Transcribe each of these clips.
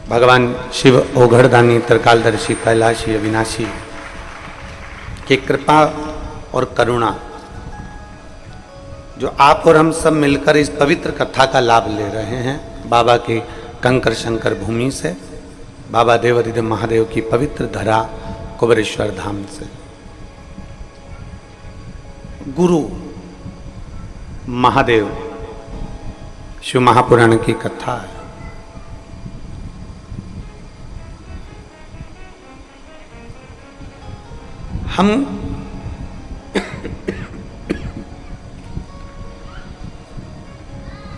भगवान शिव ओघड़दानी त्रिकालदर्शी कैलाशी अविनाशी की कृपा और करुणा जो आप और हम सब मिलकर इस पवित्र कथा का लाभ ले रहे हैं, बाबा की कंकर शंकर भूमि से, बाबा देवरिदेव महादेव की पवित्र धरा कुबेरेश्वर धाम से। गुरु महादेव शिव महापुराण की कथा है। हम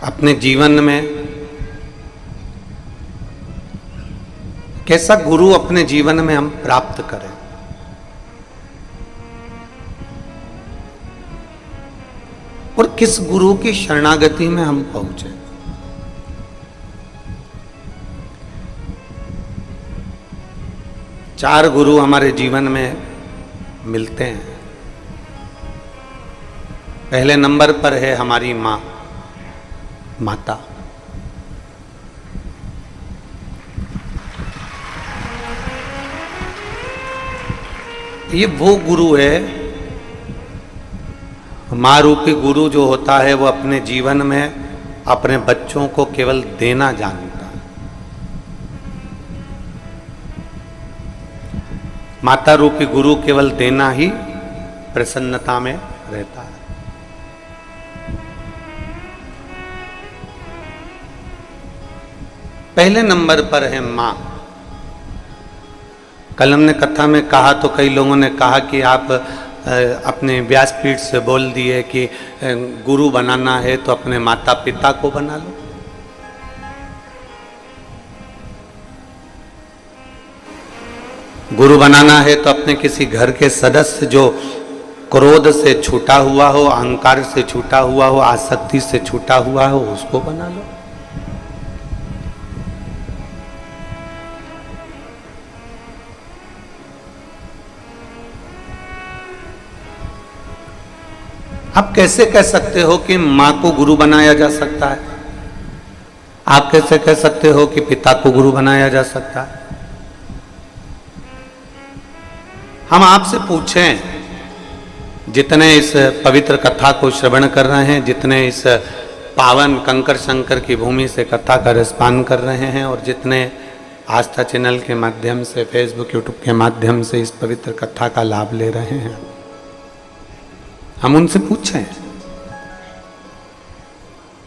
अपने जीवन में कैसा गुरु अपने जीवन में हम प्राप्त करें, और किस गुरु की शरणागति में हम पहुंचे। चार गुरु हमारे जीवन में मिलते हैं। पहले नंबर पर है हमारी माँ, माता। ये वो गुरु है, माँ रूपी गुरु जो होता है वो अपने जीवन में अपने बच्चों को केवल देना जानता है। माता रूपी गुरु केवल देना ही प्रसन्नता में रहता है। पहले नंबर पर है माँ। कल हमने कथा में कहा तो कई लोगों ने कहा कि आप अपने व्यासपीठ से बोल दिए कि गुरु बनाना है तो अपने माता पिता को बना लो। गुरु बनाना है तो अपने किसी घर के सदस्य जो क्रोध से छूटा हुआ हो, अहंकार से छूटा हुआ हो, आसक्ति से छूटा हुआ हो, उसको बना लो। आप कैसे कह सकते हो कि मां को गुरु बनाया जा सकता है? आप कैसे कह सकते हो कि पिता को गुरु बनाया जा सकता है? हम आपसे पूछें, जितने इस पवित्र कथा को श्रवण कर रहे हैं, जितने इस पावन कंकर शंकर की भूमि से कथा का रसपान कर रहे हैं, और जितने आस्था चैनल के माध्यम से, फेसबुक यूट्यूब के माध्यम से इस पवित्र कथा का लाभ ले रहे हैं, हम उनसे पूछें,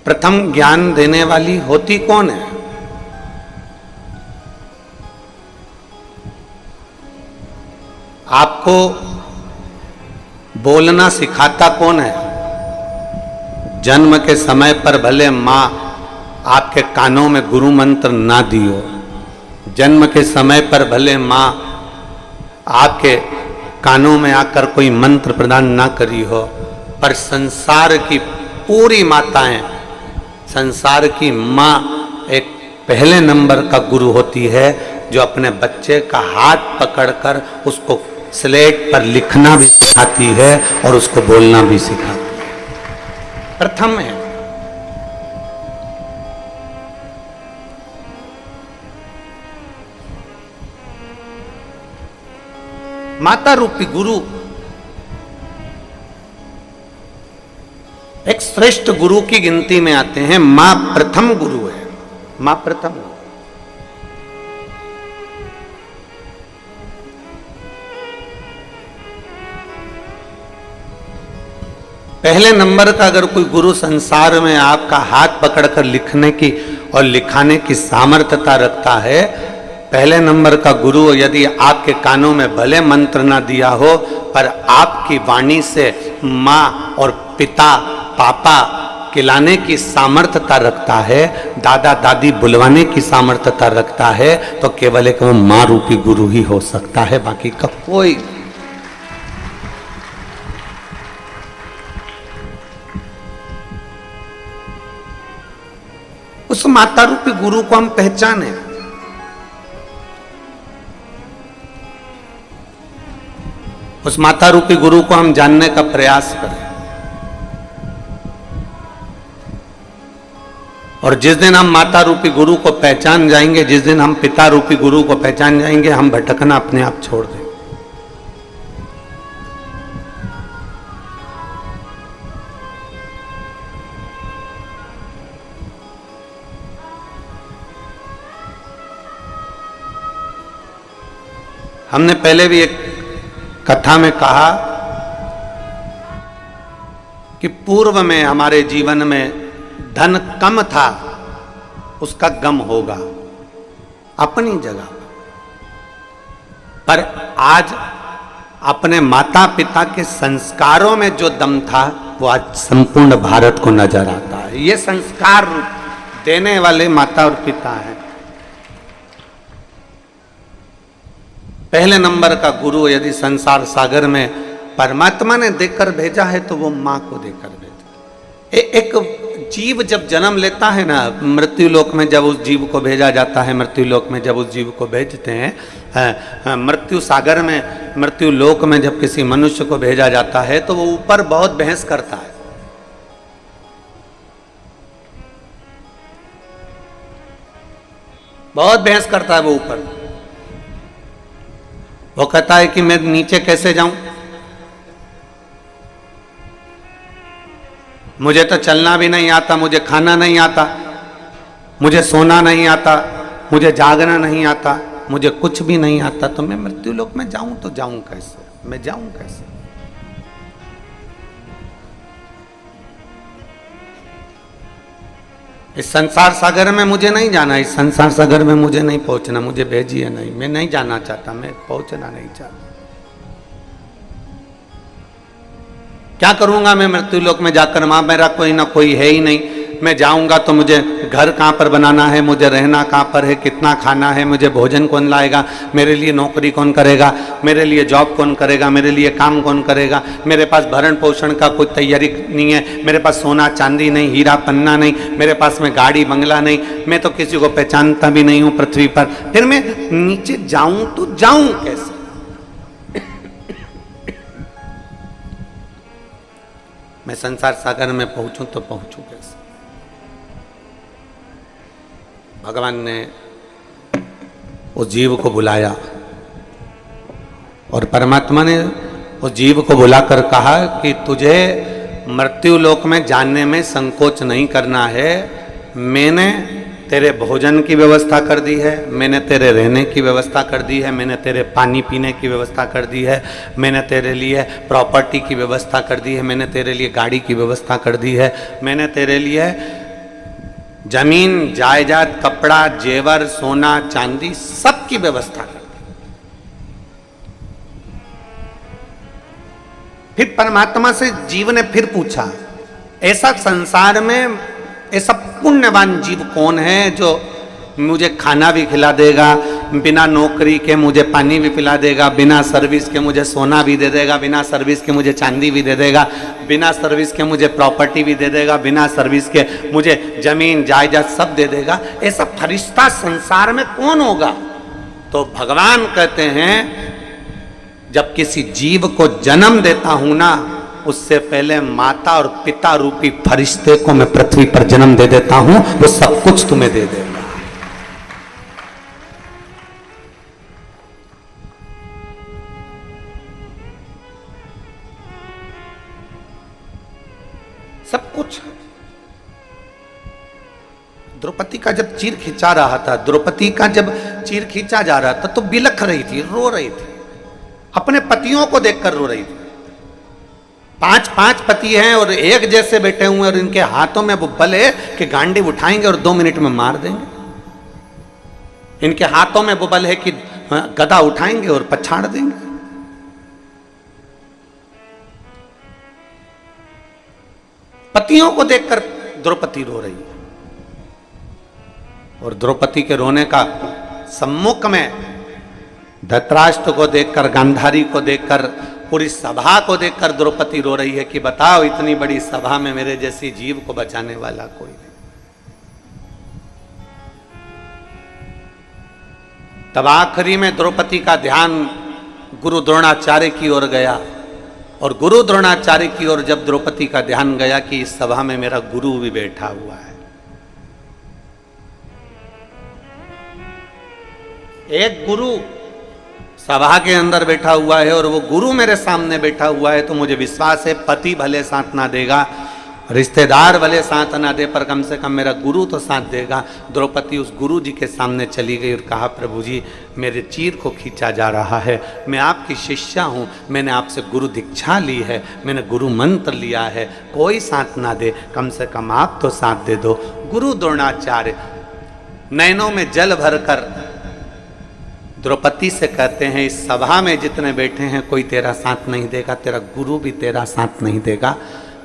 प्रथम ज्ञान देने वाली होती कौन है? आपको बोलना सिखाता कौन है? जन्म के समय पर भले मां आपके कानों में गुरु मंत्र ना दियो, जन्म के समय पर भले मां आपके कानों में आकर कोई मंत्र प्रदान ना करी हो, पर संसार की पूरी माताएं, संसार की मां एक पहले नंबर का गुरु होती है, जो अपने बच्चे का हाथ पकड़कर उसको स्लेट पर लिखना भी सिखाती है और उसको बोलना भी सिखाती है। प्रथम है। माता रूपी गुरु एक श्रेष्ठ गुरु की गिनती में आते हैं। मां प्रथम गुरु है, मां प्रथम। पहले नंबर का अगर कोई गुरु संसार में आपका हाथ पकड़कर लिखने की और लिखाने की सामर्थ्यता रखता है, पहले नंबर का गुरु यदि आपके कानों में भले मंत्र ना दिया हो, पर आपकी वाणी से माँ और पिता पापा खिलाने की सामर्थ्यता रखता है, दादा दादी बुलवाने की सामर्थ्यता रखता है, तो केवल एक वो माँ रूपी गुरु ही हो सकता है, बाकी का कोई। उस माता रूपी गुरु को हम पहचाने, उस माता रूपी गुरु को हम जानने का प्रयास करें, और जिस दिन हम माता रूपी गुरु को पहचान जाएंगे, जिस दिन हम पिता रूपी गुरु को पहचान जाएंगे, हम भटकना अपने आप छोड़ देंगे। हमने पहले भी एक कथा में कहा कि पूर्व में हमारे जीवन में धन कम था, उसका गम होगा अपनी जगह, पर आज अपने माता पिता के संस्कारों में जो दम था वो आज संपूर्ण भारत को नजर आता है। ये संस्कार देने वाले माता और पिता हैं। पहले नंबर का गुरु यदि संसार सागर में परमात्मा ने देकर भेजा है तो वो मां को देकर भेजा। एक जीव जब जन्म लेता है ना, मृत्यु लोक में जब उस जीव को भेजा जाता है, मृत्यु लोक में जब उस जीव को भेजते हैं, मृत्यु सागर में, मृत्यु लोक में जब किसी मनुष्य को भेजा जाता है तो वो ऊपर बहुत बहस करता है। बहुत बहस करता है वो ऊपर। वो कहता है कि मैं नीचे कैसे जाऊं, मुझे तो चलना भी नहीं आता, मुझे खाना नहीं आता, मुझे सोना नहीं आता, मुझे जागना नहीं आता, मुझे कुछ भी नहीं आता, तो मैं मृत्यु लोक में जाऊं तो जाऊं कैसे, मैं जाऊं कैसे। इस संसार सागर में मुझे नहीं जाना, इस संसार सागर में मुझे नहीं पहुंचना, मुझे भेजिए नहीं, मैं नहीं जाना चाहता, मैं पहुंचना नहीं चाहता। क्या करूंगा मैं मृत्यु लोक में जाकर, वहां मेरा कोई ना कोई है ही नहीं। मैं जाऊंगा तो मुझे घर कहाँ पर बनाना है, मुझे रहना कहाँ पर है, कितना खाना है, मुझे भोजन कौन लाएगा, मेरे लिए नौकरी कौन करेगा, मेरे लिए जॉब कौन करेगा, मेरे लिए काम कौन करेगा, मेरे पास भरण पोषण का कोई तैयारी नहीं है, मेरे पास सोना चांदी नहीं, हीरा पन्ना नहीं, मेरे पास में गाड़ी बंगला नहीं, मैं तो किसी को पहचानता भी नहीं हूँ पृथ्वी पर, फिर मैं नीचे जाऊं तो जाऊं कैसे। मैं संसार सागर में पहुंचूं तो पहुंचूं कैसे। भगवान ने उस जीव को बुलाया और परमात्मा ने उस जीव को बुलाकर कहा कि तुझे मृत्यु लोक में जाने में संकोच नहीं करना है। मैंने तेरे भोजन की व्यवस्था कर दी है, मैंने तेरे रहने की व्यवस्था कर दी है, मैंने तेरे पानी पीने की व्यवस्था कर दी है, मैंने तेरे लिए प्रॉपर्टी की व्यवस्था कर दी है, मैंने तेरे लिए गाड़ी की व्यवस्था कर दी है, मैंने तेरे लिए जमीन जायदाद कपड़ा जेवर सोना चांदी सब की व्यवस्था कर दी। फिर परमात्मा से जीव ने फिर पूछा, ऐसा संसार में ऐसा पुण्यवान जीव कौन है जो मुझे खाना भी खिला देगा, बिना नौकरी के मुझे पानी भी पिला देगा, बिना सर्विस के मुझे सोना भी दे देगा, बिना सर्विस के मुझे चांदी भी दे देगा, बिना सर्विस के मुझे प्रॉपर्टी भी दे देगा, बिना सर्विस के मुझे जमीन जायदाद सब दे देगा। ऐसा फरिश्ता संसार में कौन होगा। तो भगवान कहते हैं जब किसी जीव को जन्म देता हूं ना, उससे पहले माता और पिता रूपी फरिश्ते को मैं पृथ्वी पर जन्म दे देता हूं, वो सब कुछ तुम्हें दे देगा। सब कुछ। द्रौपदी का जब चीर खींचा रहा था, द्रौपदी का जब चीर खींचा जा रहा था तो बिलख रही थी, रो रही थी, अपने पतियों को देखकर रो रही थी। 5 पति हैं और एक जैसे बैठे हुए और इनके हाथों में वो बल है कि गांडी उठाएंगे और 2 मिनट में मार देंगे। इनके हाथों में वो बल है कि गदा उठाएंगे और पछाड़ देंगे। पतियों को देखकर द्रौपदी रो रही है और द्रौपदी के रोने का सम्मुख में धृतराष्ट्र को देखकर, गांधारी को देखकर, पूरी सभा को देखकर द्रौपदी रो रही है कि बताओ इतनी बड़ी सभा में मेरे जैसी जीव को बचाने वाला कोई नहीं। तब आखिरी में द्रौपदी का ध्यान गुरु द्रोणाचार्य की ओर गया और गुरु द्रोणाचार्य की ओर जब द्रौपदी का ध्यान गया कि इस सभा में मेरा गुरु भी बैठा हुआ है, एक गुरु सभा के अंदर बैठा हुआ है और वो गुरु मेरे सामने बैठा हुआ है, तो मुझे विश्वास है पति भले साथ ना देगा, रिश्तेदार भले साथ ना दे, पर कम से कम मेरा गुरु तो साथ देगा। द्रौपदी उस गुरु जी के सामने चली गई और कहा, प्रभु जी मेरे चीर को खींचा जा रहा है, मैं आपकी शिष्या हूँ, मैंने आपसे गुरु दीक्षा ली है, मैंने गुरु मंत्र लिया है, कोई साथ ना दे, कम से कम आप तो साथ दे दो। गुरु द्रोणाचार्य नैनों में जल भरकर द्रौपदी से कहते हैं, इस सभा में जितने बैठे हैं कोई तेरा साथ नहीं देगा, तेरा गुरु भी तेरा साथ नहीं देगा,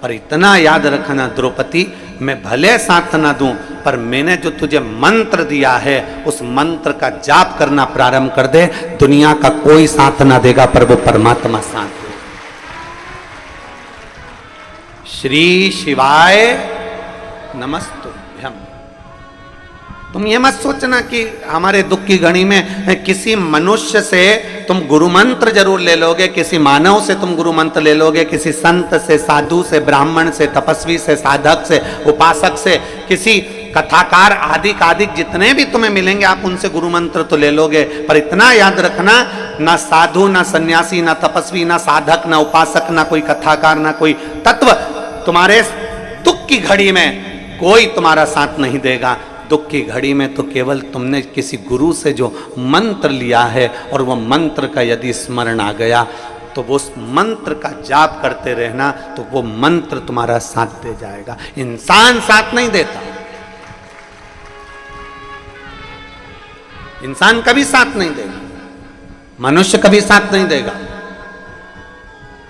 पर इतना याद रखना द्रौपदी, मैं भले साथ ना दूं, पर मैंने जो तुझे मंत्र दिया है उस मंत्र का जाप करना प्रारंभ कर दे, दुनिया का कोई साथ ना देगा पर वो परमात्मा साथ देगा। श्री शिवाय नमस्तुभ्यम। तुम ये मत सोचना कि हमारे दुख की घड़ी में किसी मनुष्य से तुम गुरु मंत्र जरूर ले लोगे, किसी मानव से तुम गुरु मंत्र ले लोगे, किसी संत से, साधु से, ब्राह्मण से, तपस्वी से, साधक से, उपासक से, किसी कथाकार आदि जितने भी तुम्हें मिलेंगे आप उनसे गुरु मंत्र तो ले लोगे, पर इतना याद रखना, ना साधु, ना सन्यासी, ना तपस्वी, ना साधक, ना उपासक, ना कोई कथाकार, ना कोई तत्व तुम्हारे दुख की घड़ी में कोई तुम्हारा साथ नहीं देगा। दुख की घड़ी में तो केवल तुमने किसी गुरु से जो मंत्र लिया है और वो मंत्र का यदि स्मरण आ गया तो वो उस मंत्र का जाप करते रहना, तो वो मंत्र तुम्हारा साथ दे जाएगा। इंसान साथ नहीं देता, इंसान कभी साथ नहीं देगा, मनुष्य कभी साथ नहीं देगा।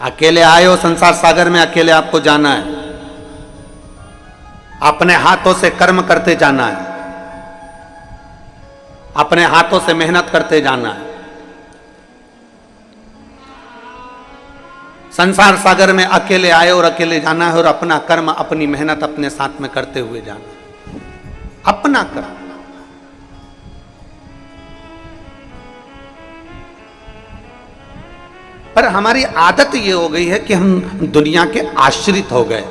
अकेले आए हो संसार सागर में, अकेले आपको जाना है, अपने हाथों से कर्म करते जाना है, अपने हाथों से मेहनत करते जाना है। संसार सागर में अकेले आए और अकेले जाना है और अपना कर्म, अपनी मेहनत अपने साथ में करते हुए जाना, अपना कर्म। पर हमारी आदत ये हो गई है कि हम दुनिया के आश्रित हो गए।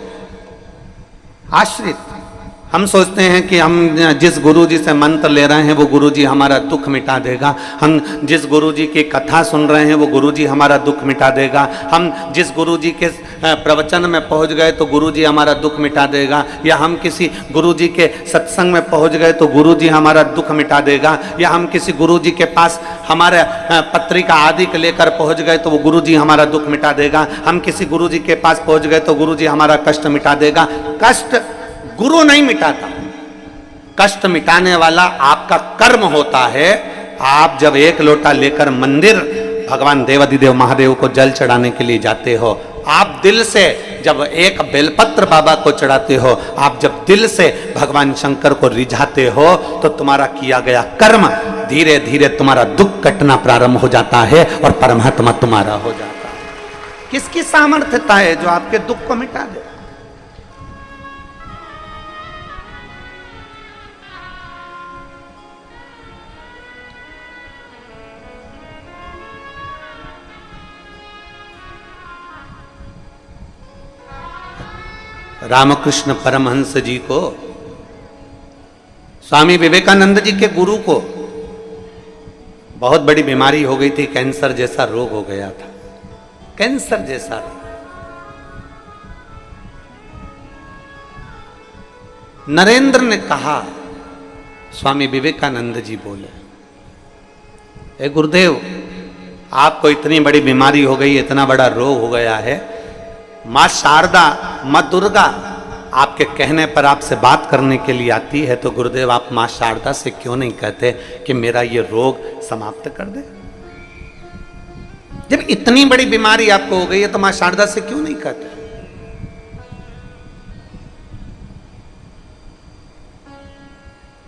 आश्रित, हम सोचते हैं कि हम जिस गुरुजी से मंत्र ले रहे हैं वो गुरुजी हमारा दुख मिटा देगा, हम जिस गुरुजी की कथा सुन रहे हैं वो गुरुजी हमारा दुख मिटा देगा, हम जिस गुरुजी के प्रवचन में पहुंच गए तो गुरुजी हमारा दुख मिटा देगा, या हम किसी गुरुजी के सत्संग में पहुंच गए तो गुरुजी हमारा दुख मिटा देगा, या हम किसी गुरुजी के पास हमारे पत्रिका आदि के लेकर पहुंच गए तो वो गुरुजी हमारा दुख मिटा देगा, हम किसी गुरुजी के पास पहुंच गए तो गुरुजी हमारा कष्ट मिटा देगा। कष्ट गुरु नहीं मिटाता, कष्ट मिटाने वाला आपका कर्म होता है। आप जब एक लोटा लेकर मंदिर भगवान देवाधिदेव महादेव को जल चढ़ाने के लिए जाते हो, आप दिल से जब एक बेलपत्र बाबा को चढ़ाते हो, आप जब दिल से भगवान शंकर को रिझाते हो, तो तुम्हारा किया गया कर्म धीरे धीरे तुम्हारा दुख कटना प्रारंभ हो जाता है और परमात्मा तुम्हारा हो जाता है। किसकी सामर्थ्यता है जो आपके दुख को मिटा दे? रामकृष्ण परमहंस जी को, स्वामी विवेकानंद जी के गुरु को बहुत बड़ी बीमारी हो गई थी, कैंसर जैसा रोग हो गया था, कैंसर जैसा रोग। नरेंद्र ने कहा, स्वामी विवेकानंद जी बोले, ए गुरुदेव आपको इतनी बड़ी बीमारी हो गई, इतना बड़ा रोग हो गया है, माँ शारदा, माँ दुर्गा आपके कहने पर आपसे बात करने के लिए आती है, तो गुरुदेव आप माँ शारदा से क्यों नहीं कहते कि मेरा ये रोग समाप्त कर दे? जब इतनी बड़ी बीमारी आपको हो गई है तो माँ शारदा से क्यों नहीं कहते?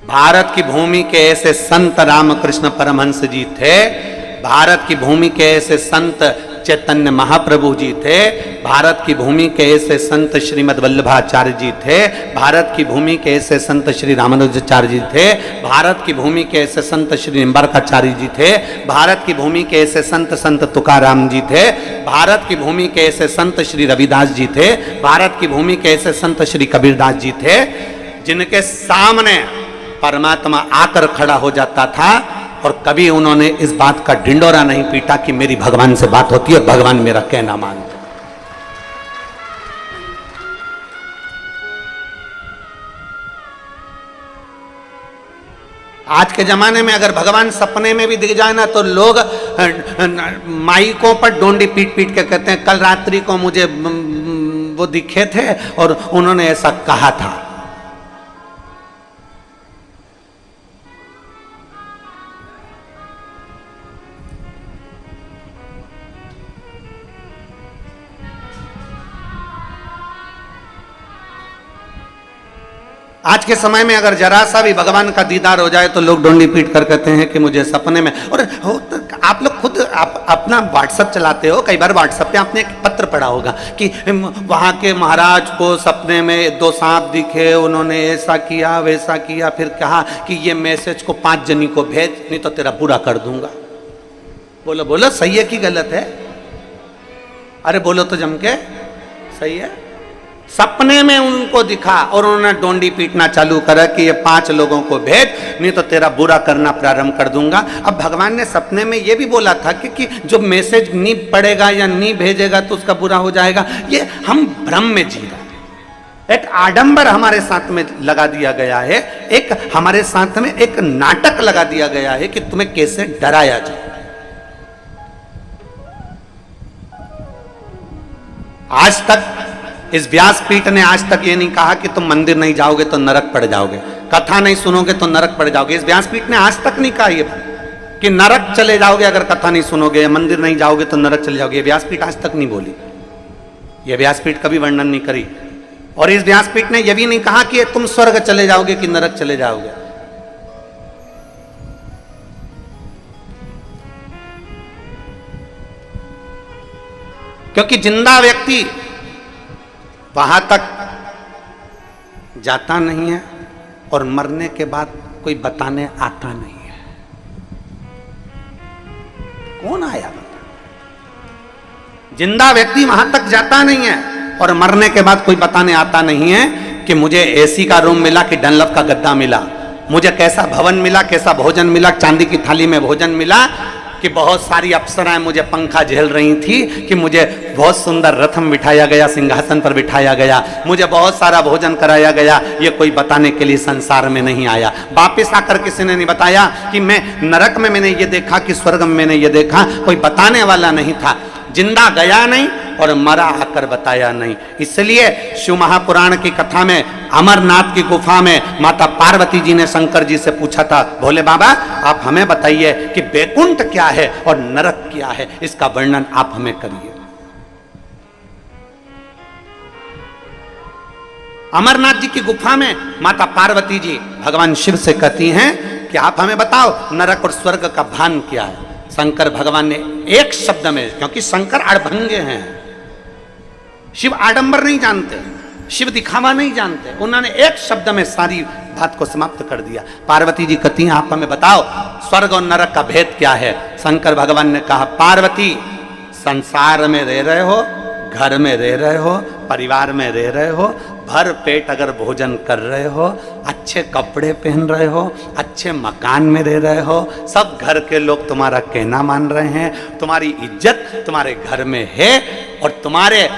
भारत की भूमि के ऐसे संत रामकृष्ण परमहंस जी थे, भारत की भूमि के ऐसे संत चैतन्य महाप्रभु जी थे, भारत की भूमि के ऐसे संत श्रीमद् वल्लभाचार्य जी थे, भारत की भूमि के ऐसे संत श्री रामानुजाचार्य जी थे, भारत की भूमि के ऐसे संत श्री निम्बार्काचार्य जी थे, भारत की भूमि के ऐसे संत तुकाराम जी थे, भारत की भूमि के ऐसे संत श्री रविदास जी थे, भारत की भूमि के ऐसे संत श्री कबीरदास जी थे, जिनके सामने परमात्मा आकर खड़ा हो जाता था और कभी उन्होंने इस बात का ढिंडोरा नहीं पीटा कि मेरी भगवान से बात होती है और भगवान मेरा कहना मानते। आज के जमाने में अगर भगवान सपने में भी दिख जाए ना तो लोग माइकों पर डोंडी पीट पीट के कहते हैं कल रात्रि को मुझे वो दिखे थे और उन्होंने ऐसा कहा था। आज के समय में अगर जरा सा भी भगवान का दीदार हो जाए तो लोग डोंडी पीट कर कहते हैं कि मुझे सपने में। और आप लोग खुद अपना व्हाट्सएप चलाते हो, कई बार व्हाट्सएप पे आपने एक पत्र पढ़ा होगा कि वहाँ के महाराज को सपने में 2 सांप दिखे, उन्होंने ऐसा किया वैसा किया, फिर कहा कि ये मैसेज को 5 जनी को भेज नहीं तो तेरा बुरा कर दूंगा। बोलो बोलो सही है कि गलत है? अरे बोलो तो जम के, सही है। सपने में उनको दिखा और उन्होंने डोंडी पीटना चालू करा कि ये 5 लोगों को भेज नहीं तो तेरा बुरा करना प्रारंभ कर दूंगा। अब भगवान ने सपने में ये भी बोला था कि जो मैसेज नहीं पढ़ेगा या नहीं भेजेगा तो उसका बुरा हो जाएगा। ये हम भ्रम में जी रहे हैं, एक आडंबर हमारे साथ में लगा दिया गया है, एक हमारे साथ में एक नाटक लगा दिया गया है कि तुम्हें कैसे डराया जाए। आज तक इस व्यासपीठ ने आज तक ये नहीं कहा कि तुम मंदिर नहीं जाओगे तो नरक पड़ जाओगे, कथा नहीं सुनोगे तो नरक पड़ जाओगे। इस व्यासपीठ ने आज तक नहीं कहा ये कि नरक चले जाओगे अगर कथा नहीं सुनोगे या मंदिर नहीं जाओगे तो नरक चले जाओगे। ये व्यासपीठ आज तक नहीं बोली, ये व्यासपीठ कभी वर्णन नहीं करी। और इस व्यासपीठ ने यह भी नहीं कहा कि तुम स्वर्ग चले जाओगे कि नरक चले जाओगे। क्योंकि जिंदा व्यक्ति वहां तक जाता नहीं है और मरने के बाद कोई बताने आता नहीं है। कौन आया बता? जिंदा व्यक्ति वहां तक जाता नहीं है और मरने के बाद कोई बताने आता नहीं है कि मुझे एसी का रूम मिला कि डनलप का गद्दा मिला, मुझे कैसा भवन मिला, कैसा भोजन मिला, चांदी की थाली में भोजन मिला, कि बहुत सारी अप्सराएं मुझे पंखा झेल रही थी, कि मुझे बहुत सुंदर रथ में बिठाया गया, सिंहासन पर बिठाया गया, मुझे बहुत सारा भोजन कराया गया। ये कोई बताने के लिए संसार में नहीं आया। वापिस आकर किसी ने नहीं बताया कि मैं नरक में मैंने ये देखा कि स्वर्ग में मैंने ये देखा, कोई बताने वाला नहीं था। जिंदा गया नहीं और मरा आकर बताया नहीं। इसलिए शिव महापुराण की कथा में अमरनाथ की गुफा में माता पार्वती जी ने शंकर जी से पूछा था, भोले बाबा आप हमें बताइए कि बैकुंठ क्या है और नरक क्या है, इसका वर्णन आप हमें करिए। अमरनाथ जी की गुफा में माता पार्वती जी भगवान शिव से कहती हैं कि आप हमें बताओ नरक और स्वर्ग का भान क्या है। शंकर भगवान ने एक शब्द में, क्योंकि शंकर अड़भंगे हैं, शिव आडंबर नहीं जानते, शिव दिखावा नहीं जानते, उन्होंने एक शब्द में सारी बात को समाप्त कर दिया। पार्वती जी कहती हैं आप हमें बताओ स्वर्ग और नरक का भेद क्या है। शंकर भगवान ने कहा पार्वती संसार में रह रहे हो, घर में रह रहे हो, परिवार में रह रहे हो, भर पेट अगर भोजन कर रहे हो, अच्छे कपड़े पहन रहे हो, अच्छे मकान में रह रहे हो, सब घर के लोग तुम्हारा कहना मान रहे हैं, तुम्हारी इज्जत तुम्हारे घर में है और तुम्हारे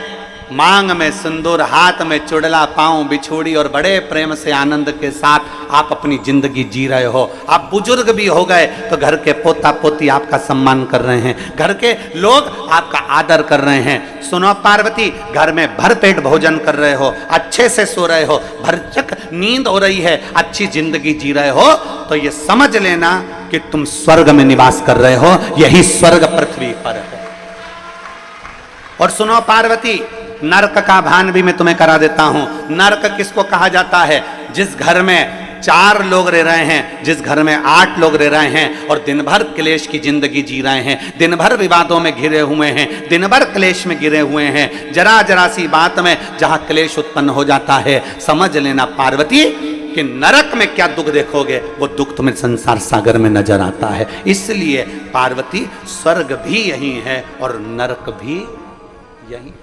मांग में सिंदूर, हाथ में चुड़ला, पांव बिछोड़ी और बड़े प्रेम से आनंद के साथ आप अपनी जिंदगी जी रहे हो। आप बुजुर्ग भी हो गए तो घर के पोता पोती आपका सम्मान कर रहे हैं, घर के लोग आपका आदर कर रहे हैं। सुनो पार्वती, घर में भरपेट भोजन कर रहे हो, अच्छे से सो रहे हो, भरचक नींद हो रही है, अच्छी जिंदगी जी रहे हो, तो ये समझ लेना कि तुम स्वर्ग में निवास कर रहे हो, यही स्वर्ग पृथ्वी पर है। और सुनो पार्वती, नरक का भान भी मैं तुम्हें करा देता हूं। नरक किसको कहा जाता है? जिस घर में 4 लोग रह रहे हैं, जिस घर में 8 लोग रह रहे हैं और दिन भर क्लेश की जिंदगी जी रहे हैं, दिन भर विवादों में घिरे हुए हैं, दिन भर क्लेश में घिरे हुए हैं, जरा जरा सी बात में जहां क्लेश उत्पन्न हो जाता है, समझ लेना पार्वती कि नरक में क्या दुख देखोगे वो दुख तुम्हें संसार सागर में नजर आता है। इसलिए पार्वती स्वर्ग भी यही है और नरक भी यही।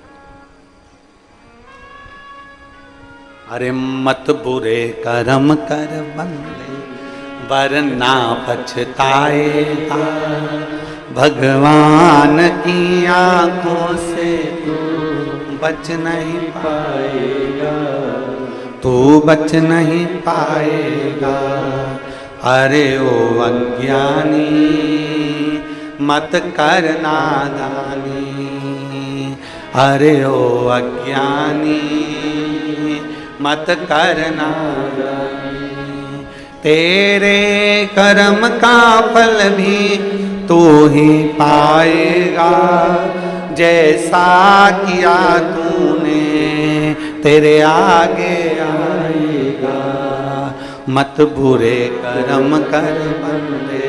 अरे मत बुरे कर्म कर बंदे वरना पछताएगा। भगवान की आंखों से तू बच नहीं पाएगा, तू बच नहीं पाएगा। अरे ओ अज्ञानी मत कर नादानी, अरे ओ अज्ञानी मत कर नादानी। तेरे कर्म का फल भी तू ही पाएगा, जैसा किया तूने तेरे आगे आएगा। मत बुरे कर्म कर बंदे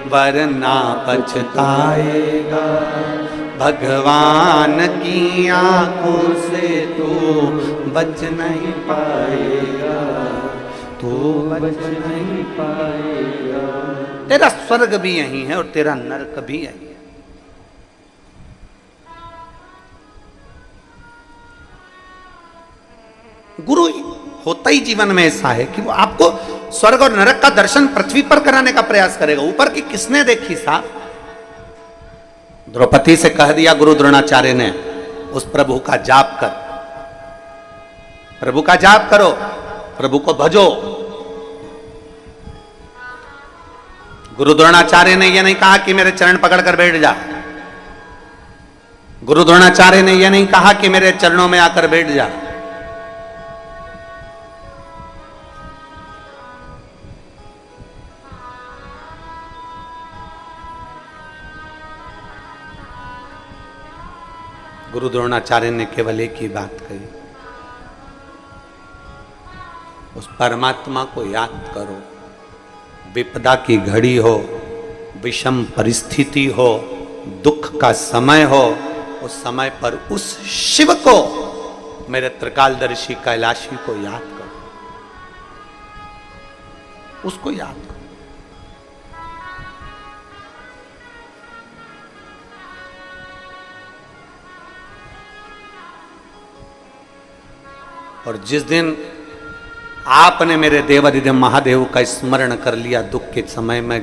वरना पछताएगा। भगवान की आंखों से तू बच नहीं पाएगा, तू बच नहीं पाएगा। तेरा स्वर्ग भी यही है और तेरा नरक भी यही है। गुरु होता ही जीवन में ऐसा है कि वो आपको स्वर्ग और नरक का दर्शन पृथ्वी पर कराने का प्रयास करेगा। ऊपर की किसने देखी साहब? द्रौपदी से कह दिया गुरु द्रोणाचार्य ने, उस प्रभु का जाप कर, प्रभु का जाप करो, प्रभु को भजो। गुरु द्रोणाचार्य ने यह नहीं कहा कि मेरे चरण पकड़ कर बैठ जा। गुरु द्रोणाचार्य ने यह नहीं कहा कि मेरे चरणों में आकर बैठ जा। गुरु द्रोणाचार्य ने केवल एक ही बात कही, उस परमात्मा को याद करो। विपदा की घड़ी हो, विषम परिस्थिति हो, दुख का समय हो, उस समय पर उस शिव को, मेरे त्रिकालदर्शी कैलाशी को याद करो, उसको याद करो। और जिस दिन आपने मेरे देवाधिदेव महादेव का स्मरण कर लिया दुख के समय में,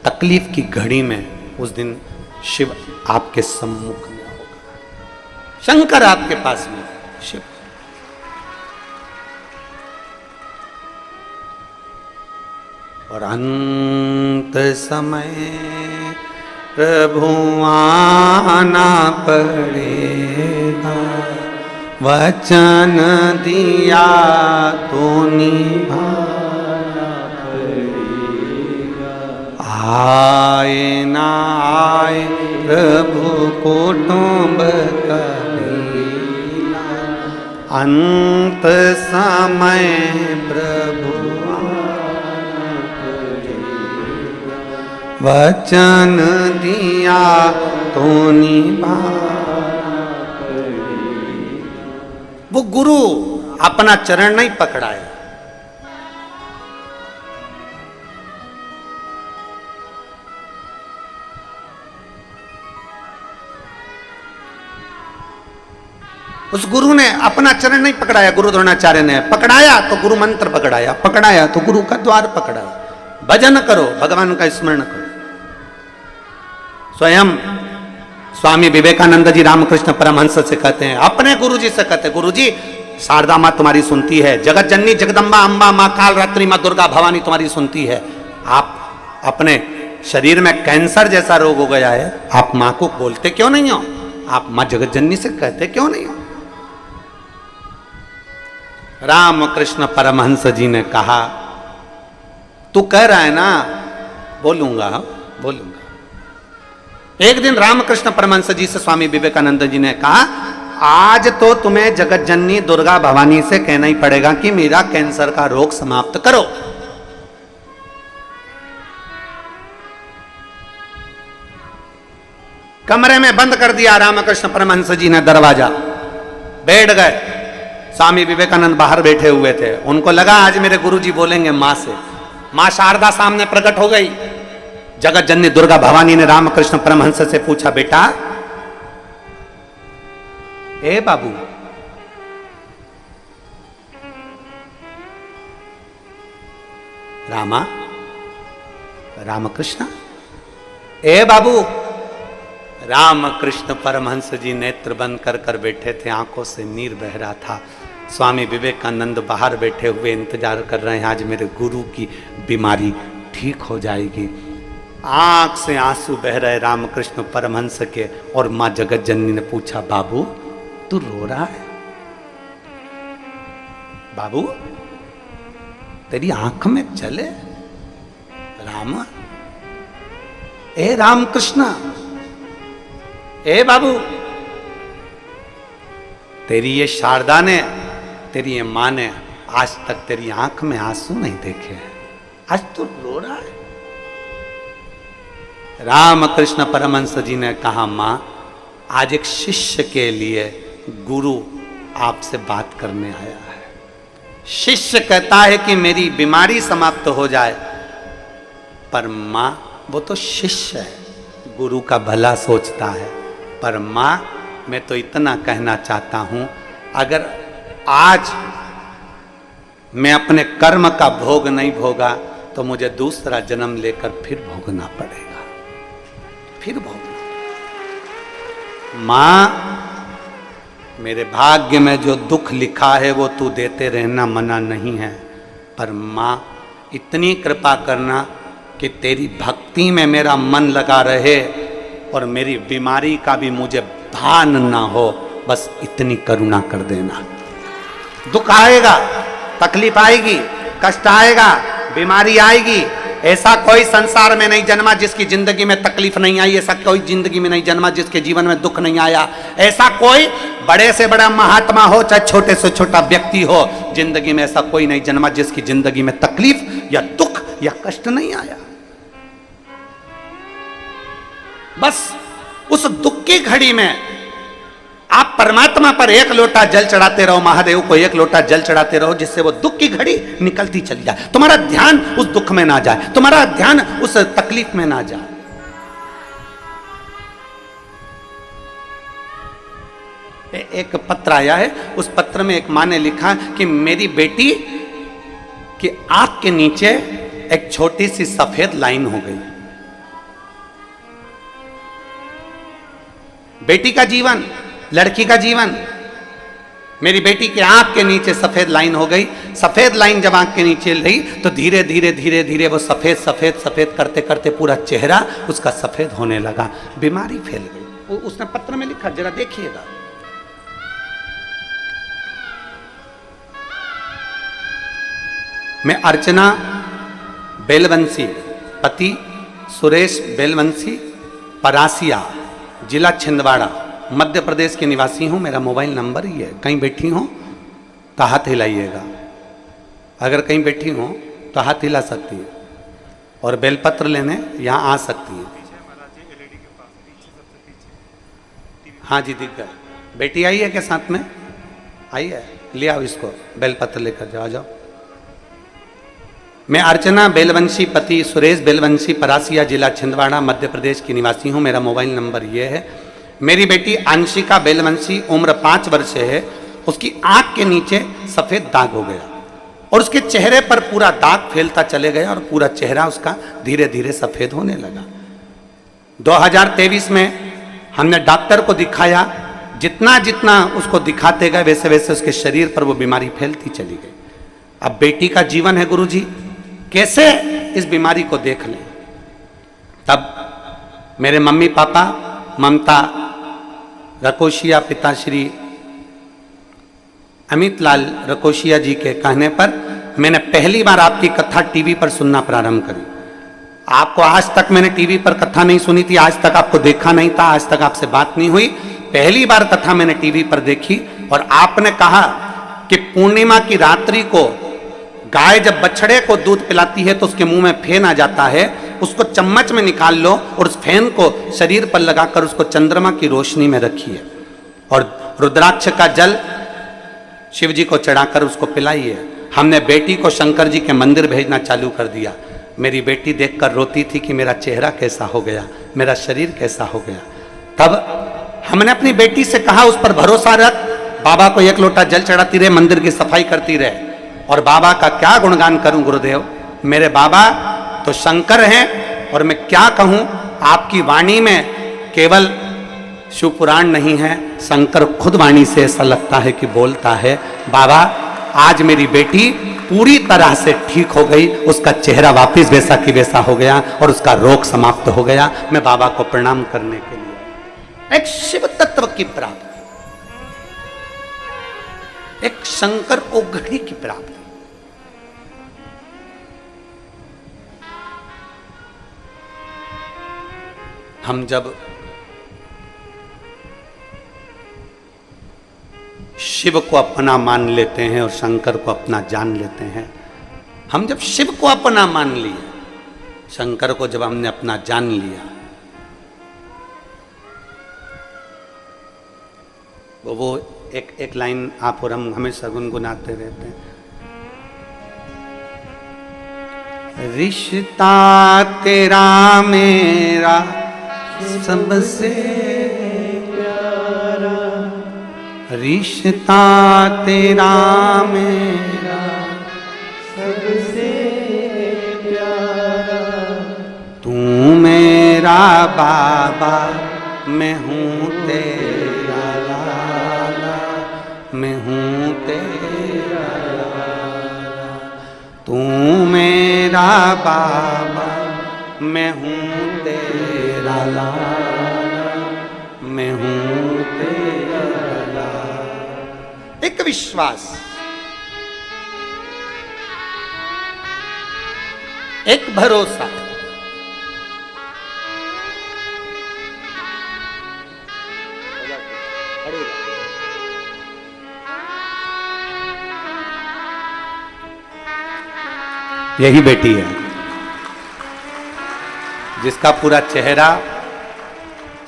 तकलीफ की घड़ी में, उस दिन शिव आपके सम्मुख में होगा, शंकर आपके पास में, शिव। और अंत समय प्रभु आना पड़ेगा, वचन दिया तो निभाना पड़ेगा। आए ना आए प्रभु कुटुंब कबीला, अंत समय प्रभु आना पड़ेगा। वचन दिया तो निभाना। वो गुरु अपना चरण नहीं पकड़ाए, उस गुरु ने अपना चरण नहीं पकड़ाया। गुरु द्रोणाचार्य ने पकड़ाया तो गुरु मंत्र पकड़ाया, पकड़ाया तो गुरु का द्वार पकड़ाया। भजन करो, भगवान का स्मरण करो। स्वयं स्वामी विवेकानंद जी रामकृष्ण परमहंस से कहते हैं, अपने गुरु जी से कहते हैं, गुरु जी शारदा माँ तुम्हारी सुनती है, जगत जननी जगदम्बा अम्बा माँ काल रात्रि माँ दुर्गा भवानी तुम्हारी सुनती है। आप अपने शरीर में कैंसर जैसा रोग हो गया है, आप माँ को बोलते क्यों नहीं हो? आप माँ जगत जननी से कहते क्यों नहीं हो? रामकृष्ण परमहंस जी ने कहा, तू कह रहा है ना, बोलूंगा बोलूंगा। एक दिन रामकृष्ण परमहंस जी से स्वामी विवेकानंद जी ने कहा, आज तो तुम्हें जगत जननी दुर्गा भवानी से कहना ही पड़ेगा कि मेरा कैंसर का रोग समाप्त करो। कमरे में बंद कर दिया रामकृष्ण परमहंस जी ने दरवाजा, बैठ गए। स्वामी विवेकानंद बाहर बैठे हुए थे, उनको लगा आज मेरे गुरुजी बोलेंगे मां से। मां शारदा सामने प्रकट हो गई। जगत जननी दुर्गा भवानी ने रामकृष्ण परमहंस से पूछा, बेटा ए बाबू, रामा रामकृष्ण, ए बाबू। रामकृष्ण परमहंस जी नेत्र बंद कर कर बैठे थे, आंखों से नीर बह रहा था। स्वामी विवेकानंद बाहर बैठे हुए इंतजार कर रहे हैं, आज मेरे गुरु की बीमारी ठीक हो जाएगी। आंख से आंसू बह रहे रामकृष्ण परमहंस के। और मां जगत जननी ने पूछा, बाबू तू रो रहा है? बाबू तेरी आंख में चले? राम, ए रामकृष्ण, ए बाबू, तेरी ये शारदा ने, तेरी ये मां ने आज तक तेरी आंख में आंसू नहीं देखे हैं, आज तू रो रहा है? रामकृष्ण परमहंस जी ने कहा, मां आज एक शिष्य के लिए गुरु आपसे बात करने आया है। शिष्य कहता है कि मेरी बीमारी समाप्त हो जाए, पर मां वो तो शिष्य है, गुरु का भला सोचता है। पर मां मैं तो इतना कहना चाहता हूं, अगर आज मैं अपने कर्म का भोग नहीं भोगा तो मुझे दूसरा जन्म लेकर फिर भोगना पड़ेगा, फिर भोगना। मां मेरे भाग्य में जो दुख लिखा है वो तू देते रहना मना नहीं है, पर मां इतनी कृपा करना कि तेरी भक्ति में मेरा मन लगा रहे और मेरी बीमारी का भी मुझे भान ना हो, बस इतनी करुणा कर देना। दुख आएगा, तकलीफ आएगी, कष्ट आएगा, बीमारी आएगी, ऐसा कोई संसार में नहीं जन्मा जिसकी जिंदगी में तकलीफ नहीं आई, ऐसा कोई जिंदगी में नहीं जन्मा जिसके जीवन में दुख नहीं आया, ऐसा कोई बड़े से बड़ा महात्मा हो चाहे छोटे से छोटा व्यक्ति हो, जिंदगी में ऐसा कोई नहीं जन्मा जिसकी जिंदगी में तकलीफ या दुख या कष्ट नहीं आया। बस उस दुख की घड़ी में आप परमात्मा पर एक लोटा जल चढ़ाते रहो, महादेव को एक लोटा जल चढ़ाते रहो, जिससे वो दुख की घड़ी निकलती चली जाए, तुम्हारा ध्यान उस दुख में ना जाए, तुम्हारा ध्यान उस तकलीफ में ना जाए। एक पत्र आया है, उस पत्र में एक मां ने लिखा कि मेरी बेटी की आंख के नीचे एक छोटी सी सफेद लाइन हो गई। बेटी का जीवन, लड़की का जीवन, मेरी बेटी के आंख के नीचे सफेद लाइन हो गई। सफेद लाइन जब आंख के नीचे रही तो धीरे धीरे धीरे धीरे वो सफेद सफेद सफेद करते करते पूरा चेहरा उसका सफेद होने लगा, बीमारी फैल गई। उसने पत्र में लिखा, जरा देखिएगा। मैं अर्चना बेलवंशी, पति सुरेश बेलवंशी, परासिया, जिला छिंदवाड़ा, मध्य प्रदेश के निवासी हूँ। मेरा मोबाइल नंबर ही है, कहीं बैठी हो तो हाथ हिलाइएगा, अगर कहीं बैठी हो तो हाथ हिला सकती है और बेलपत्र लेने यहाँ आ सकती है। हाँ जी दिख गया। बेटी आई है क्या साथ में? आई है, ले आओ इसको, बेलपत्र लेकर जाओ। जाओ। मैं अर्चना बेलवंशी, पति सुरेश बेलवंशी, परासिया, जिला छिंदवाड़ा, मध्य प्रदेश की निवासी हूँ। मेरा मोबाइल नंबर ये है। मेरी बेटी अंशिका बेलवंशी, उम्र 5 वर्ष है। उसकी आंख के नीचे सफेद दाग हो गया और उसके चेहरे पर पूरा दाग फैलता चले गया और पूरा चेहरा उसका धीरे धीरे सफेद होने लगा। 2023 में हमने डॉक्टर को दिखाया, जितना जितना उसको दिखाते गए वैसे वैसे उसके शरीर पर वो बीमारी फैलती चली गई। अब बेटी का जीवन है, गुरुजी कैसे इस बीमारी को देख लें। तब मेरे मम्मी पापा, ममता रकोशिया, पिताश्री अमित लाल रकोशिया जी के कहने पर मैंने पहली बार आपकी कथा टीवी पर सुनना प्रारंभ करी। आपको आज तक मैंने टीवी पर कथा नहीं सुनी थी, आज तक आपको देखा नहीं था, आज तक आपसे बात नहीं हुई। पहली बार कथा मैंने टीवी पर देखी और आपने कहा कि पूर्णिमा की रात्रि को गाय जब बछड़े को दूध पिलाती है तो उसके मुंह में फेन आ जाता है, उसको चम्मच में निकाल लो और उस फेन को शरीर पर लगाकर उसको चंद्रमा की रोशनी में रखिए और रुद्राक्ष का जल शिव जी को चढ़ाकर उसको पिलाइए। हमने बेटी को शंकर जी के मंदिर भेजना चालू कर दिया। मेरी बेटी देखकर रोती थी कि मेरा चेहरा कैसा हो गया, मेरा शरीर कैसा हो गया। तब हमने अपनी बेटी से कहा उस पर भरोसा रख, बाबा को एक लोटा जल चढ़ाती रहे, मंदिर की सफाई करती रहे। और बाबा का क्या गुणगान करूं गुरुदेव, मेरे बाबा तो शंकर हैं और मैं क्या कहूं, आपकी वाणी में केवल शिव पुराण नहीं है, शंकर खुद वाणी से ऐसा लगता है कि बोलता है। बाबा आज मेरी बेटी पूरी तरह से ठीक हो गई, उसका चेहरा वापस वैसा की वैसा हो गया और उसका रोग समाप्त हो गया। मैं बाबा को प्रणाम करने के लिए। एक शिव तत्व की प्राप्ति, एक शंकर ओघड़ी की प्राप्ति। हम जब शिव को अपना मान लेते हैं और शंकर को अपना जान लेते हैं, हम जब शिव को अपना मान लिए, शंकर को जब हमने अपना जान लिया, वो एक लाइन आप और हम हमेशा गुनगुनाते रहते हैं। रिश्ता तेरा मेरा सबसे प्यारा, रिश्ता तेरा मेरा सबसे प्यारा, तू मेरा बाबा मैं हूँ तेरा लाला, मैं हूँ तेरा लाला, तू मेरा बाबा मैं हूँ तेरा लाला, मैं हूँ तेरा लाला। एक विश्वास, एक भरोसा, यही बेटी है जिसका पूरा चेहरा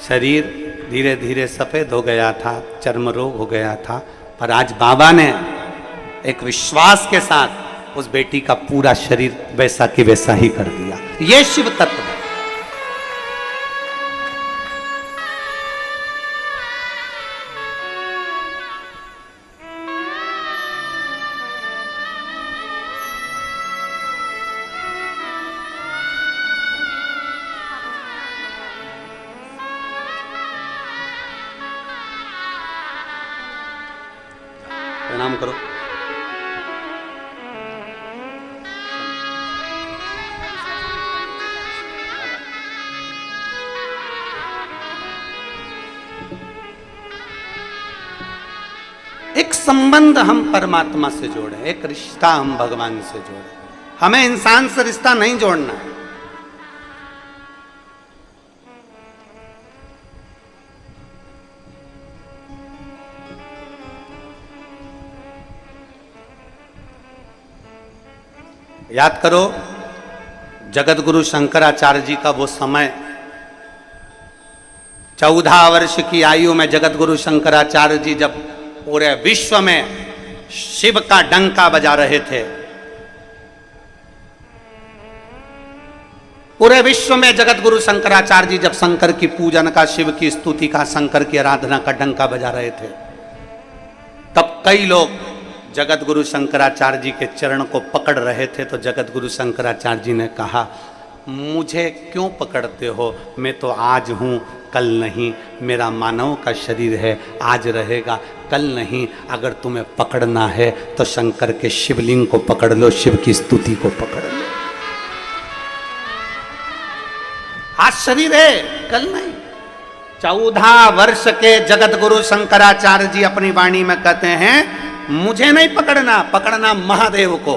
शरीर धीरे धीरे सफेद हो गया था, चर्म रोग हो गया था, पर आज बाबा ने एक विश्वास के साथ उस बेटी का पूरा शरीर वैसा की वैसा ही कर दिया। ये शिव तत्व है। प्रणाम करो। एक संबंध हम परमात्मा से जोड़े, एक रिश्ता हम भगवान से जोड़े। हमें इंसान से रिश्ता नहीं जोड़ना है। याद करो जगत गुरु शंकराचार्य जी का वो समय, 14 वर्ष की आयु में जगत गुरु शंकराचार्य जी जब पूरे विश्व में शिव का डंका बजा रहे थे, पूरे विश्व में जगत गुरु शंकराचार्य जी जब शंकर की पूजन का, शिव की स्तुति का, शंकर की आराधना का डंका बजा रहे थे, तब कई लोग जगत गुरु शंकराचार्य जी के चरण को पकड़ रहे थे। तो जगत गुरु शंकराचार्य जी ने कहा, मुझे क्यों पकड़ते हो, मैं तो आज हूँ कल नहीं, मेरा मानव का शरीर है, आज रहेगा कल नहीं। अगर तुम्हें पकड़ना है तो शंकर के शिवलिंग को पकड़ लो, शिव की स्तुति को पकड़ लो। आज शरीर है कल नहीं। 14 वर्ष के जगत गुरु शंकराचार्य जी अपनी वाणी में कहते हैं, मुझे नहीं पकड़ना, पकड़ना महादेव को।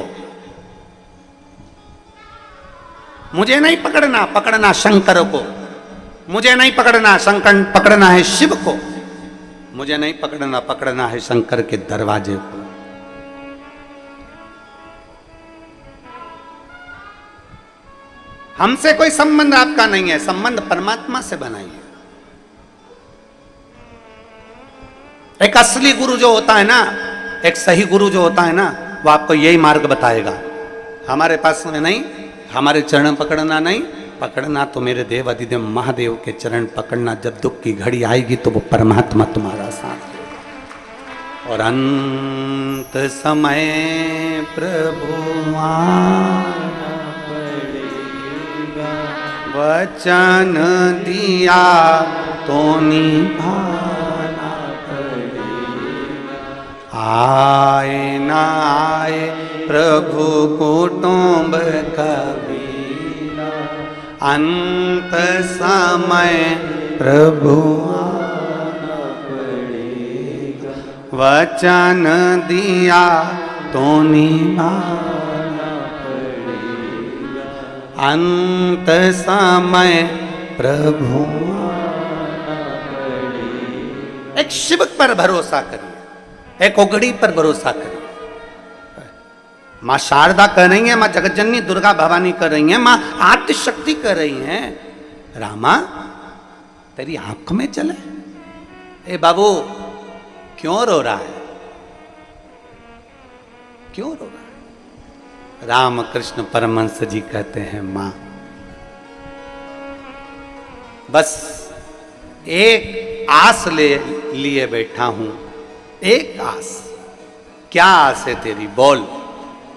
मुझे नहीं पकड़ना, पकड़ना शंकर को। मुझे नहीं पकड़ना, शंकर पकड़ना है शिव को। मुझे नहीं पकड़ना, पकड़ना है शंकर के दरवाजे को। हमसे कोई संबंध आपका नहीं है, संबंध परमात्मा से बनाइए। एक असली गुरु जो होता है ना, एक सही गुरु जो होता है ना, वो आपको यही मार्ग बताएगा। हमारे पास में नहीं, हमारे चरण पकड़ना नहीं, पकड़ना तो मेरे देव अधिदेव महादेव के चरण पकड़ना। जब दुख की घड़ी आएगी तो वो परमात्मा तुम्हारा साथ देगा। और अंत समय प्रभु आना पड़ेगा, वचन दिया तो निभाना पड़ेगा। आए ना आए प्रभु कुटुंब कबीरा, अंत समय प्रभु आना पड़ेगा। वचन दिया तो निभाना पड़ेगा, अंत समय प्रभु आना पड़ेगा। एक शिव पर भरोसा करिए, एक ओगड़ी पर भरोसा करिए। माँ शारदा कर रही है, माँ जगतजननी दुर्गा भवानी कर रही है, माँ आद्य शक्ति कर रही है। रामा तेरी आंख में चले। ए बाबू क्यों रो रहा है, क्यों रो रहा है? रामकृष्ण परमहंस जी कहते हैं मां बस एक आस लिए बैठा हूं, एक आस। क्या आस है तेरी, बोल।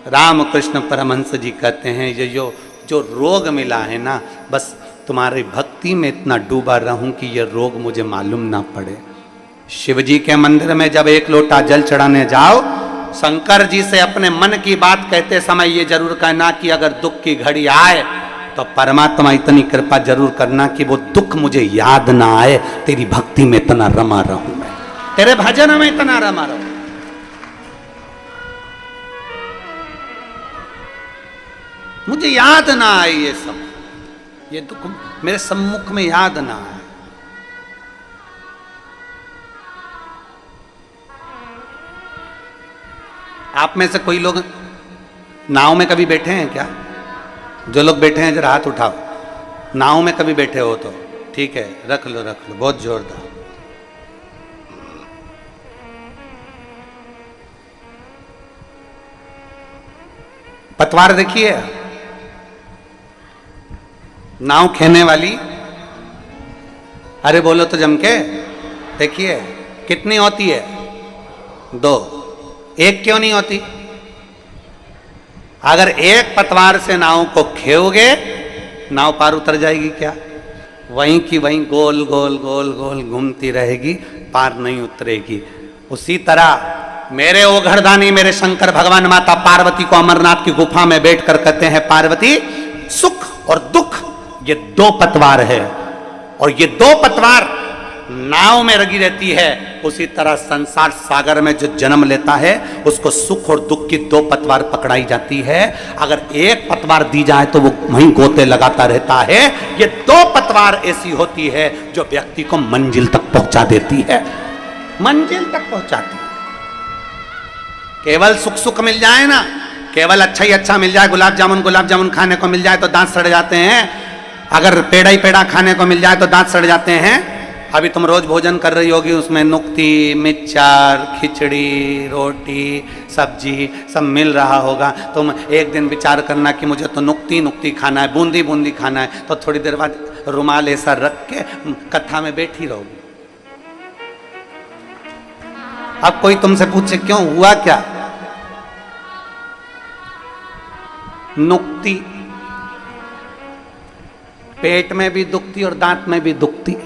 रामकृष्ण परमहंस जी कहते हैं ये जो रोग मिला है ना, बस तुम्हारी भक्ति में इतना डूबा रहूं कि ये रोग मुझे मालूम ना पड़े। शिव जी के मंदिर में जब एक लोटा जल चढ़ाने जाओ, शंकर जी से अपने मन की बात कहते समय ये जरूर कहना कि अगर दुख की घड़ी आए तो परमात्मा इतनी कृपा जरूर करना कि वो दुख मुझे याद ना आए, तेरी भक्ति में इतना रमा रहूं, मैं तेरे भजन में इतना रमा रहूं। मुझे याद ना आए ये सब, ये दुख मेरे सम्मुख में याद ना आए। आप में से कोई लोग नाव में कभी बैठे हैं क्या? जो लोग बैठे हैं जरा हाथ उठाओ। नाव में कभी बैठे हो तो ठीक है, रख लो रख लो, बहुत जोरदार। पतवार देखिए, नाव खेने वाली, अरे बोलो तो जम के। देखिए कितनी होती है? 2। एक क्यों नहीं होती? अगर एक पतवार से नाव को खेओगे, नाव पार उतर जाएगी क्या? वहीं की वहीं गोल गोल गोल गोल घूमती रहेगी, पार नहीं उतरेगी। उसी तरह मेरे ओघड़दानी मेरे शंकर भगवान माता पार्वती को अमरनाथ की गुफा में बैठकर कहते हैं, पार्वती सुख और दुख ये 2 पतवार है, और ये 2 पतवार नाव में लगी रहती है। उसी तरह संसार सागर में जो जन्म लेता है उसको सुख और दुख की 2 पतवार पकड़ाई जाती है। अगर एक पतवार दी जाए तो वो वहीं गोते लगाता रहता है। ये 2 पतवार ऐसी होती है जो व्यक्ति को मंजिल तक पहुंचा देती है, मंजिल तक पहुंचाती है। केवल सुख सुख मिल जाए ना, केवल अच्छा ही अच्छा मिल जाए, गुलाब जामुन खाने को मिल जाए तो दांत सड़ जाते हैं। अगर पेड़ा ही पेड़ा खाने को मिल जाए तो दांत सड़ जाते हैं। अभी तुम रोज भोजन कर रही होगी, उसमें नुक्ती, मिक्सचर, खिचड़ी, रोटी, सब्जी सब मिल रहा होगा। तुम एक दिन विचार करना कि मुझे तो नुक्ती खाना है, बूंदी बूंदी खाना है, तो थोड़ी देर बाद रुमाल ऐसा रख के कथा में बैठी रहोगी। अब कोई तुमसे पूछे क्यों हुआ क्या? नुक्ती पेट में भी दुखती और दांत में भी दुखती।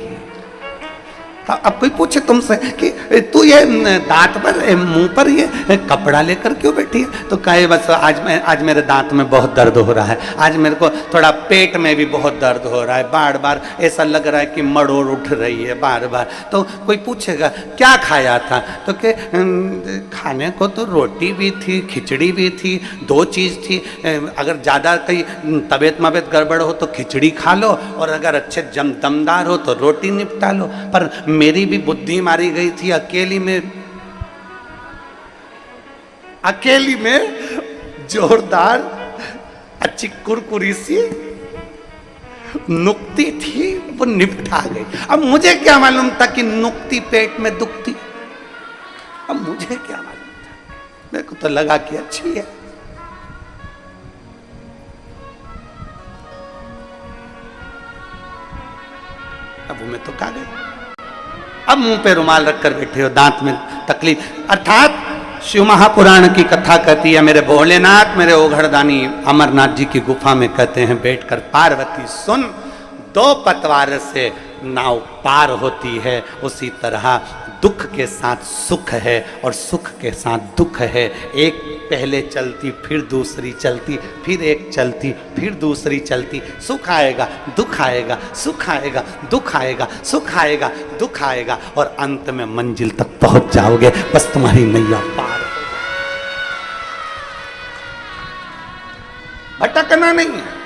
अब कोई पूछे तुमसे कि तू ये दांत पर मुंह पर ये कपड़ा लेकर क्यों बैठी है, तो कहे बस आज मेरे दांत में बहुत दर्द हो रहा है, आज मेरे को थोड़ा पेट में भी बहुत दर्द हो रहा है, बार बार ऐसा लग रहा है कि मड़ोड़ उठ रही है बार बार। तो कोई पूछेगा क्या खाया था, तो कि खाने को तो रोटी भी थी, खिचड़ी भी थी, 2 चीज़ थी। अगर ज़्यादा कहीं तबीयत मबीयत गड़बड़ हो तो खिचड़ी खा लो, और अगर अच्छे दमदार हो तो रोटी निपटा लो। पर मेरी भी बुद्धि मारी गई थी, अकेली में जोरदार अच्छी कुरकुरी सी नुक्ती थी, वो निपटा गई। अब मुझे क्या मालूम था कि नुक्ती पेट में दुखती, अब मुझे क्या मालूम था, मेरे को तो लगा कि अच्छी है। अब मैं तो खा गई। अब मुंह पे रुमाल रखकर बैठे हो, दांत में तकलीफ। अर्थात शिव महापुराण की कथा कहती है, मेरे भोलेनाथ मेरे ओघड़दानी अमरनाथ जी की गुफा में कहते हैं बैठकर, पार्वती सुन, दो पतवार से नाव पार होती है, उसी तरह दुख के साथ सुख है और सुख के साथ दुख है। एक पहले चलती, फिर दूसरी चलती, फिर एक चलती, फिर दूसरी चलती। सुख आएगा, दुख आएगा, सुख आएगा, दुख आएगा, सुख आएगा, दुख आएगा, और अंत में मंजिल तक पहुंच जाओगे। बस तुम्हारी नैया पार हो जाए। भटकना नहीं है।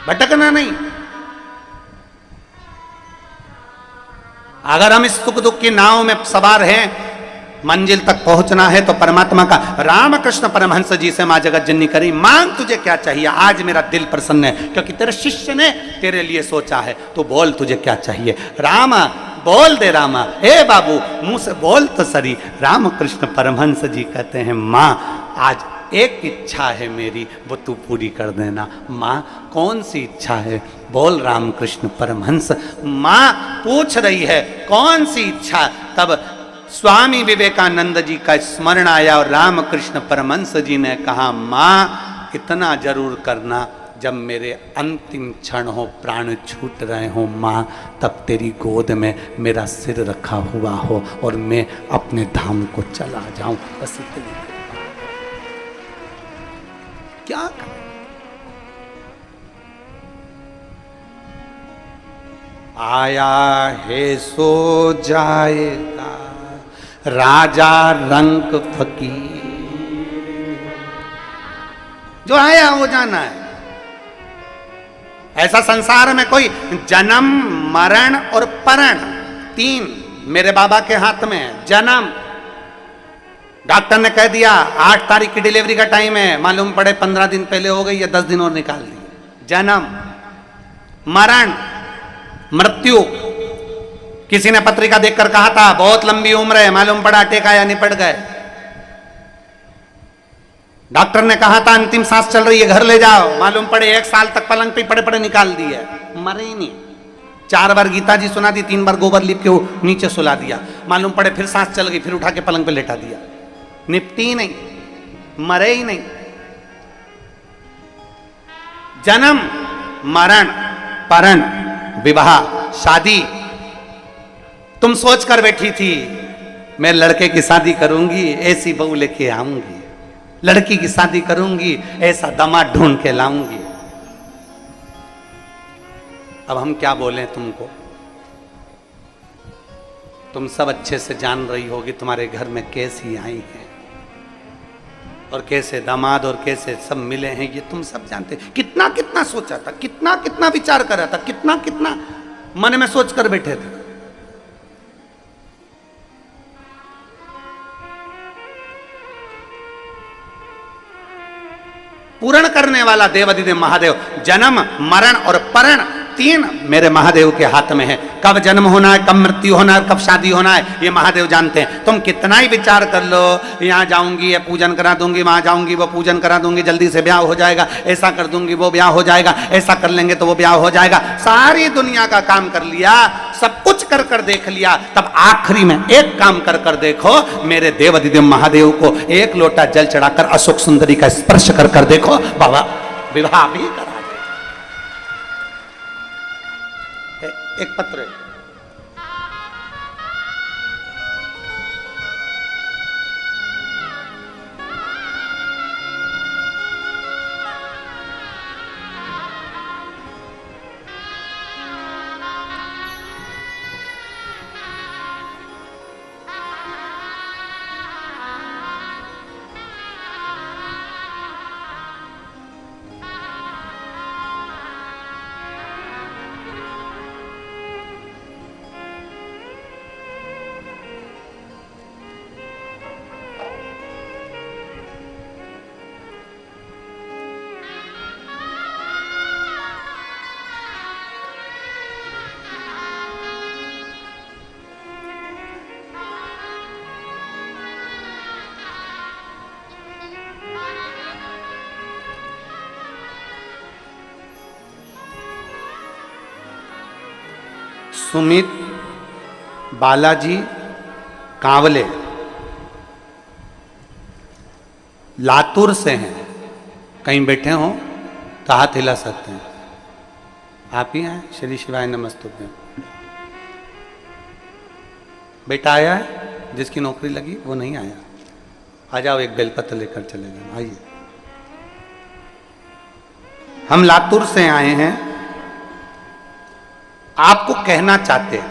भटकना नहीं। अगर हम इस सुख दुख की नाव में सवार हैं, मंजिल तक पहुंचना है तो परमात्मा का, रामकृष्ण परमहंस जी से मां जगत जननी करी, मांग तुझे क्या चाहिए, आज मेरा दिल प्रसन्न है क्योंकि तेरे शिष्य ने तेरे लिए सोचा है। तो बोल तुझे क्या चाहिए। राम बोल दे रामा, हे बाबू मुंह से बोल तो सरी। रामकृष्ण परमहंस जी कहते हैं मां आज एक इच्छा है मेरी, वो तू पूरी कर देना। माँ कौन सी इच्छा है, बोल रामकृष्ण परमहंस। माँ पूछ रही है कौन सी इच्छा। तब स्वामी विवेकानंद जी का स्मरण आया और रामकृष्ण परमहंस जी ने कहा माँ इतना जरूर करना, जब मेरे अंतिम क्षण हो, प्राण छूट रहे हो माँ, तब तेरी गोद में मेरा सिर रखा हुआ हो और मैं अपने धाम को चला जाऊं। बस इतनी क्या कर? आया है सो जाएगा राजा रंग फकीर, जो आया वो जाना है। ऐसा संसार में कोई जन्म मरण और परण, तीन मेरे बाबा के हाथ में है। जन्म, डॉक्टर ने कह दिया 8 तारीख की डिलीवरी का टाइम है, मालूम पड़े 15 दिन पहले हो गई या 10 दिन और निकाल दी। जन्म। मरण, मृत्यु। किसी ने पत्रिका देखकर कहा था बहुत लंबी उम्र है, मालूम पड़ा अटैक आया, निपट गए। डॉक्टर ने कहा था अंतिम सांस चल रही है, घर ले जाओ, मालूम पड़े 1 साल तक पलंग पे पड़े पड़े निकाल दिए, मरे ही नहीं। 4 बार गीता जी सुना दी, 3 बार गोबर लिप के नीचे सुला दिया, मालूम पड़े फिर सांस चल गई, फिर उठा के पलंग पे लेटा दिया, निपटी ही नहीं, मरे ही नहीं। जन्म, मरण, परण, विवाह, शादी। तुम सोच कर बैठी थी मैं लड़के की शादी करूंगी, ऐसी बहू लेके आऊंगी, लड़की की शादी करूंगी, ऐसा दामाद ढूंढ के लाऊंगी। अब हम क्या बोलें तुमको, तुम सब अच्छे से जान रही होगी तुम्हारे घर में कैसी आई है और कैसे दामाद और कैसे सब मिले हैं, ये तुम सब जानते। कितना कितना सोचा था, कितना कितना विचार करा था, कितना कितना मन में सोच कर बैठे थे। पूर्ण करने वाला देवाधिदेव महादेव, जन्म मरण और परण, 3 मेरे महादेव के हाथ में है। कब जन्म होना है, कब मृत्यु होना है, कब शादी होना है, ये महादेव जानते हैं। तुम कितना ही विचार कर लो, यहाँ जाऊंगी ये पूजन करा दूंगी, वहां जाऊंगी वो पूजन करा दूंगी, जल्दी से ब्याह हो जाएगा, ऐसा कर दूंगी वो ब्याह हो जाएगा, ऐसा कर लेंगे तो वो ब्याह हो जाएगा। सारी दुनिया का काम कर लिया, सब कुछ कर कर देख लिया, तब आखिरी में एक काम कर कर देखो, मेरे देवाधिदेव महादेव को 1 लोटा जल चढ़ाकर अशोक सुंदरी का स्पर्श कर कर देखो, बाबा विवाह भी करा। एक पत्र है, सुमित बालाजी कांवले, लातूर से हैं, कहीं बैठे हो तो हाथ हिला सकते हैं। आप ही आए? श्री शिवाय नमस्तुभ्यं। बेटा आया है जिसकी नौकरी लगी? वो नहीं आया। आ जाओ, एक बेलपत्र लेकर चले जाओ। आइए, हम लातूर से आए हैं, आपको कहना चाहते हैं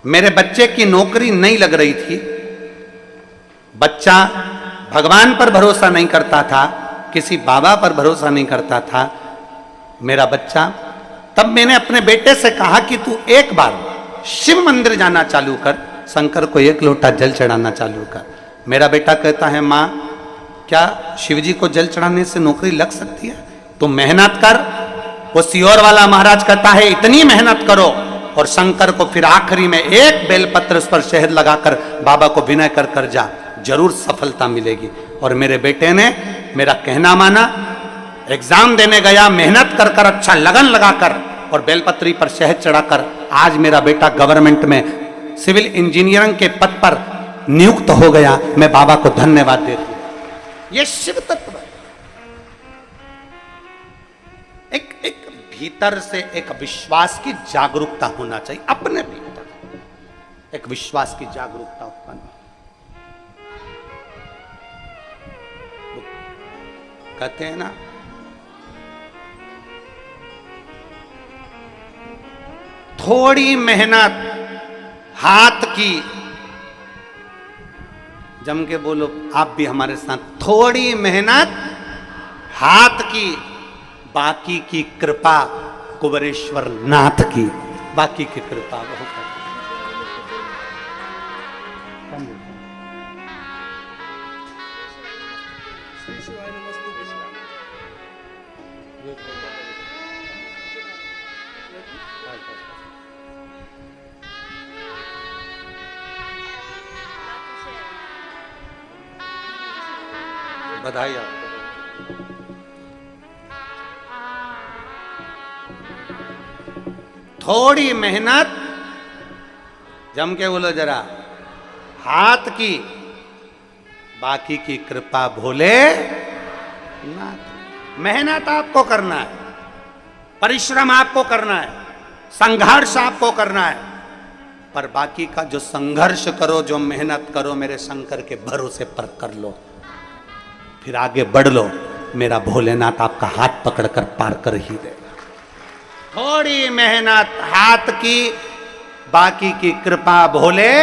मेरे बच्चे की नौकरी नहीं लग रही थी। बच्चा भगवान पर भरोसा नहीं करता था, किसी बाबा पर भरोसा नहीं करता था मेरा बच्चा। तब मैंने अपने बेटे से कहा कि तू एक बार शिव मंदिर जाना चालू कर, शंकर को एक लोटा जल चढ़ाना चालू कर। मेरा बेटा कहता है, माँ क्या शिवजी को जल चढ़ाने से नौकरी लग सकती है? तो मेहनत कर। वो सियोर वाला महाराज कहता है इतनी मेहनत करो, और शंकर को फिर आखिरी में एक बेलपत्र उस पर शहद लगाकर बाबा को विनय कर कर जा, जरूर सफलता मिलेगी। और मेरे बेटे ने मेरा कहना माना, एग्जाम देने गया, मेहनत कर कर अच्छा लगन लगाकर और बेलपत्री पर शहद चढ़ाकर आज मेरा बेटा गवर्नमेंट में सिविल इंजीनियरिंग के पद पर नियुक्त हो गया। मैं बाबा को धन्यवाद देती हूं। ये शिव तत्व है। एक भीतर से एक विश्वास की जागरूकता होना चाहिए, अपने भीतर एक विश्वास की जागरूकता उत्पन्न। कहते हैं ना, थोड़ी मेहनत हाथ की, जम के बोलो आप भी हमारे साथ, थोड़ी मेहनत हाथ की, बाकी की कृपा कुबरेश्वर नाथ की। बाकी की कृपा वो बधाई आपको। थोड़ी मेहनत, जम के बोलो जरा, हाथ की, बाकी की कृपा भोले नाथ। मेहनत आपको करना है, परिश्रम आपको करना है, संघर्ष आपको करना है, पर बाकी का जो संघर्ष करो, जो मेहनत करो, मेरे शंकर के भरोसे पर कर लो, फिर आगे बढ़ लो। मेरा भोलेनाथ आपका हाथ पकड़कर पार कर ही देगा। थोड़ी मेहनत हाथ की, बाकी की कृपा भोले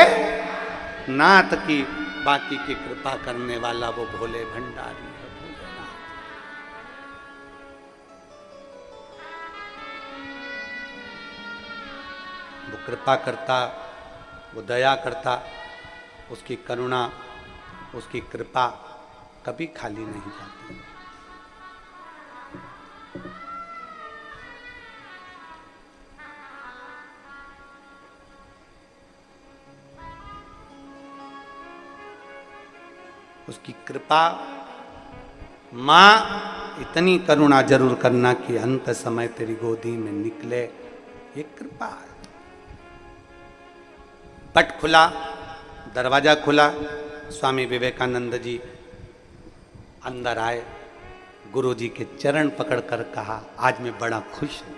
नाथ की। बाकी की कृपा करने वाला वो भोले भंडारी है, भोलेनाथ। वो कृपा करता, वो दया करता, उसकी करुणा, उसकी कृपा कभी खाली नहीं जाती। उसकी कृपा, मां इतनी करुणा जरूर करना कि अंत समय तेरी गोदी में निकले, ये कृपा है। पट खुला, दरवाजा खुला, स्वामी विवेकानंद जी अंदर आए, गुरुजी के चरण पकड़कर कहा, आज मैं बड़ा खुश हूं।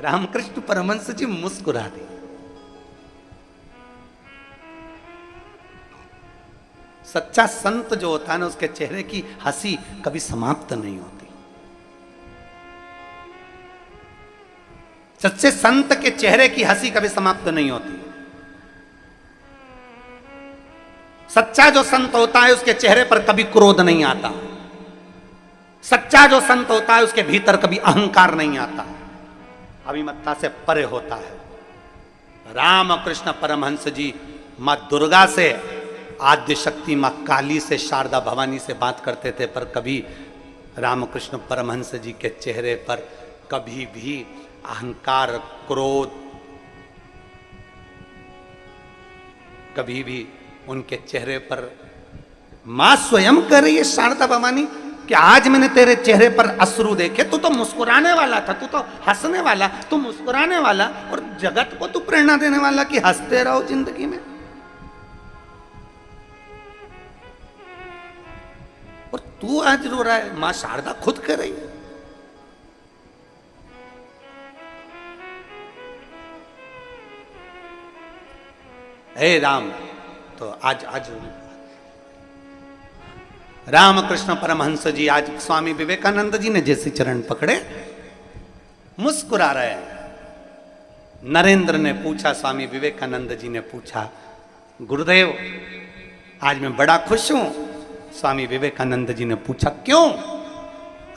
रामकृष्ण परमहंस जी मुस्कुरा दिए। सच्चा संत जो होता है ना, उसके चेहरे की हंसी कभी समाप्त नहीं होती। सच्चे संत के चेहरे की हंसी कभी समाप्त नहीं होती। सच्चा जो संत होता है उसके चेहरे पर कभी क्रोध नहीं आता। सच्चा जो संत होता है उसके भीतर कभी अहंकार नहीं आता, अभिमत्ता से परे होता है। रामकृष्ण परमहंस जी मां दुर्गा से, आद्य शक्ति मां काली से, शारदा भवानी से बात करते थे, पर कभी रामकृष्ण परमहंस जी के चेहरे पर कभी भी अहंकार, क्रोध, कभी भी उनके चेहरे पर। मां स्वयं कह रही है शारदा भवानी कि आज मैंने तेरे चेहरे पर अश्रु देखे, तू तो मुस्कुराने वाला था, तू तो हंसने वाला, तू मुस्कुराने वाला, और जगत को तू प्रेरणा देने वाला कि हंसते रहो जिंदगी में। और तू आज रो रहा है, मां शारदा खुद कह रही है। हे राम, तो आज रामकृष्ण परमहंस जी, आज स्वामी विवेकानंद जी ने जैसे चरण पकड़े मुस्कुरा रहे हैं। नरेंद्र ने पूछा, स्वामी विवेकानंद जी ने पूछा, गुरुदेव आज मैं बड़ा खुश हूं। स्वामी विवेकानंद जी ने पूछा, क्यों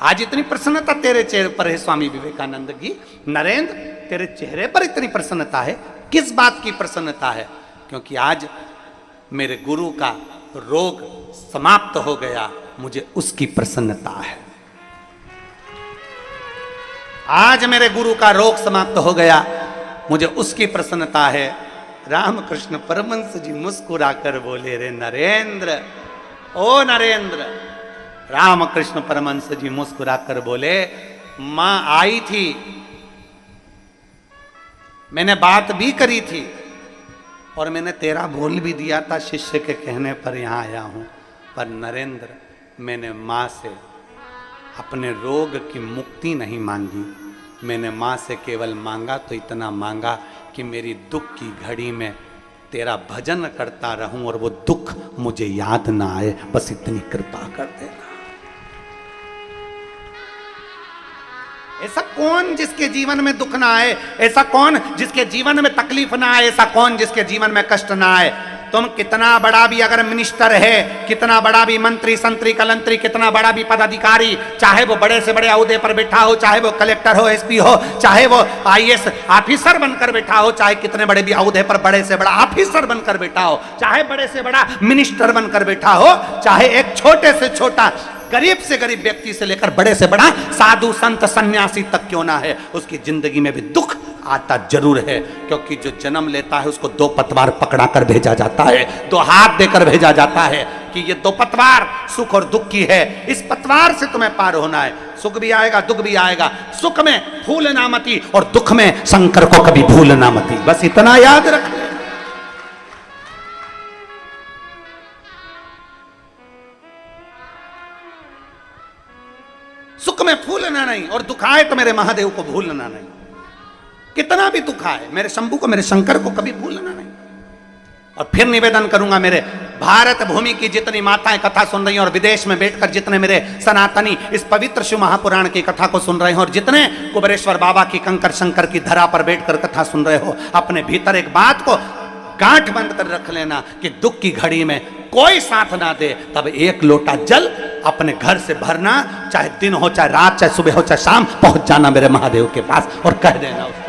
आज इतनी प्रसन्नता तेरे चेहरे पर है? स्वामी विवेकानंद जी, नरेंद्र तेरे चेहरे पर इतनी प्रसन्नता है, किस बात की प्रसन्नता है? क्योंकि आज मेरे गुरु का रोग समाप्त हो गया, मुझे उसकी प्रसन्नता है। आज मेरे गुरु का रोग समाप्त हो गया, मुझे उसकी प्रसन्नता है। रामकृष्ण परमहंस जी मुस्कुराकर बोले, रे नरेंद्र, ओ नरेंद्र। रामकृष्ण परमहंस जी मुस्कुराकर बोले, मां आई थी, मैंने बात भी करी थी और मैंने तेरा बोल भी दिया था, शिष्य के कहने पर यहां आया हूं। पर नरेंद्र, मैंने मां से अपने रोग की मुक्ति नहीं मांगी, मैंने मां से केवल मांगा तो इतना मांगा कि मेरी दुख की घड़ी में तेरा भजन करता रहूं और वो दुख मुझे याद ना आए, बस इतनी कृपा कर देना। ऐसा कौन जिसके जीवन में दुख ना आए? ऐसा कौन जिसके जीवन में तकलीफ ना आए? ऐसा कौन जिसके जीवन में कष्ट ना आए? तुम कितना बड़ा भी अगर मिनिस्टर है, कितना बड़ा भी मंत्री संतरी कलंतरी, कितना बड़ा भी पदाधिकारी, चाहे वो बड़े से बड़े ओहदे पर बैठा हो, चाहे वो कलेक्टर हो, एसपी हो, चाहे वो आईएएस ऑफिसर बनकर बैठा हो, चाहे कितने बड़े भी ओहदे पर बड़े से बड़ा ऑफिसर बनकर बैठा हो, चाहे बड़े से बड़ा मिनिस्टर बनकर बैठा हो, चाहे एक छोटे से छोटा गरीब से गरीब व्यक्ति से लेकर बड़े से बड़ा साधु संत सन्यासी तक क्यों ना है, उसकी जिंदगी में भी दुख आता जरूर है। क्योंकि जो जन्म लेता है उसको दो पतवार पकड़ा कर भेजा जाता है, दो हाथ देकर भेजा जाता है कि ये दो पतवार सुख और दुख की है, इस पतवार से तुम्हें पार होना है। सुख भी आएगा, दुख भी आएगा, सुख में भूलना मती और दुख में शंकर को कभी भूलना मती, बस इतना याद रख ले। सुख में भूलना नहीं और दुख आए तो मेरे महादेव को भूलना नहीं। कितना भी दुख आए, मेरे शंभू को, मेरे शंकर को कभी भूलना नहीं। और फिर निवेदन करूंगा, मेरे भारत भूमि की जितनी माताएं कथा सुन रही हैं और विदेश में बैठकर जितने मेरे सनातनी इस पवित्र शिव महापुराण की कथा को सुन रहे हैं और जितने कुबेरेश्वर बाबा की कंकर शंकर की धरा पर बैठकर कथा सुन रहे हो, अपने भीतर एक बात को गांठ बंद कर रख लेना कि दुख की घड़ी में कोई साथ ना दे, तब एक लोटा जल अपने घर से भरना, चाहे दिन हो, चाहे रात, चाहे सुबह हो, चाहे शाम, पहुंच जाना मेरे महादेव के पास और कह देना उसको,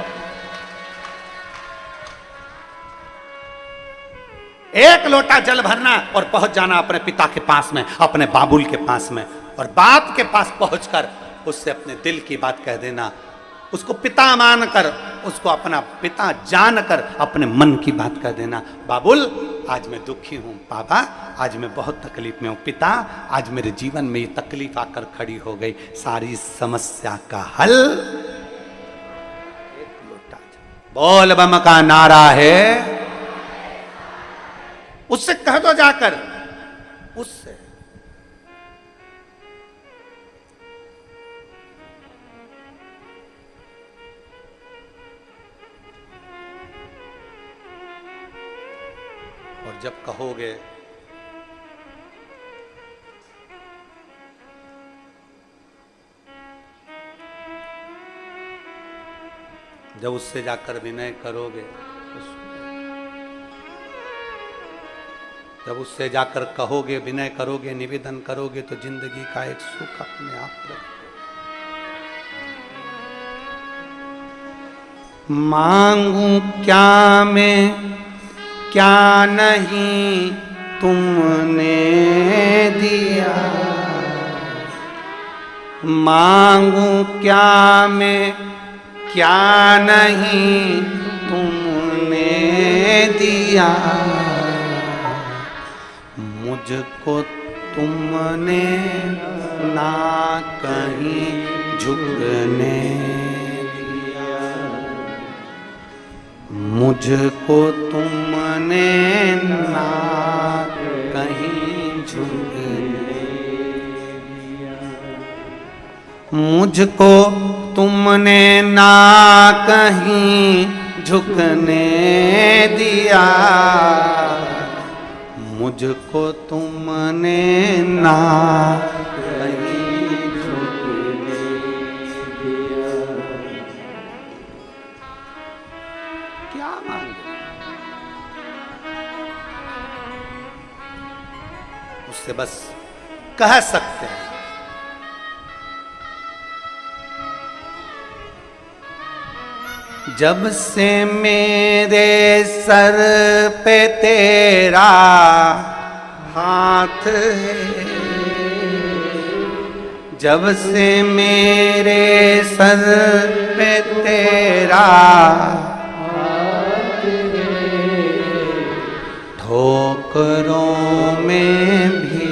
एक लोटा जल भरना और पहुंच जाना अपने पिता के पास में, अपने बाबुल के पास में, और बाप के पास पहुंचकर उससे अपने दिल की बात कह देना, उसको पिता मानकर, उसको अपना पिता जानकर अपने मन की बात कह देना। बाबुल, आज मैं दुखी हूं, बाबा आज मैं बहुत तकलीफ में हूं, पिता आज मेरे जीवन में ये तकलीफ आकर खड़ी हो गई, सारी समस्या का हल एक लोटा जल। बोल बम का नारा है, उससे कह दो जाकर, उससे और जब कहोगे जब उससे जाकर विनय करोगे, जब उससे जाकर कहोगे, विनय करोगे, निवेदन करोगे, तो जिंदगी का एक सुख अपने आप मांगू क्या मैं क्या नहीं तुमने दिया, मांगू क्या मैं क्या नहीं तुमने दिया, मुझको तुमने ना कहीं झुकने दिया, मुझको तुमने ना कहीं झुकने, मुझको तुमने ना कहीं झुकने दिया, मुझको तुमने ना कहीं झुकने दिया। क्या मांगे? उससे बस कह सकते हैं जब से मेरे सर पे तेरा हाथ है, जब से मेरे सर पे तेरा हाथ है, ठोकरों में भी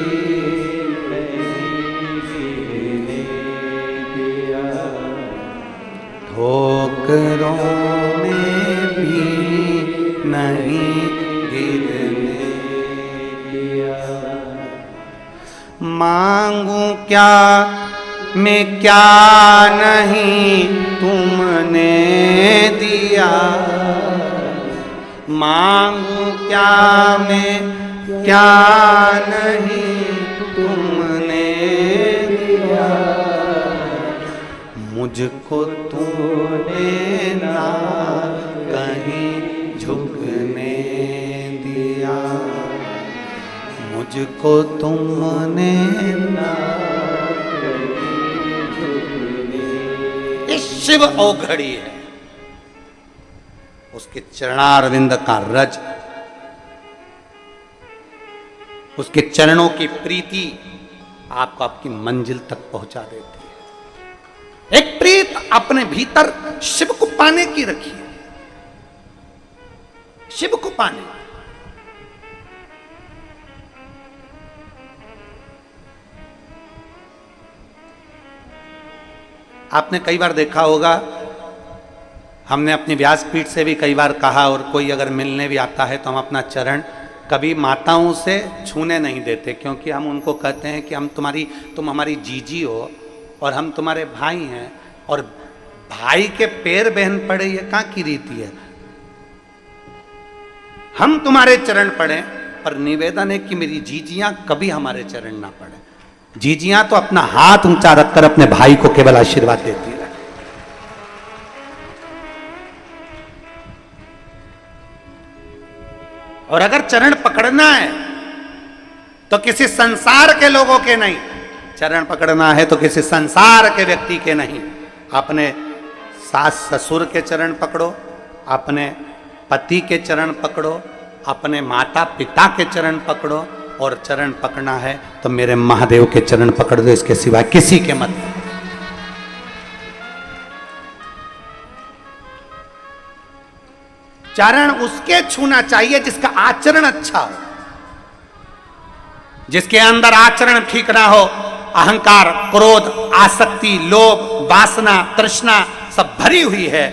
ठोकरों में भी नहीं गिरने दिया। मांगू क्या मैं क्या नहीं तुमने दिया, मांगू क्या मैं क्या नहीं तुमने दिया, मुझको तूने ना कहीं झुकने दिया, मुझको तुमने ना कहीं झुकने। ये शिव औघड़ी है, उसके चरणारविंद का रज, उसके चरणों की प्रीति आपको आपकी मंजिल तक पहुंचा देती है। एक प्रीत अपने भीतर शिव को पाने की रखी है, शिव को पाने। आपने कई बार देखा होगा, हमने अपनी व्यासपीठ से भी कई बार कहा, और कोई अगर मिलने भी आता है तो हम अपना चरण कभी माताओं से छूने नहीं देते, क्योंकि हम उनको कहते हैं कि तुम हमारी जीजी हो और हम तुम्हारे भाई हैं, और भाई के पैर बहन पड़े ये कहाँ की रीति है। हम तुम्हारे चरण पड़े, पर निवेदन है कि मेरी जीजियां कभी हमारे चरण ना पड़े। जीजियां तो अपना हाथ ऊंचा रखकर अपने भाई को केवल आशीर्वाद देती है। और अगर चरण पकड़ना है तो किसी संसार के लोगों के नहीं, चरण पकड़ना है तो किसी संसार के व्यक्ति के नहीं। अपने सास ससुर के चरण पकड़ो, अपने पति के चरण पकड़ो, अपने माता पिता के चरण पकड़ो, और चरण पकड़ना है तो मेरे महादेव के चरण पकड़ दो, इसके सिवा किसी के मत। चरण उसके छूना चाहिए जिसका आचरण अच्छा हो, जिसके अंदर आचरण ठीक ना हो, अहंकार, क्रोध, आसक्ति, लोभ, वासना, तृष्णा सब भरी हुई है,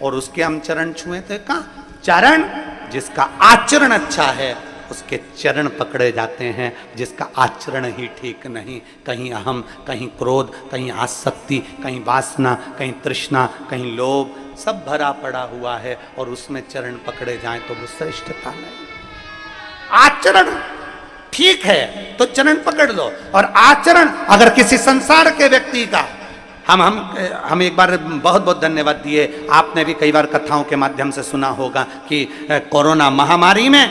और उसके हम चरण छुए थे। कहां? चरण जिसका आचरण अच्छा है उसके चरण पकड़े जाते हैं, जिसका आचरण ही ठीक नहीं, कहीं अहम, कहीं क्रोध, कहीं आसक्ति, कहीं वासना, कहीं तृष्णा, कहीं लोभ, सब भरा पड़ा हुआ है, और उसमें चरण पकड़े जाएं तो वो श्रेष्ठता नहीं। आचरण ठीक है तो चरण पकड़ लो, और आचरण अगर किसी संसार के व्यक्ति का, हम एक बार बहुत बहुत धन्यवाद दिए। आपने भी कई बार कथाओं के माध्यम से सुना होगा कि कोरोना महामारी में,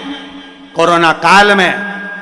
कोरोना काल में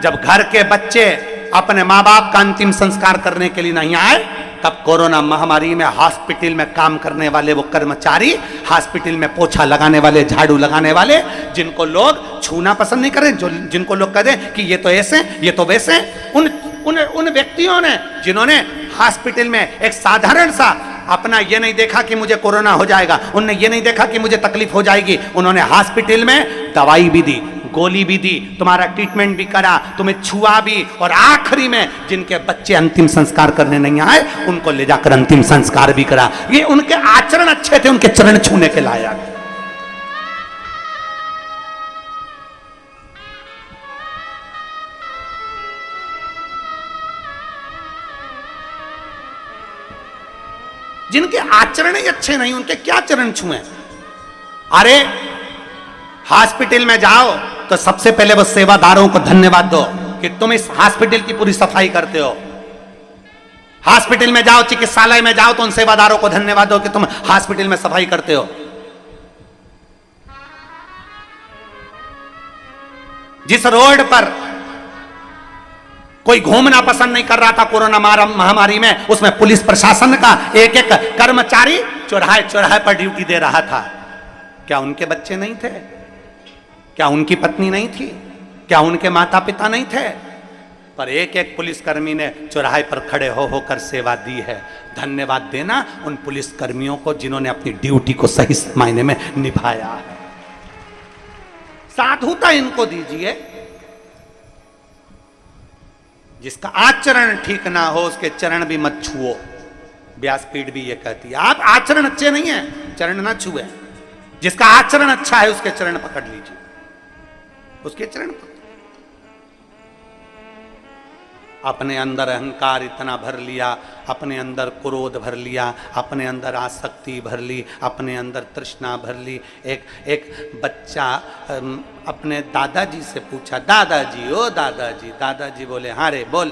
जब घर के बच्चे अपने माँ बाप का अंतिम संस्कार करने के लिए नहीं आए, तब कोरोना महामारी में हॉस्पिटल में काम करने वाले वो कर्मचारी, हॉस्पिटल में पोछा लगाने वाले, झाड़ू लगाने वाले, जिनको लोग छूना पसंद नहीं कर रहे, जिनको लोग कहते हैं कि ये तो ऐसे, ये तो वैसे, उन व्यक्तियों ने, जिन्होंने हॉस्पिटल में एक साधारण सा अपना ये नहीं देखा कि मुझे कोरोना हो जाएगा, उन्होंने ये नहीं देखा कि मुझे तकलीफ हो जाएगी, उन्होंने हॉस्पिटल में दवाई भी दी, गोली भी दी, तुम्हारा ट्रीटमेंट भी करा, तुम्हें छुआ भी, और आखिरी में जिनके बच्चे अंतिम संस्कार करने नहीं आए उनको ले जाकर अंतिम संस्कार भी करा। ये उनके आचरण अच्छे थे, उनके चरण छूने के लायक। जिनके आचरण ही अच्छे नहीं, उनके क्या चरण छुए? अरे हॉस्पिटल में जाओ तो सबसे पहले वो सेवादारों को धन्यवाद दो कि तुम इस हॉस्पिटल की पूरी सफाई करते हो। हॉस्पिटल में जाओ, चिकित्सालय में जाओ तो उन सेवादारों को धन्यवाद दो कि तुम हॉस्पिटल में सफाई करते हो। जिस रोड पर कोई घूमना पसंद नहीं कर रहा था कोरोना महामारी में, उसमें पुलिस प्रशासन का एक एक कर्मचारी चौराहे चौराहे पर ड्यूटी दे रहा था। क्या उनके बच्चे नहीं थे? क्या उनकी पत्नी नहीं थी? क्या उनके माता पिता नहीं थे? पर एक एक पुलिसकर्मी ने चौराहे पर खड़े हो होकर सेवा दी है। धन्यवाद देना उन पुलिसकर्मियों को जिन्होंने अपनी ड्यूटी को सही मायने में निभाया है। साधुता इनको दीजिए। जिसका आचरण ठीक ना हो उसके चरण भी मत छुओ। व्यासपीठ भी ये कहती है, आप आचरण अच्छे नहीं है, चरण ना छुए। जिसका आचरण अच्छा है उसके चरण पकड़ लीजिए, उसके चरण पकड़। अपने अंदर अहंकार इतना भर लिया, अपने अंदर क्रोध भर लिया, अपने अंदर आसक्ति भर ली, अपने अंदर तृष्णा भर ली। एक बच्चा अपने दादाजी से पूछा, दादाजी ओ दादाजी। दादाजी बोले, हाँ रे बोल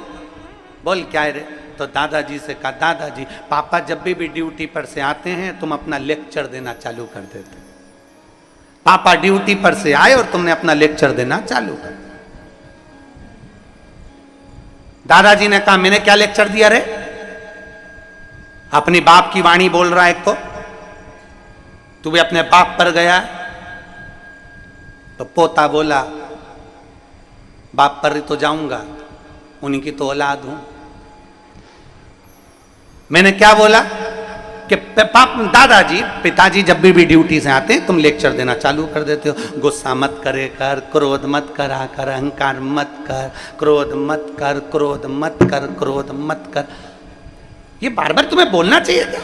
बोल क्या है रे? तो दादाजी से कहा, दादाजी पापा जब भी ड्यूटी पर से आते हैं तुम अपना लेक्चर देना चालू कर देते। पापा ड्यूटी पर से आए और तुमने अपना लेक्चर देना चालू कर। दादाजी ने कहा, मैंने क्या लेक्चर दिया रे? अपनी बाप की वाणी बोल रहा है एक तू भी अपने बाप पर गया। तो पोता बोला, बाप पर तो जाऊंगा, उन्हीं की तो औलाद हूं। मैंने क्या बोला कि दादाजी पिताजी जब भी ड्यूटी से आते हैं तुम लेक्चर देना चालू कर देते हो। गुस्सा मत करे कर, क्रोध मत करा कर, अहंकार मत कर, क्रोध मत कर, क्रोध मत कर, क्रोध मत कर। ये बार बार तुम्हें बोलना चाहिए क्या?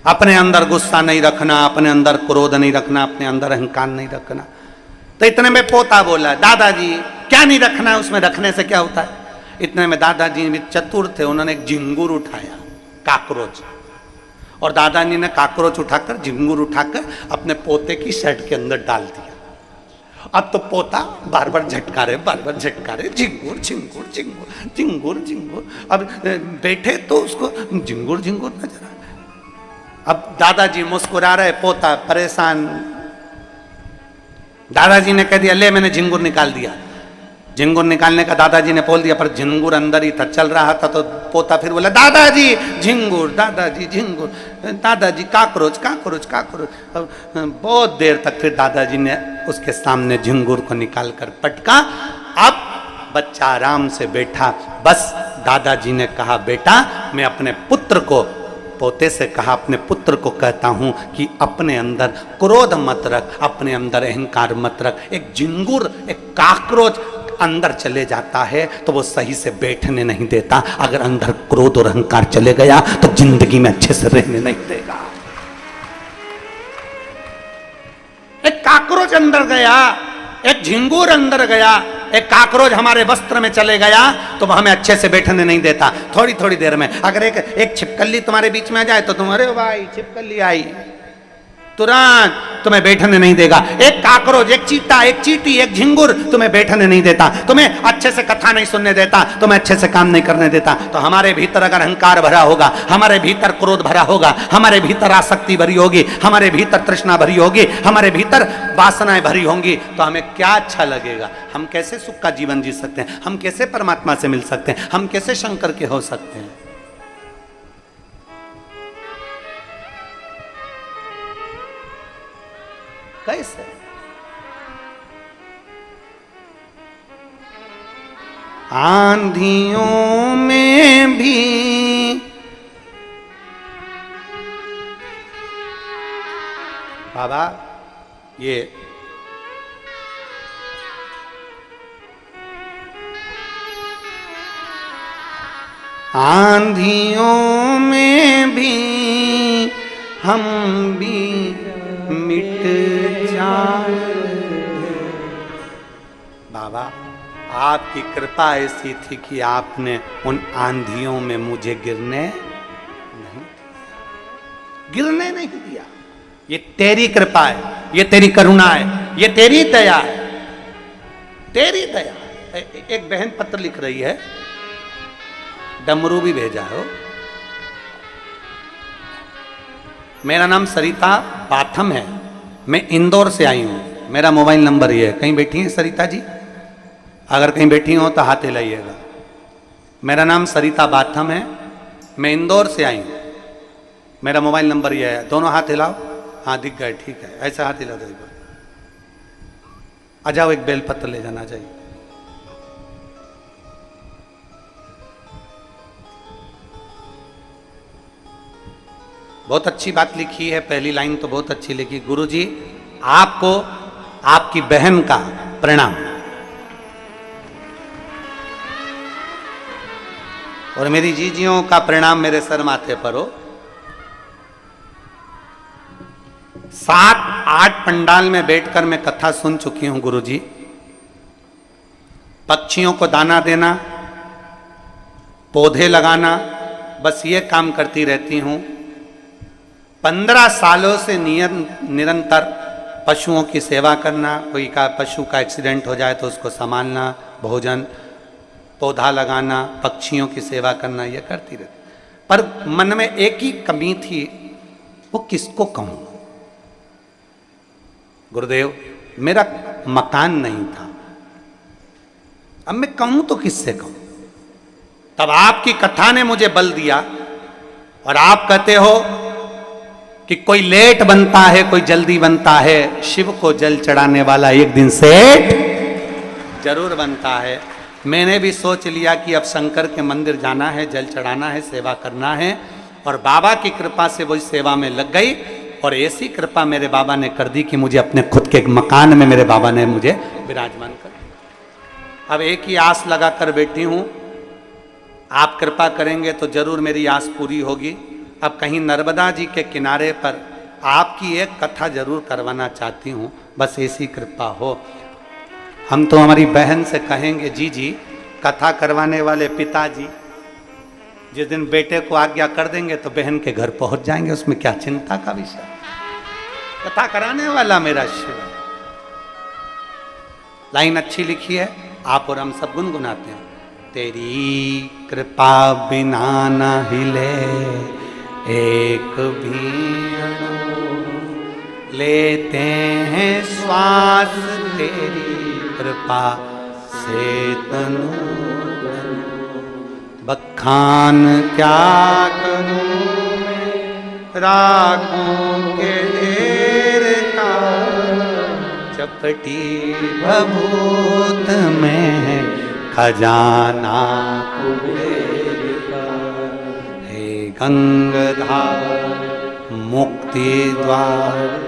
अपने अंदर गुस्सा नहीं रखना, अपने अंदर क्रोध नहीं रखना, अपने अंदर अहंकार नहीं रखना। तो इतने में पोता बोला, दादाजी क्या नहीं रखना है, उसमें रखने से क्या होता है? इतने में दादाजी भी चतुर थे, उन्होंने एक झिंगुर उठाया, काकरोच, और दादाजी ने काकरोच उठाकर, झिंगुर उठाकर अपने पोते की शर्ट के अंदर डाल दिया। अब तो पोता बार बार झटका रहे, झिंगुर झिंगुर झिंगुर झिंगुर झिंगुर। अब बैठे तो उसको झिंगुर झिंगुर नजर आ रहा। अब दादाजी मुस्कुरा रहे, पोता परेशान। दादाजी ने कह दिया, ले मैंने झिंगुर निकाल दिया। झिंगुर निकालने का दादाजी ने बोल दिया, पर झिंगुर अंदर ही था, चल रहा था। तो पोता फिर बोला, दादाजी झिंगुर, दादाजी झिंगुर, दादाजी काकरोच काकरोच काकरोच। बहुत देर तक फिर दादाजी ने उसके सामने झिंगुर को निकाल कर पटका। अब बच्चा आराम से बैठा। बस दादाजी ने कहा, बेटा मैं अपने पुत्र को, पोते से कहा, अपने पुत्र को कहता हूं कि अपने अंदर क्रोध मत रख, अपने अंदर अहंकार मत रख। एक झिंगुर, एक काकरोच अंदर चले जाता है तो वो सही से बैठने नहीं देता। अगर अंदर क्रोध और अहंकार चले गया तो जिंदगी में अच्छे से रहने नहीं देगा। एक काकरोच अंदर गया, एक झिंगुर अंदर गया, एक काकरोच हमारे वस्त्र में चले गया तो हमें अच्छे से बैठने नहीं देता। थोड़ी थोड़ी देर में अगर एक छिपकली तुम्हारे बीच में आ जाए तो तुम, अरे भाई छिपकली आई, तुरंत तुम्हें बैठने नहीं देगा। एक काकरोच, एक चीता, एक चींटी, एक झिंगुर तुम्हें बैठने नहीं देता, तुम्हें अच्छे से कथा नहीं सुनने देता, तुम्हें अच्छे से काम नहीं करने देता। तो हमारे भीतर अगर अहंकार भरा होगा, हमारे भीतर क्रोध भरा होगा, हमारे भीतर आसक्ति भरी होगी, हमारे भीतर तृष्णा भरी होगी, हमारे भीतर वासनाएं भरी होंगी, तो हमें क्या अच्छा लगेगा? हम कैसे सुख का जीवन जी सकते हैं? हम कैसे परमात्मा से मिल सकते हैं? हम कैसे शंकर के हो सकते हैं? कैसे? आंधियों में भी बाबा, ये आंधियों में भी हम भी मिट जाए। बाबा आपकी कृपा ऐसी थी कि आपने उन आंधियों में मुझे गिरने गिरने नहीं दिया। ये तेरी कृपा है, ये तेरी करुणा है, ये तेरी दया है, तेरी दया। एक बहन पत्र लिख रही है, डमरू भी भेजा हो। मेरा नाम सरिता बाथम है, मैं इंदौर से आई हूं, मेरा मोबाइल नंबर ये है। कहीं बैठी हैं सरिता जी? अगर कहीं बैठी हो तो हाथ हिलाइएगा। मेरा नाम सरिता बाथम है, मैं इंदौर से आई हूं, मेरा मोबाइल नंबर ये है। दोनों हाथ हिलाओ। हाँ दिख गए, ठीक है, ऐसा हाथ हिला दो। आ जाओ, एक बेलपत्र ले जाना चाहिए। बहुत अच्छी बात लिखी है, पहली लाइन तो बहुत अच्छी लिखी। गुरुजी आपको आपकी बहन का प्रणाम, और मेरी जीजियों का प्रणाम मेरे सर माथे पर हो। 7-8 पंडाल में बैठकर मैं कथा सुन चुकी हूं गुरुजी। पक्षियों को दाना देना, पौधे लगाना, बस ये काम करती रहती हूं। 15 सालों से निरंतर पशुओं की सेवा करना, कोई का पशु का एक्सीडेंट हो जाए तो उसको संभालना, भोजन, पौधा लगाना, पक्षियों की सेवा करना, यह करती रहती। पर मन में एक ही कमी थी, वो किसको कहूं? गुरुदेव मेरा मकान नहीं था, अब मैं कहूं तो किससे कहूं? तब आपकी कथा ने मुझे बल दिया, और आप कहते हो कि कोई लेट बनता है, कोई जल्दी बनता है, शिव को जल चढ़ाने वाला एक दिन सेठ जरूर बनता है। मैंने भी सोच लिया कि अब शंकर के मंदिर जाना है, जल चढ़ाना है, सेवा करना है, और बाबा की कृपा से वो सेवा में लग गई। और ऐसी कृपा मेरे बाबा ने कर दी कि मुझे अपने खुद के मकान में मेरे बाबा ने मुझे विराजमान कर दिया। अब एक ही आस लगा कर बैठी हूं, आप कृपा करेंगे तो जरूर मेरी आस पूरी होगी। अब कहीं नर्मदा जी के किनारे पर आपकी एक कथा जरूर करवाना चाहती हूँ, बस ऐसी कृपा हो। हम तो हमारी बहन से कहेंगे, जी जी कथा करवाने वाले पिताजी जिस दिन बेटे को आज्ञा कर देंगे तो बहन के घर पहुंच जाएंगे, उसमें क्या चिंता का विषय। कथा कराने वाला मेरा शिव। लाइन अच्छी लिखी है, आप और हम सब गुनगुनाते हैं। तेरी कृपा बिना न हिले एक भी अणु, लेते हैं श्वास तेरी कृपा से तनु। बखान क्या करूं मैं रागों के ढेर का, चपटी भभूत में खजाना कुबेर का। हे गंगाधार मुक्ति द्वार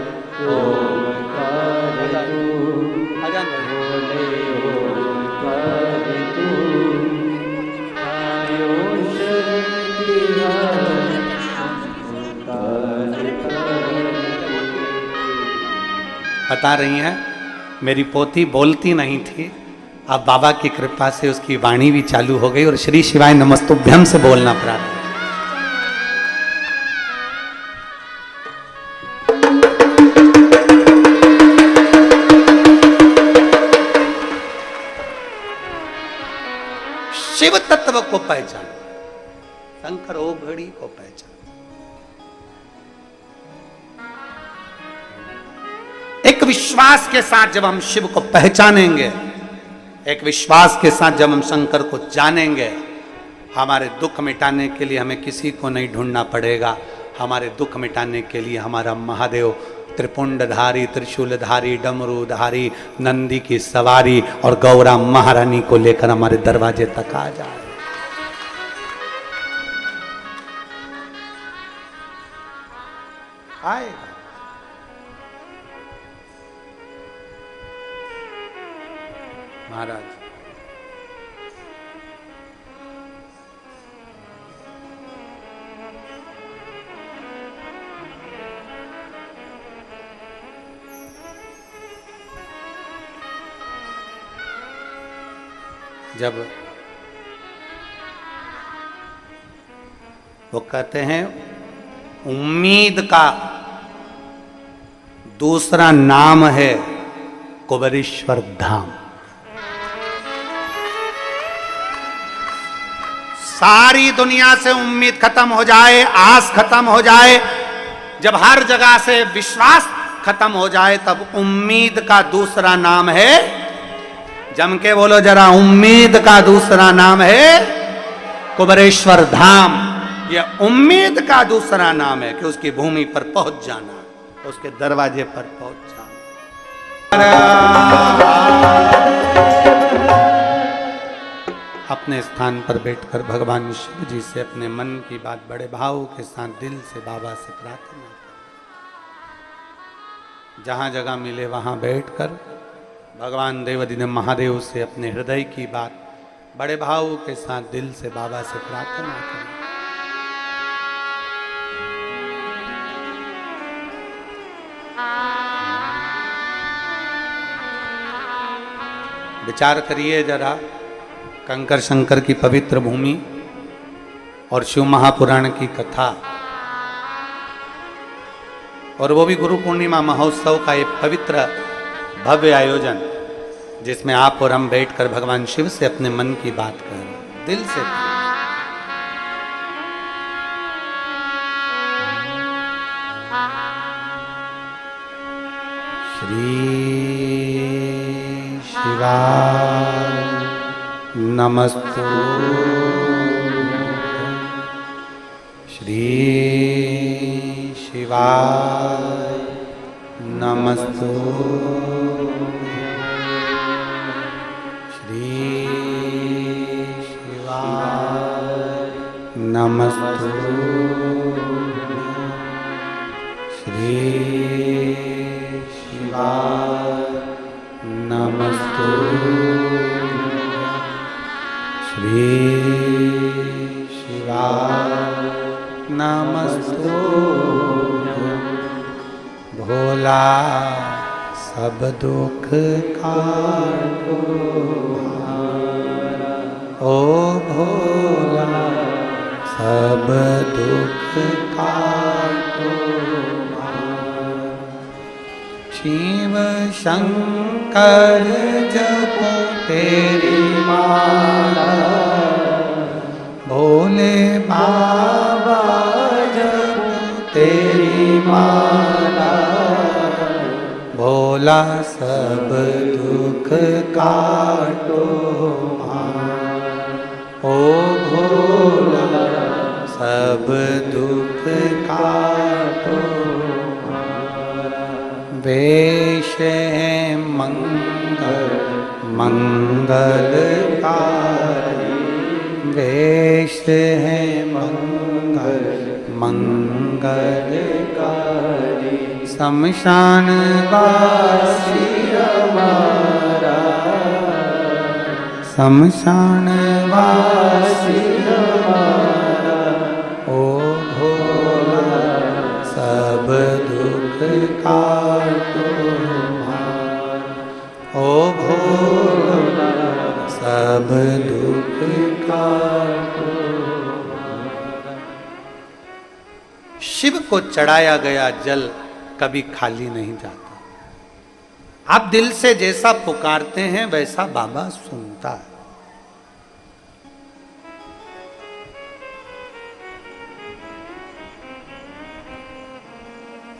बता रही हैं, मेरी पोती बोलती नहीं थी, अब बाबा की कृपा से उसकी वाणी भी चालू हो गई और श्री शिवाय नमस्तुभ्यम से बोलना पड़ा। शिव तत्व को पहचान, शंकर ओघड़ी को पहचान। एक विश्वास के साथ जब हम शिव को पहचानेंगे, एक विश्वास के साथ जब हम शंकर को जानेंगे, हमारे दुख मिटाने के लिए हमें किसी को नहीं ढूंढना पड़ेगा। हमारे दुख मिटाने के लिए हमारा महादेव त्रिपुंडधारी, त्रिशूलधारी, डमरूधारी, नंदी की सवारी और गौरा महारानी को लेकर हमारे दरवाजे तक आ जाए। आएगा महाराज। जब वो कहते हैं उम्मीद का दूसरा नाम है कुबेरेश्वर धाम। सारी दुनिया से उम्मीद खत्म हो जाए, आस खत्म हो जाए, जब हर जगह से विश्वास खत्म हो जाए, तब उम्मीद का दूसरा नाम है, जम के बोलो जरा, उम्मीद का दूसरा नाम है कुबेरेश्वर धाम। यह उम्मीद का दूसरा नाम है कि उसकी भूमि पर पहुंच जाना, उसके दरवाजे पर पहुंच जाना। अपने स्थान पर बैठकर भगवान शिव जी से अपने मन की बात बड़े भाव के साथ दिल से बाबा से प्रार्थना करें। जहां जगह मिले वहां बैठकर भगवान देवाधिदेव महादेव से अपने हृदय की बात बड़े भाव के साथ दिल से बाबा से प्रार्थना करें। विचार करिए जरा, कंकर शंकर की पवित्र भूमि और शिव महापुराण की कथा, और वो भी गुरु पूर्णिमा महोत्सव का एक पवित्र भव्य आयोजन, जिसमें आप और हम बैठकर भगवान शिव से अपने मन की बात करें, दिल से। श्री शिवाय नमस्तु, श्री शिवाय नमस्तु, श्री शिवाय नमस्तु, श्री शिवाय नमस्तु, श्री शिवाय नमस्तु। भोला सब दुख काटो, ओ भोला सब दुख काटो, शिव शंकर जपो तेरी माला, भोले बाबा जपो तेरी माला, भोला सब दुख काटो, ओ भोला सब दुख काटो। वेश है मंगल मंगलकारी, वेश है मंगल मंगलकारी, शमशान वासी हमारा, शमशान वासी हमारा, ओ भोला सब दुख काटो, ओ भोला सब दुख काटो। शिव को चढ़ाया गया जल कभी खाली नहीं जाता। आप दिल से जैसा पुकारते हैं वैसा बाबा सुनता है।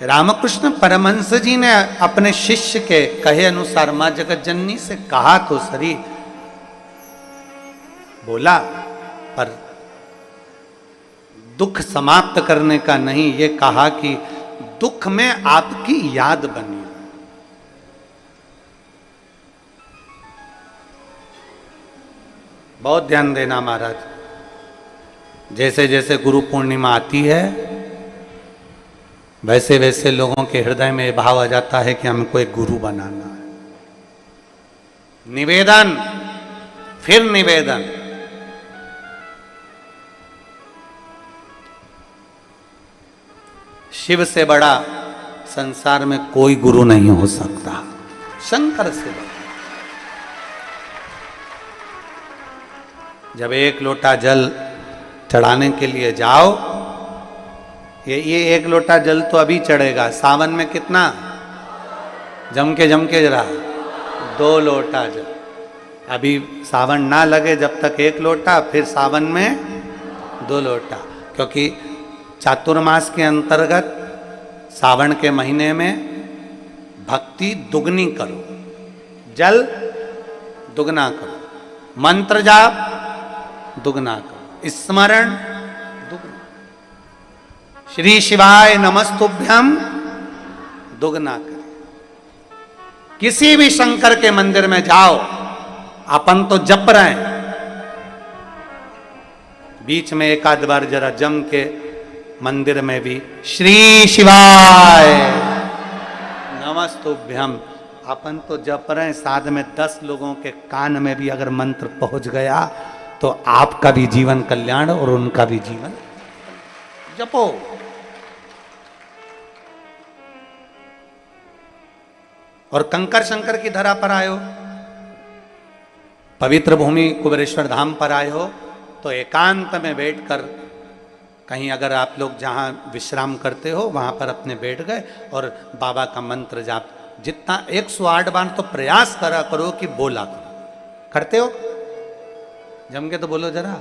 रामकृष्ण परमहंस जी ने अपने शिष्य के कहे अनुसार मां जगत जननी से कहा तो सही, बोला, पर दुख समाप्त करने का नहीं, ये कहा कि दुख में आपकी याद बनी। बहुत ध्यान देना महाराज, जैसे जैसे गुरु पूर्णिमा आती है वैसे वैसे लोगों के हृदय में भाव आ जाता है कि हमको एक गुरु बनाना है। निवेदन, फिर निवेदन, शिव से बड़ा संसार में कोई गुरु नहीं हो सकता, शंकर से बड़ा। जब एक लोटा जल चढ़ाने के लिए जाओ ये 1 लोटा जल तो अभी चढ़ेगा, सावन में कितना जम के जरा 2 लोटा जल। अभी सावन ना लगे जब तक 1 लोटा, फिर सावन में 2 लोटा, क्योंकि चातुर्मास के अंतर्गत सावन के महीने में भक्ति दुगनी करो, जल दुगना करो, मंत्र जाप दुगना करो, स्मरण दुगना, श्री शिवाय नमस्तुभ्यम दुगना करें। किसी भी शंकर के मंदिर में जाओ, अपन तो जप रहे हैं, बीच में एक आध बार जरा जम के मंदिर में भी श्री शिवाय नमस्तुभ्यम, अपन तो जप रहे हैं, साथ में 10 लोगों के कान में भी अगर मंत्र पहुंच गया तो आपका भी जीवन कल्याण और उनका भी जीवन। जपो। और कंकर शंकर की धरा पर आए हो, पवित्र भूमि कुबेरेश्वर धाम पर आए हो, तो एकांत में बैठकर कहीं अगर आप लोग जहाँ विश्राम करते हो वहाँ पर अपने बैठ गए और बाबा का मंत्र जाप जितना 108 बार तो प्रयास करा करो कि बोला करो। करते हो? जम के तो बोलो जरा,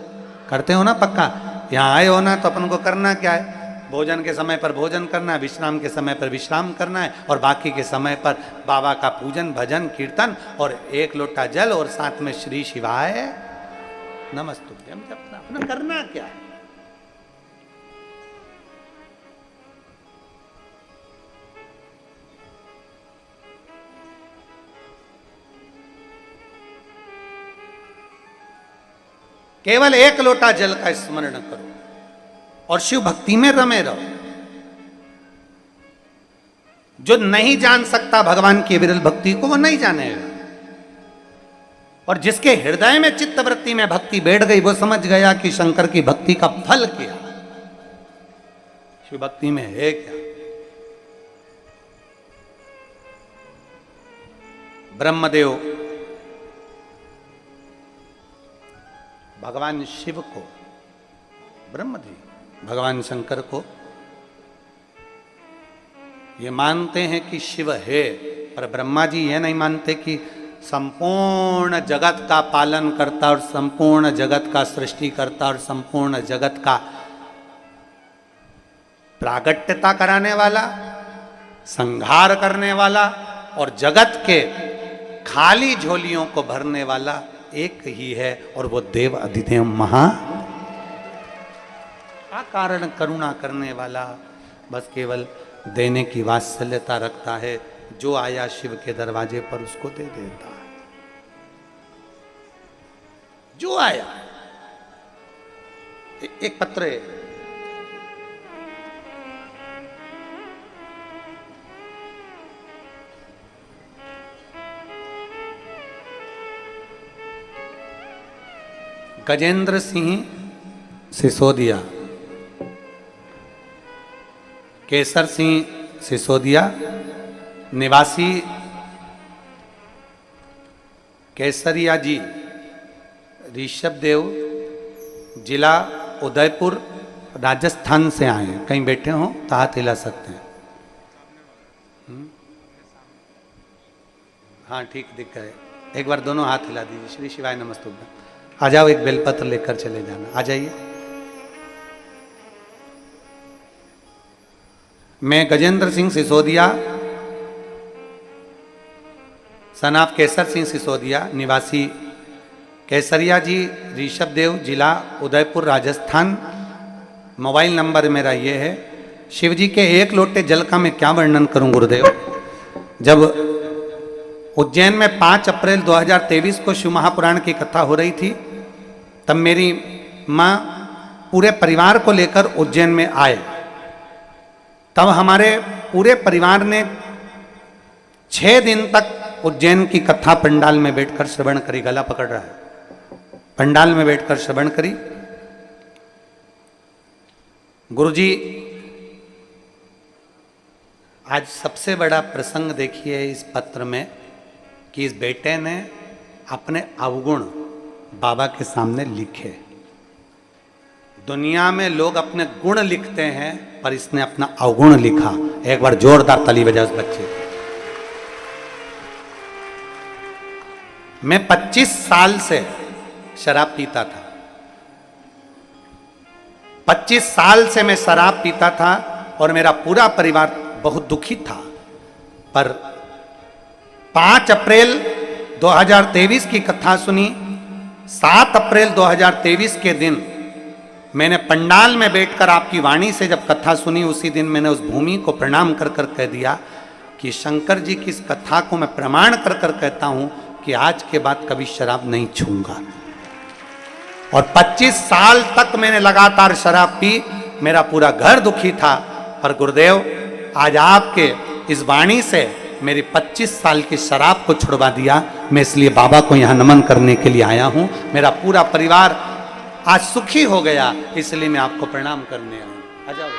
करते हो ना पक्का? यहाँ आए हो ना तो अपन को करना क्या है? भोजन के समय पर भोजन करना है, विश्राम के समय पर विश्राम करना है, और बाकी के समय पर बाबा का पूजन भजन कीर्तन और 1 लोटा जल और साथ में श्री शिवाय नमस्तुभ्यम जपना। अपना करना क्या है? केवल 1 लोटा जल का स्मरण करो और शिव भक्ति में रमे रहो। जो नहीं जान सकता भगवान की विरल भक्ति को, वो नहीं जानेगा, और जिसके हृदय में चित्त वृत्ति में भक्ति बैठ गई वो समझ गया कि शंकर की भक्ति का फल क्या, शिव भक्ति में है क्या। ब्रह्मदेव भगवान शिव को, ब्रह्मदेव भगवान शंकर को ये मानते हैं कि शिव है, पर ब्रह्मा जी ये नहीं मानते कि संपूर्ण जगत का पालन करता और संपूर्ण जगत का सृष्टि करता और संपूर्ण जगत का प्रागट्यता कराने वाला, संहार करने वाला और जगत के खाली झोलियों को भरने वाला एक ही है, और वो देव अधिदेव महा कारण करुणा करने वाला, बस केवल देने की वात्सल्यता रखता है। जो आया शिव के दरवाजे पर उसको दे देता है, जो आया। एक पत्र है, गजेंद्र सिंह सिसोदिया, केसर सिंह सिसोदिया, निवासी केसरिया जी, ऋषभ देव, जिला उदयपुर, राजस्थान से आए हैं। कहीं बैठे हो तो हाथ हिला सकते हैं। हाँ ठीक दिख गए, एक बार दोनों हाथ हिला दीजिए। श्री शिवाय नमस्तुभ्यम। आ जाओ, एक बेलपत्र लेकर चले जाना, आ जाइए। मैं गजेंद्र सिंह सिसोदिया, सन ऑफ केसर सिंह सिसोदिया, निवासी केसरिया जी, ऋषभ देव, जिला उदयपुर, राजस्थान। मोबाइल नंबर मेरा ये है। शिव जी के 1 लोटे जल का मैं क्या वर्णन करूं गुरुदेव। जब उज्जैन में 5 अप्रैल 2023 को शिव महापुराण की कथा हो रही थी, तब मेरी माँ पूरे परिवार को लेकर उज्जैन में आए। तब हमारे पूरे परिवार ने 6 दिन तक उज्जैन की कथा पंडाल में बैठकर श्रवण करी। गला पकड़ रहा है, पंडाल में बैठकर श्रवण करी। गुरुजी, आज सबसे बड़ा प्रसंग देखिए इस पत्र में कि इस बेटे ने अपने अवगुण बाबा के सामने लिखे। दुनिया में लोग अपने गुण लिखते हैं, पर इसने अपना अवगुण लिखा। एक बार जोरदार ताली बजाओ उस बच्चे को। मैं 25 साल से शराब पीता था। 25 साल से मैं शराब पीता था और मेरा पूरा परिवार बहुत दुखी था। पर 5 अप्रैल 2023 की कथा सुनी। 7 अप्रैल 2023 के दिन मैंने पंडाल में बैठकर आपकी वाणी से जब कथा सुनी, उसी दिन मैंने उस भूमि को प्रणाम कर कर कह दिया कि शंकर जी की इस कथा को मैं प्रमाण कर कर कहता हूं कि आज के बाद कभी शराब नहीं छूंगा। और 25 साल तक मैंने लगातार शराब पी, मेरा पूरा घर दुखी था। पर गुरुदेव आज आपके इस वाणी से मेरी 25 साल की शराब को छुड़वा दिया। मैं इसलिए बाबा को यहां नमन करने के लिए आया हूं। मेरा पूरा परिवार आज सुखी हो गया, इसलिए मैं आपको प्रणाम करने आया हूं। आ जाओ।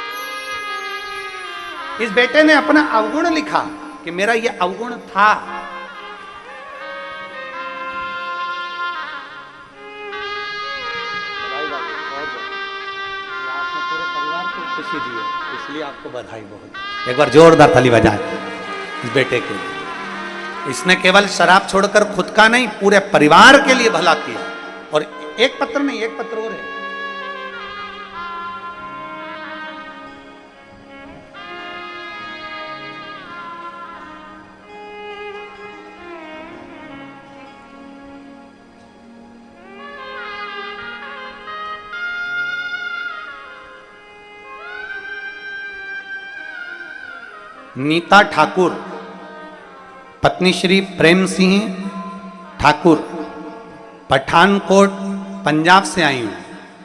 इस बेटे ने अपना अवगुण लिखा कि मेरा ये अवगुण था। आपने पूरे परिवार को खुशी दी है, इसलिए आपको बधाई बहुत। एक बार जोरदार ताली बजाएं इस बेटे के लिए। इसने केवल शराब छोड़कर खुद का नहीं, पूरे परिवार के लिए भला किया। और एक पत्र नहीं, एक पत्र और है। नीता ठाकुर, पत्नी श्री प्रेम सिंह ठाकुर, पठानकोट पंजाब से आई हूँ।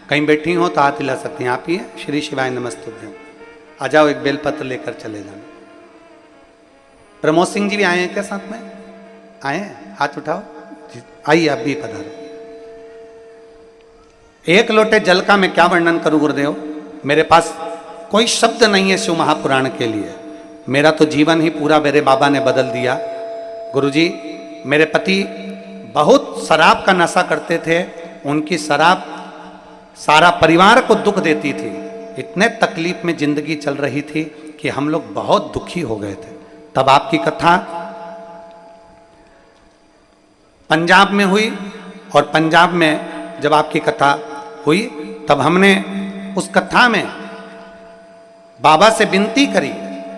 कहीं बैठी हो तो हाथ हिला सकती हैं। आप ही है। श्री शिवाय नमस्तुभ्यम। आ जाओ, एक बेलपत्र लेकर चले जाना। प्रमोद सिंह जी भी आए हैं क्या साथ में? आए हैं? हाथ उठाओ। आइए, आप भी पधारो। एक लोटे जल का मैं क्या वर्णन करूं गुरुदेव, मेरे पास कोई शब्द नहीं है शिव महापुराण के लिए। मेरा तो जीवन ही पूरा मेरे बाबा ने बदल दिया। गुरुजी, मेरे पति बहुत शराब का नशा करते थे। उनकी शराब सारा परिवार को दुख देती थी। इतने तकलीफ में जिंदगी चल रही थी कि हम लोग बहुत दुखी हो गए थे। तब आपकी कथा पंजाब में हुई, और पंजाब में जब आपकी कथा हुई तब हमने उस कथा में बाबा से विनती करी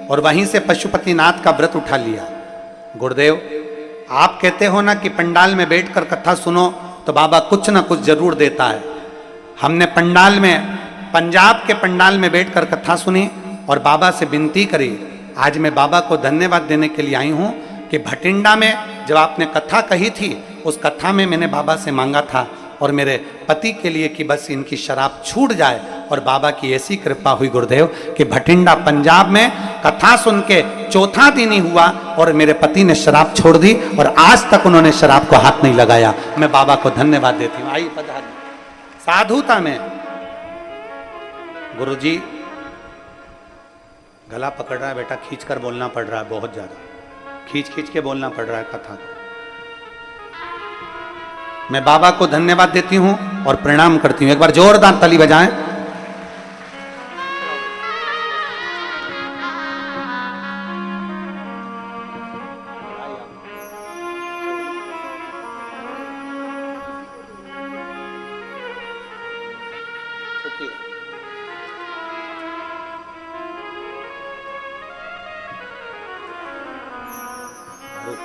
और वहीं से पशुपतिनाथ का व्रत उठा लिया। गुरुदेव, आप कहते हो ना कि पंडाल में बैठकर कथा सुनो तो बाबा कुछ ना कुछ जरूर देता है। हमने पंडाल में, पंजाब के पंडाल में बैठकर कथा सुनी और बाबा से विनती करी। आज मैं बाबा को धन्यवाद देने के लिए आई हूँ कि भटिंडा में जब आपने कथा कही थी, उस कथा में मैंने बाबा से मांगा था और मेरे पति के लिए कि बस इनकी शराब छूट जाए। और बाबा की ऐसी कृपा हुई गुरुदेव कि भटिंडा पंजाब में कथा सुन के चौथा दिन ही हुआ और मेरे पति ने शराब छोड़ दी और आज तक उन्होंने शराब को हाथ नहीं लगाया। मैं बाबा को धन्यवाद देती हूँ। आइए पधारिए। साधुता में गुरुजी, गला पकड़ रहा है बेटा, खींच कर बोलना पड़ रहा है, बहुत ज्यादा खींच खींच के बोलना पड़ रहा है कथा को। मैं बाबा को धन्यवाद देती हूं और प्रणाम करती हूं। एक बार जोरदार ताली बजाएं।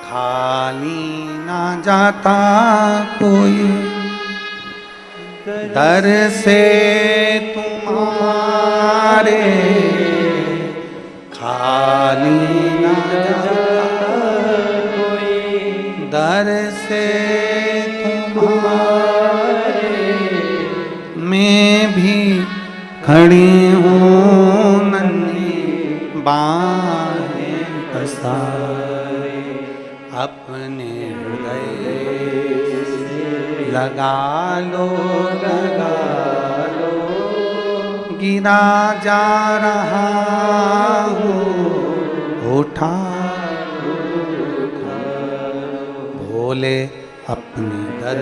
खाली ना जाता कोई दर से तुम्हारे, खाली ना जाता कोई दर से तुम्हारे। मैं भी खड़ी हूँ नन्ही बाहें पसारे, अपने हृदय लगा लो, गिरा जा रहा हूँ, उठा बोले अपने दर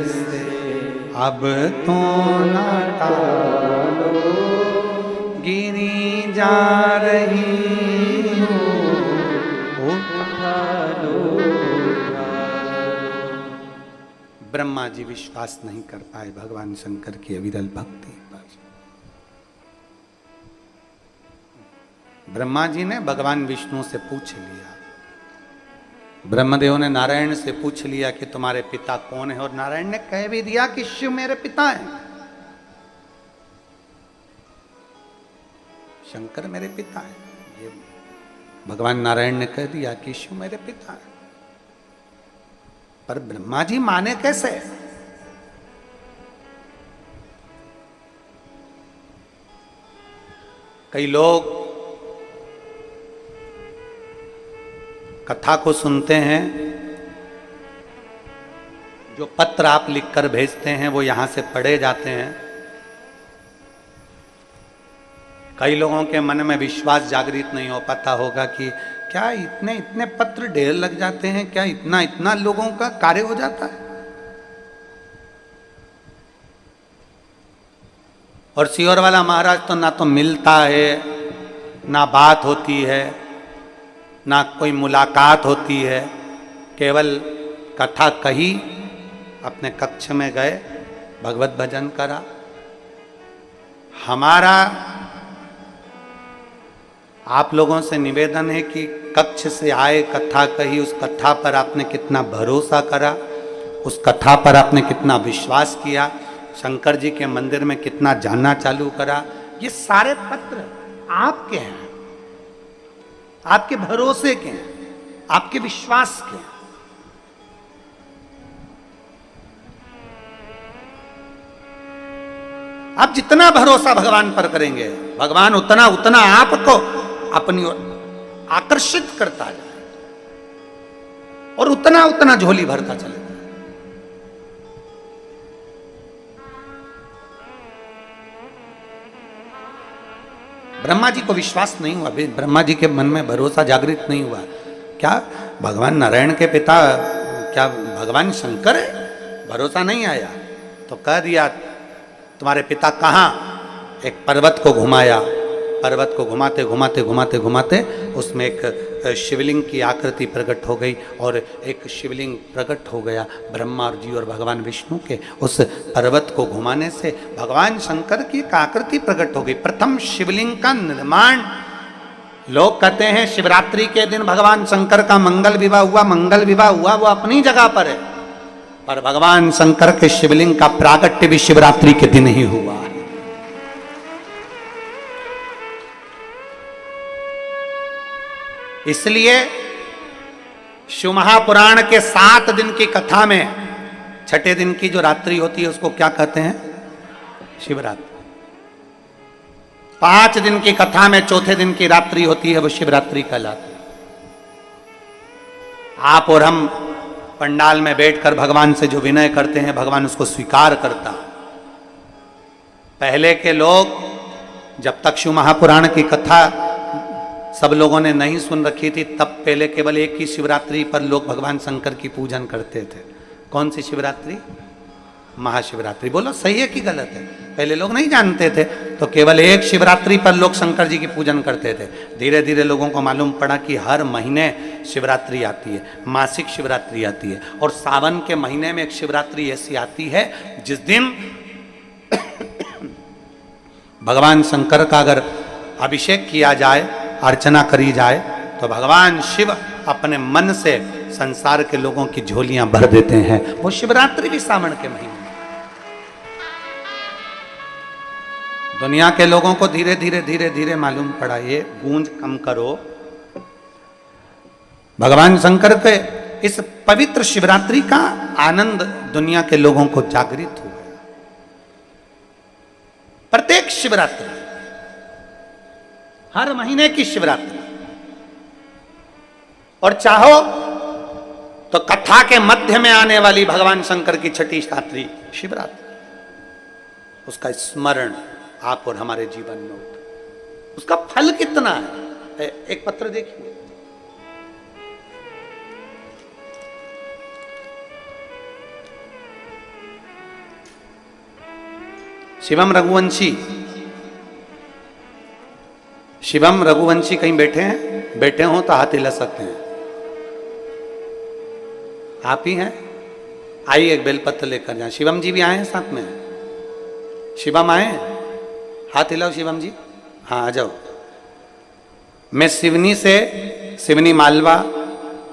से अब तो ना जा रही ब्रह्मा जी विश्वास नहीं कर पाए भगवान शंकर की अविरल भक्ति पर। ब्रह्मा जी ने भगवान विष्णु से पूछ लिया, ब्रह्मदेव ने नारायण से पूछ लिया कि तुम्हारे पिता कौन है, और नारायण ने कह भी दिया कि शिव मेरे पिता हैं, शंकर मेरे पिता हैं। ये भगवान नारायण ने कह दिया कि शिव मेरे पिता हैं, पर ब्रह्मा जी माने कैसे? कई लोग कथा को सुनते हैं, जो पत्र आप लिखकर भेजते हैं वो यहां से पढ़े जाते हैं। कई लोगों के मन में विश्वास जागृत नहीं हो पाता होगा कि क्या इतने इतने पत्र ढेर लग जाते हैं, क्या इतना इतना लोगों का कार्य हो जाता है। और सियोर वाला महाराज तो ना तो मिलता है, ना बात होती है, ना कोई मुलाकात होती है, केवल कथा कही, अपने कक्ष में गए, भगवत भजन करा। हमारा आप लोगों से निवेदन है कि कक्ष से आए, कथा कही, उस कथा पर आपने कितना भरोसा करा, उस कथा पर आपने कितना विश्वास किया, शंकर जी के मंदिर में कितना जानना चालू करा, ये सारे पत्र आपके हैं, आपके भरोसे के हैं, आपके विश्वास के हैं। आप जितना भरोसा भगवान पर करेंगे, भगवान उतना उतना आपको अपनी ओर आकर्षित करता जाए और उतना उतना झोली भरता चलेगा। ब्रह्मा जी को विश्वास नहीं हुआ, ब्रह्मा जी के मन में भरोसा जागृत नहीं हुआ। क्या भगवान नारायण के पिता क्या भगवान शंकर है? भरोसा नहीं आया तो कह दिया तुम्हारे पिता कहाँ? एक पर्वत को घुमाया, पर्वत को घुमाते घुमाते घुमाते घुमाते उसमें एक शिवलिंग की आकृति प्रकट हो गई, और एक शिवलिंग प्रकट हो गया ब्रह्मा जी और भगवान विष्णु के। उस पर्वत को घुमाने से भगवान शंकर की एक आकृति प्रकट हो गई। प्रथम शिवलिंग का निर्माण, लोग कहते हैं शिवरात्रि के दिन भगवान शंकर का मंगल विवाह हुआ। मंगल विवाह हुआ वो अपनी जगह पर है, पर भगवान शंकर के शिवलिंग का प्रागट्य भी शिवरात्रि के दिन ही हुआ। इसलिए शिव महापुराण के 7 दिन की कथा में छठे दिन की जो रात्रि होती है उसको क्या कहते हैं? शिवरात्रि। 5 दिन की कथा में चौथे दिन की रात्रि होती है, वो शिवरात्रि कहलाती है। आप और हम पंडाल में बैठकर भगवान से जो विनय करते हैं, भगवान उसको स्वीकार करता। पहले के लोग जब तक शिव महापुराण की कथा सब लोगों ने नहीं सुन रखी थी, तब पहले केवल एक ही शिवरात्रि पर लोग भगवान शंकर की पूजन करते थे। कौन सी शिवरात्रि? महाशिवरात्रि। बोलो सही है कि गलत है? पहले लोग नहीं जानते थे, तो केवल एक शिवरात्रि पर लोग शंकर जी की पूजन करते थे। धीरे धीरे लोगों को मालूम पड़ा कि हर महीने शिवरात्रि आती है, मासिक शिवरात्रि आती है, और सावन के महीने में एक शिवरात्रि ऐसी आती है जिस दिन भगवान शंकर का अगर अभिषेक किया जाए, अर्चना करी जाए, तो भगवान शिव अपने मन से संसार के लोगों की झोलियां भर देते हैं। वो शिवरात्रि भी सावन के महीने। दुनिया के लोगों को धीरे धीरे धीरे धीरे मालूम पड़ा, ये गूंज कम करो। भगवान शंकर के इस पवित्र शिवरात्रि का आनंद दुनिया के लोगों को जागृत हो गया। प्रत्येक शिवरात्रि, हर महीने की शिवरात्रि, और चाहो तो कथा के मध्य में आने वाली भगवान शंकर की छठी रात्रि शिवरात्रि, उसका स्मरण आप और हमारे जीवन में होता है। उसका फल कितना है? एक पत्र देखिए, शिवम रघुवंशी कहीं बैठे हैं? बैठे हो तो हाथ हिला सकते हैं। आप ही हैं? आइए एक बेलपत्र लेकर जाए। शिवम जी भी आए हैं साथ में? शिवम आए? हाथ हिलाओ शिवम जी। हाँ आ जाओ। मैं सिवनी से, सिवनी मालवा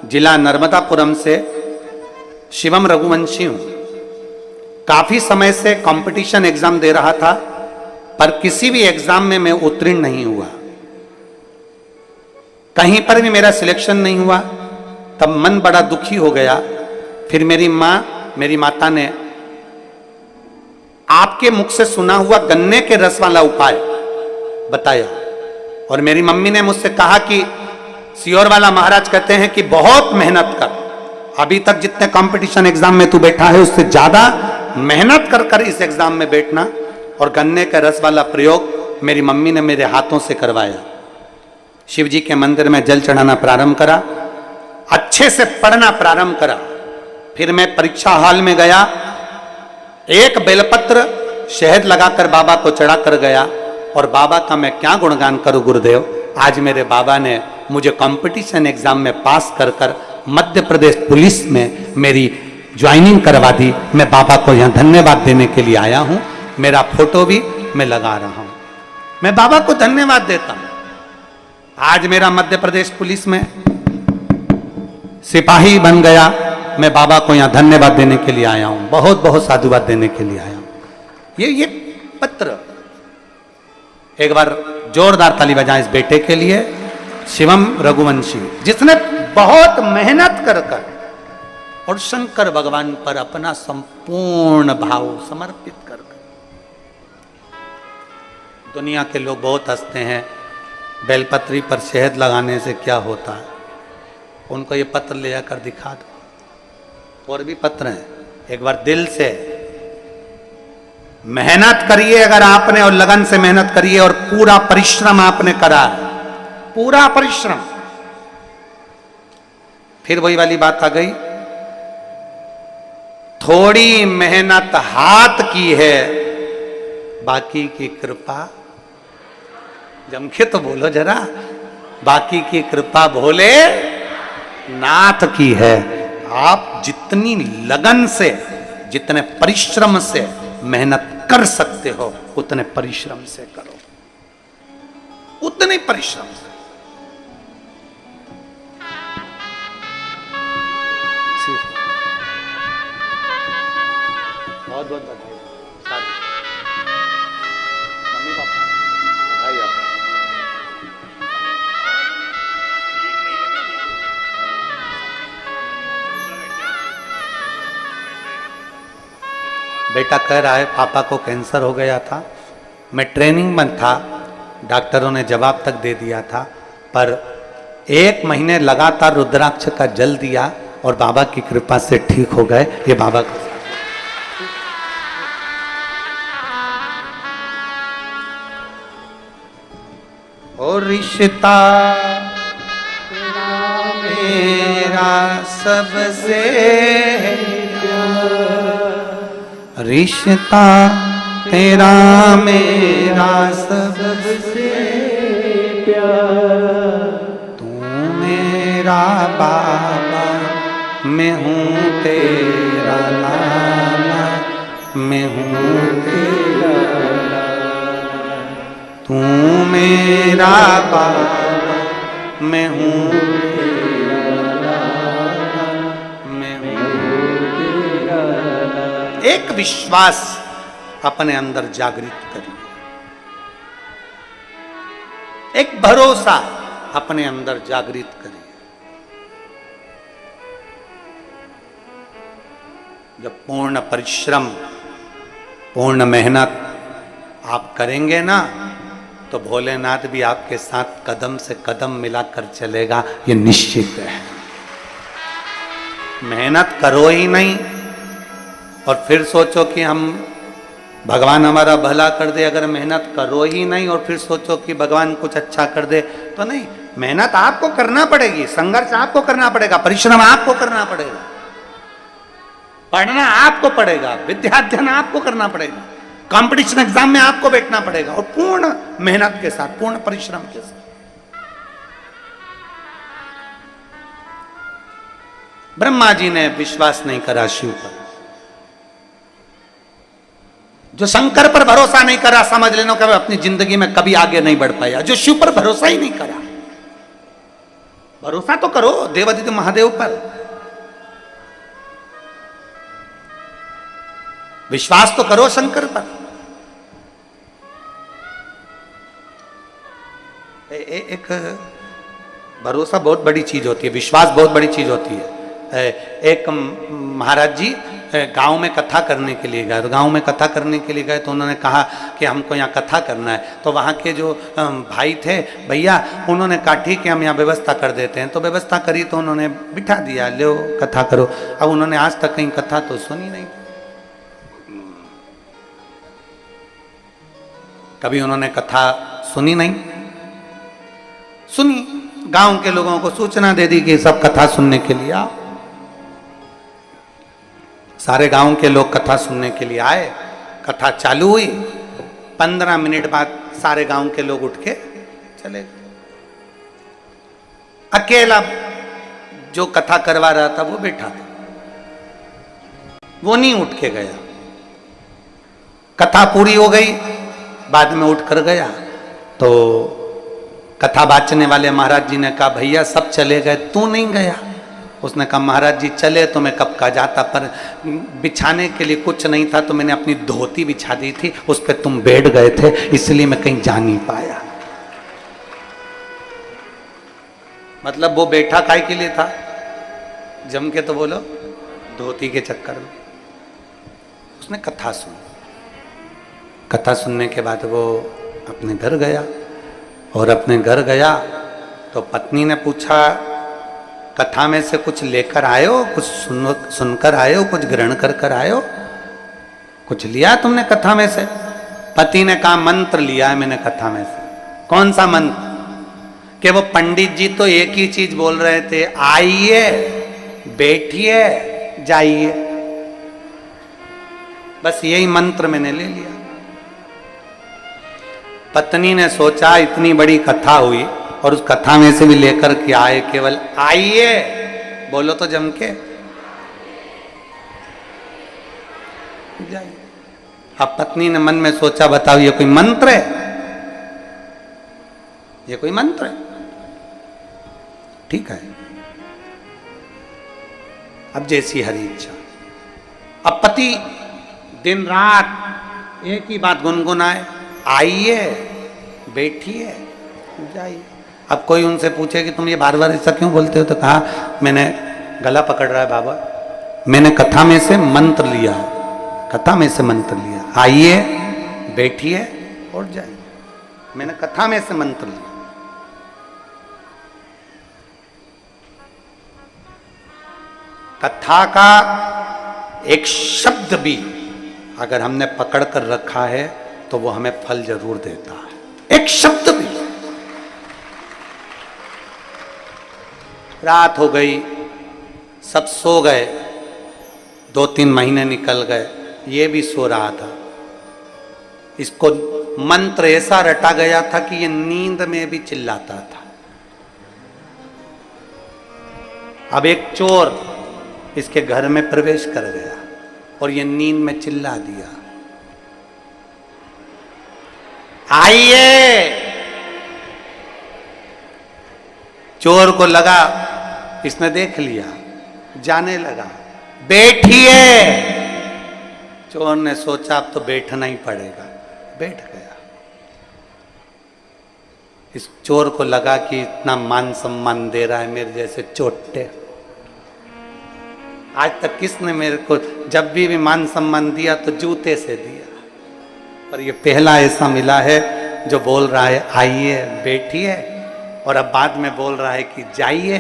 जिला नर्मदापुरम से शिवम रघुवंशी हूं। काफी समय से कंपटीशन एग्जाम दे रहा था, पर किसी भी एग्जाम में मैं उत्तीर्ण नहीं हुआ। कहीं पर भी मेरा सिलेक्शन नहीं हुआ। तब मन बड़ा दुखी हो गया। फिर मेरी माता ने आपके मुख से सुना हुआ गन्ने के रस वाला उपाय बताया, और मेरी मम्मी ने मुझसे कहा कि सियोर वाला महाराज कहते हैं कि बहुत मेहनत कर, अभी तक जितने कंपटीशन एग्जाम में तू बैठा है उससे ज्यादा मेहनत कर कर इस एग्जाम में बैठना। और गन्ने का रस वाला प्रयोग मेरी मम्मी ने मेरे हाथों से करवाया। शिव जी के मंदिर में जल चढ़ाना प्रारंभ करा, अच्छे से पढ़ना प्रारंभ करा। फिर मैं परीक्षा हॉल में गया, एक बेलपत्र शहद लगाकर बाबा को चढ़ा कर गया। और बाबा का मैं क्या गुणगान करूं गुरुदेव, आज मेरे बाबा ने मुझे कंपटीशन एग्जाम में पास कर कर मध्य प्रदेश पुलिस में मेरी ज्वाइनिंग करवा दी। मैं बाबा को यहां धन्यवाद देने के लिए आया हूं। मेरा फोटो भी मैं लगा रहा हूं। मैं बाबा को धन्यवाद देता हूं। आज मेरा मध्य प्रदेश पुलिस में सिपाही बन गया। मैं बाबा को यहां धन्यवाद देने के लिए आया हूं, बहुत बहुत साधुवाद देने के लिए आया हूं। ये पत्र, एक बार जोरदार ताली बजाएं इस बेटे के लिए, शिवम रघुवंशी, जिसने बहुत मेहनत कर कर और शंकर भगवान पर अपना संपूर्ण भाव समर्पित कर कर। दुनिया के लोग बहुत हंसते हैं, बेलपत्री पर शहद लगाने से क्या होता है। उनको ये पत्र ले जाकर दिखा दो। और भी पत्र हैं। एक बार दिल से मेहनत करिए अगर आपने, और लगन से मेहनत करिए, और पूरा परिश्रम आपने करा, पूरा परिश्रम। फिर वही वाली बात आ गई, थोड़ी मेहनत हाथ की है, बाकी की कृपा, जम के तो बोलो जरा, बाकी की कृपा भोले नाथ की है। आप जितनी लगन से, जितने परिश्रम से मेहनत कर सकते हो, उतने परिश्रम से करो, उतने परिश्रम से। बहुत बहुत बधाई मम्मी पापा, बधाई आपको। बेटा कह रहा है पापा को कैंसर हो गया था। मैं ट्रेनिंग में था, डॉक्टरों ने जवाब तक दे दिया था, पर 1 महीने लगातार रुद्राक्ष का जल दिया और बाबा की कृपा से ठीक हो गए। ये बाबा का और रिश्ता मेरा सबसे, रिश्ता तेरा मेरा सबसे प्यार, तू मेरा बाबा, मैं हूँ तेरा लाला, मैं हूँ तेरा लाला, तू मेरा बाबा, मैं हूँ तेरा लाला, मैं हूँ तेरा लाला। एक विश्वास अपने अंदर जागृत करिए, एक भरोसा अपने अंदर जागृत करिए। जब पूर्ण परिश्रम, पूर्ण मेहनत आप करेंगे ना, तो भोलेनाथ भी आपके साथ कदम से कदम मिलाकर चलेगा, ये निश्चित है। मेहनत करो ही नहीं और फिर सोचो कि हम भगवान हमारा भला कर दे। अगर मेहनत करो ही नहीं और फिर सोचो कि भगवान कुछ अच्छा कर दे, तो नहीं। मेहनत आपको करना पड़ेगी, संघर्ष आपको करना पड़ेगा, परिश्रम आपको करना पड़ेगा, पढ़ना आपको पड़ेगा, विद्याध्ययन आपको करना पड़ेगा, कंपटीशन एग्जाम में आपको बैठना पड़ेगा, और पूर्ण मेहनत के साथ, पूर्ण परिश्रम के साथ। ब्रह्मा जी ने विश्वास नहीं करा शिव पर। जो शंकर पर भरोसा नहीं करा, समझ लेना कि अपनी जिंदगी में कभी आगे नहीं बढ़ पाया। जो शिव पर भरोसा ही नहीं करा, भरोसा तो करो देवादित्य महादेव पर, विश्वास तो करो शंकर पर। एक भरोसा बहुत बड़ी चीज होती है, विश्वास बहुत बड़ी चीज होती है। एक महाराज जी गांव में कथा करने के लिए गए, तो गांव में कथा करने के लिए गए तो उन्होंने कहा कि हमको यहाँ कथा करना है। तो वहाँ के जो भाई थे भैया, उन्होंने कहा ठीक है हम यहाँ व्यवस्था कर देते हैं। तो व्यवस्था करी तो उन्होंने बिठा दिया, लो कथा करो। अब उन्होंने आज तक कहीं कथा तो सुनी नहीं, कभी उन्होंने कथा सुनी नहीं। सुनी, गांव के लोगों को सूचना दे दी कि सब कथा सुनने के लिए आओ। सारे गांव के लोग कथा सुनने के लिए आए। कथा चालू हुई, 15 मिनट बाद सारे गांव के लोग उठ के चले गए। अकेला जो कथा करवा रहा था वो बैठा था, वो नहीं उठ के गया। कथा पूरी हो गई, बाद में उठ कर गया तो कथा बाचने वाले महाराज जी ने कहा भैया सब चले गए, तू नहीं गया? उसने कहा महाराज जी चले तो मैं कब का जाता, पर बिछाने के लिए कुछ नहीं था तो मैंने अपनी धोती बिछा दी थी, उस पर तुम बैठ गए थे, इसलिए मैं कहीं जा नहीं पाया। मतलब वो बैठा काय के लिए था? जम के तो बोलो, धोती के चक्कर में। उसने कथा सुनी, कथा सुनने के बाद वो अपने घर गया। और अपने घर गया तो पत्नी ने पूछा कथा में से कुछ लेकर आए हो, कुछ सुनकर आए हो, कुछ ग्रहण कर कर आए हो, कुछ लिया तुमने कथा में से? पति ने कहा मंत्र लिया है मैंने कथा में से। कौन सा मंत्र? कि वो पंडित जी तो एक ही चीज बोल रहे थे, आइए बैठिए जाइए, बस यही मंत्र मैंने ले लिया। पत्नी ने सोचा इतनी बड़ी कथा हुई और उस कथा में से भी लेकर के आए केवल आइए, बोलो तो जम के जाइए। अब पत्नी ने मन में सोचा बताओ ये कोई मंत्र है? ये कोई मंत्र है? ठीक है, अब जैसी हरी इच्छा। अब पति दिन रात एक ही बात गुनगुनाए, आइए बैठिए जाइए। अब कोई उनसे पूछे कि तुम ये बार बार ऐसा क्यों बोलते हो, तो कहा मैंने गला पकड़ रहा है बाबा, मैंने कथा में से मंत्र लिया, कथा में से मंत्र लिया, आइए बैठिए और जाइए, मैंने कथा में से मंत्र लिया। कथा का एक शब्द भी अगर हमने पकड़ कर रखा है तो वो हमें फल जरूर देता है। एक शब्द भी। रात हो गई, सब सो गए, 2-3 महीने निकल गए, ये भी सो रहा था। इसको मंत्र ऐसा रटा गया था कि ये नींद में भी चिल्लाता था। अब एक चोर इसके घर में प्रवेश कर गया और ये नींद में चिल्ला दिया, आइए। चोर को लगा इसने देख लिया, जाने लगा, बैठिए। चोर ने सोचा अब तो बैठना ही पड़ेगा, बैठ गया। इस चोर को लगा कि इतना मान सम्मान दे रहा है मेरे जैसे चोटे, आज तक किसने मेरे को जब भी मान सम्मान दिया तो जूते से दिया, पर ये पहला ऐसा मिला है जो बोल रहा है आइए बैठिए, और अब बाद में बोल रहा है कि जाइए।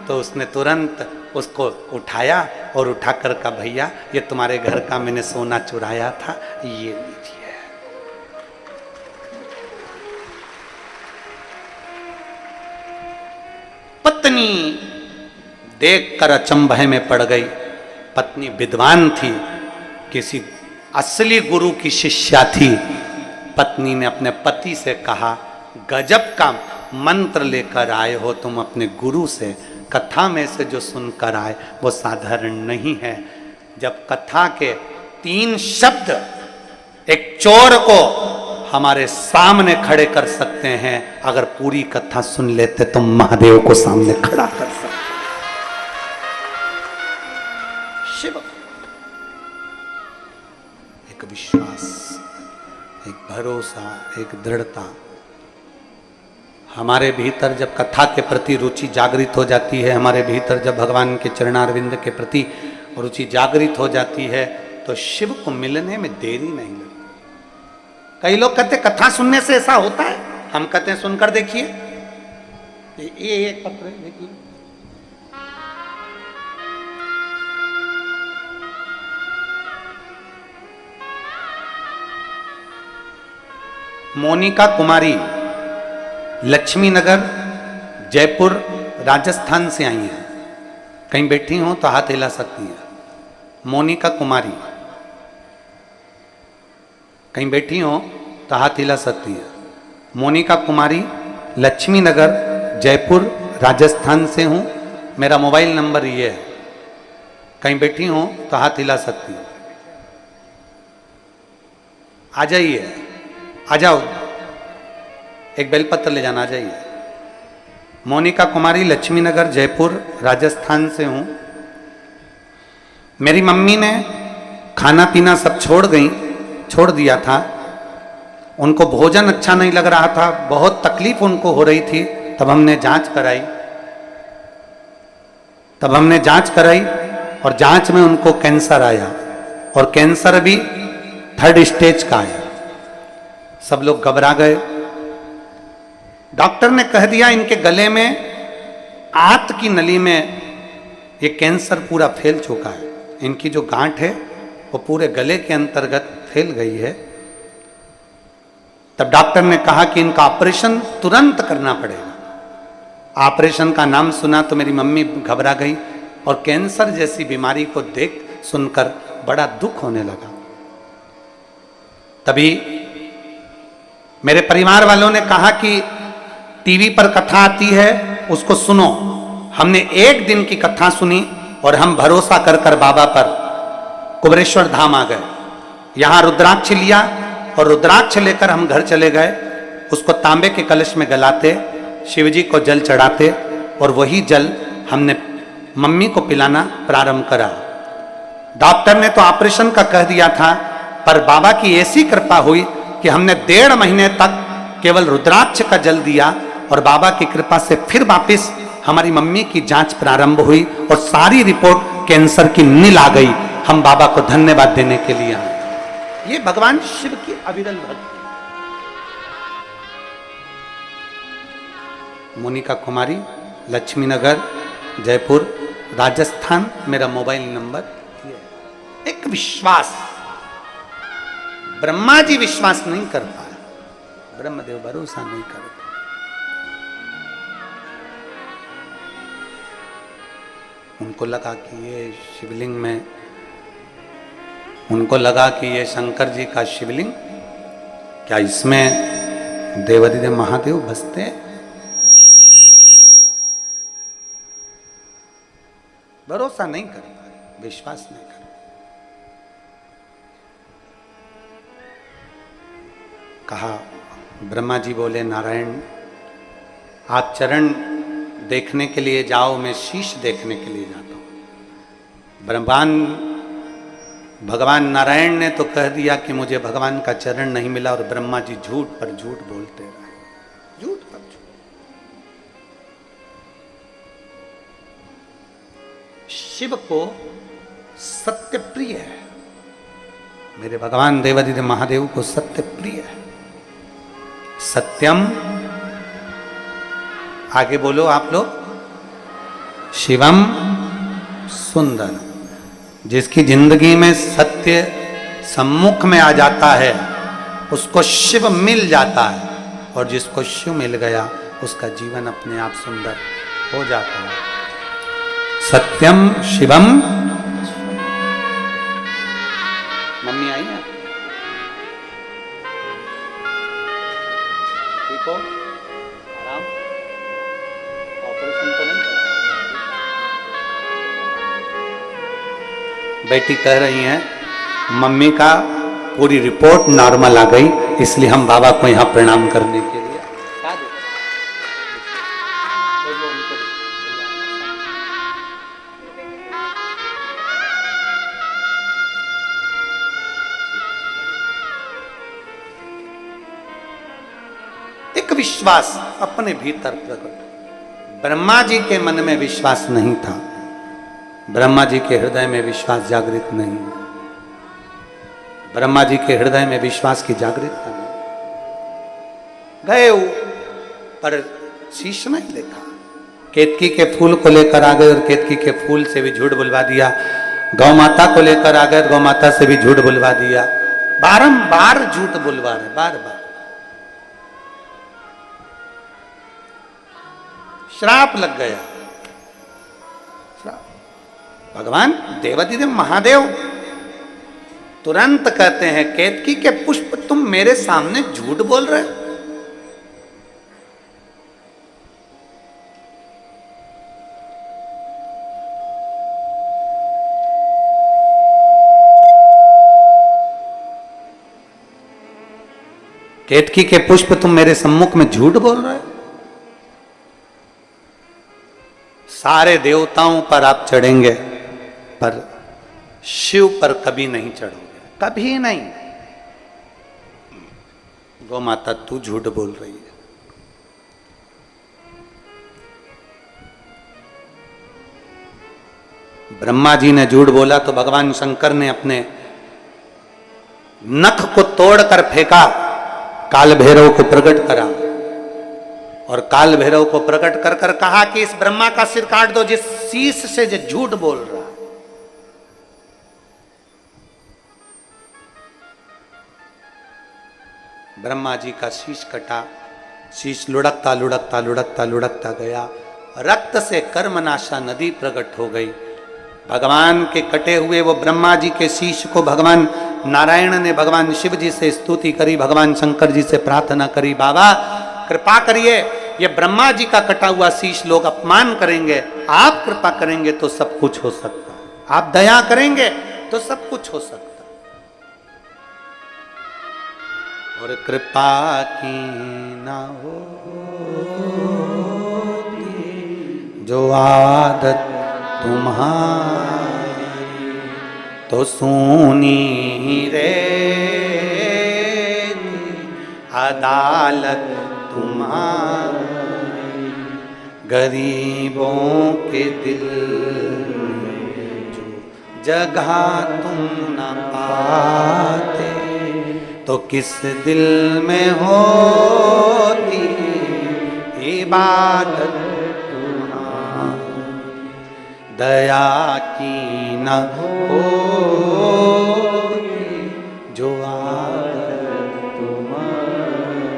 तो उसने तुरंत उसको उठाया और उठाकर कहा भैया ये तुम्हारे घर का मैंने सोना चुराया था, ये लीजिए। पत्नी देखकर अचंभे में पड़ गई। पत्नी विद्वान थी, किसी असली गुरु की शिष्या थी। पत्नी ने अपने पति से कहा गजब का मंत्र लेकर आए हो तुम अपने गुरु से, कथा में से जो सुनकर आए वो साधारण नहीं है। जब कथा के 3 शब्द एक चोर को हमारे सामने खड़े कर सकते हैं, अगर पूरी कथा सुन लेते तो महादेव को सामने खड़ा कर सकते। शिव एक विश्वास, एक भरोसा, एक दृढ़ता हमारे भीतर जब कथा के प्रति रुचि जागृत हो जाती है, हमारे भीतर जब भगवान के चरणारविंद के प्रति रुचि जागृत हो जाती है, तो शिव को मिलने में देरी नहीं लगती। कई लोग कहते कथा सुनने से ऐसा होता है, हम कहते हैं सुनकर देखिए। ये एक पत्र देखिए, मोनिका कुमारी लक्ष्मी नगर जयपुर राजस्थान से आई हैं। कहीं बैठी हो तो हाथ हिला सकती है। मोनिका कुमारी कहीं बैठी हो तो हाथ हिला सकती है। मोनिका कुमारी लक्ष्मी नगर जयपुर राजस्थान से हूं, मेरा मोबाइल नंबर ये है। कहीं बैठी हो तो हाथ हिला सकती है। आ जाइए, आ जाओ, एक बेलपत्र ले जाना, आ जाइए। मोनिका कुमारी लक्ष्मी नगर जयपुर राजस्थान से हूं। मेरी मम्मी ने खाना पीना सब छोड़ दिया था। उनको भोजन अच्छा नहीं लग रहा था, बहुत तकलीफ उनको हो रही थी। तब हमने जांच कराई और जांच में उनको कैंसर आया, और कैंसर भी 3rd स्टेज का आया। सब लोग घबरा गए। डॉक्टर ने कह दिया इनके गले में आंत की नली में ये कैंसर पूरा फैल चुका है, इनकी जो गांठ है वो पूरे गले के अंतर्गत फैल गई है। तब डॉक्टर ने कहा कि इनका ऑपरेशन तुरंत करना पड़ेगा। ऑपरेशन का नाम सुना तो मेरी मम्मी घबरा गई, और कैंसर जैसी बीमारी को देख सुनकर बड़ा दुख होने लगा। तभी मेरे परिवार वालों ने कहा कि टीवी पर कथा आती है, उसको सुनो। हमने एक दिन की कथा सुनी और हम भरोसा कर बाबा पर कुबरेश्वर धाम आ गए। यहां रुद्राक्ष लिया और रुद्राक्ष लेकर हम घर चले गए। उसको तांबे के कलश में गलाते, शिवजी को जल चढ़ाते, और वही जल हमने मम्मी को पिलाना प्रारंभ करा। डॉक्टर ने तो ऑपरेशन का कह दिया था, पर बाबा की ऐसी कृपा हुई कि हमने 1.5 महीने तक केवल रुद्राक्ष का जल दिया, और बाबा की कृपा से फिर वापस हमारी मम्मी की जांच प्रारंभ हुई और सारी रिपोर्ट कैंसर की नील आ गई। हम बाबा को धन्यवाद देने के लिए आए। ये भगवान शिव की अविरल भक्ति। मोनिका कुमारी लक्ष्मी नगर जयपुर राजस्थान, मेरा मोबाइल नंबर ये है। एक विश्वास, ब्रह्मा जी विश्वास नहीं कर पाए, ब्रह्मदेव भरोसा नहीं कर पाए। उनको लगा कि ये शिवलिंग में, उनको लगा कि ये शंकर जी का शिवलिंग, क्या इसमें देवाधिदेव महादेव बसते हैं? भरोसा नहीं कर पाए, विश्वास नहीं कर पाए। कहा, ब्रह्मा जी बोले, नारायण आप चरण देखने के लिए जाओ, मैं शीश देखने के लिए जाता हूं। भगवान नारायण ने तो कह दिया कि मुझे भगवान का चरण नहीं मिला, और ब्रह्मा जी झूठ पर झूठ बोलते रहे, झूठ पर झूठ। शिव को सत्य प्रिय है, मेरे भगवान देवाधिदेव महादेव को सत्य प्रिय है। सत्यम, आगे बोलो आप लोग, शिवम सुंदर। जिसकी जिंदगी में सत्य सम्मुख में आ जाता है उसको शिव मिल जाता है, और जिसको शिव मिल गया उसका जीवन अपने आप सुंदर हो जाता है। सत्यम शिवम। मम्मी आई है, ठीक हो? आराम, ऑपरेशन तो नहीं करना। बेटी कह रही हैं मम्मी का पूरी रिपोर्ट नॉर्मल आ गई, इसलिए हम बाबा को यहाँ प्रणाम करने के लिए। एक विश्वास अपने भीतर प्रकट। ब्रह्मा जी के मन में विश्वास नहीं था, ब्रह्मा जी के हृदय में विश्वास जागृत नहीं, ब्रह्मा जी के हृदय में विश्वास की जागृतता नहीं। गए पर शीश नहीं देखा, केतकी के फूल को लेकर आ गए और केतकी के फूल से भी झूठ बुलवा दिया, गौ माता को लेकर आ गए, गौ माता से भी झूठ बुलवा दिया, बारंबार झूठ बुलवा रहे, बार बार। श्राप लग गया, श्राप। भगवान देवाधिदेव महादेव तुरंत कहते हैं केतकी के पुष्प तुम मेरे सामने झूठ बोल रहे हो। केतकी के पुष्प तुम मेरे सम्मुख में झूठ बोल रहे हो। सारे देवताओं पर आप चढ़ेंगे पर शिव पर कभी नहीं चढ़ोगे, कभी नहीं। गौ माता तू झूठ बोल रही है। ब्रह्मा जी ने झूठ बोला तो भगवान शंकर ने अपने नख को तोड़कर फेंका, काल भैरव को प्रकट करा और काल भैरव को प्रकट कर कर कहा कि इस ब्रह्मा का सिर काट दो जिस शीश से जो झूठ बोल रहा। ब्रह्मा जी का शीश कटा, शीश लुढ़कता लुढ़कता लुढ़कता लुढ़कता गया, रक्त से कर्मनाशा नदी प्रकट हो गई। भगवान के कटे हुए वो ब्रह्मा जी के शीश को भगवान नारायण ने भगवान शिव जी से स्तुति करी, भगवान शंकर जी से प्रार्थना करी, बाबा कृपा करिए, ये ब्रह्मा जी का कटा हुआ शीश लोग अपमान करेंगे, आप कृपा करेंगे तो सब कुछ हो सकता है, आप दया करेंगे तो सब कुछ हो सकता है। और कृपा की ना हो जो आदत तुम्हारी तो सुनी रे अदालत तुम्हारी, गरीबों के दिल में जो जगह तुम न पाते तो किस दिल में होती इबादत तुम्हारी, दया की न हो जो आदत तुम्हारी।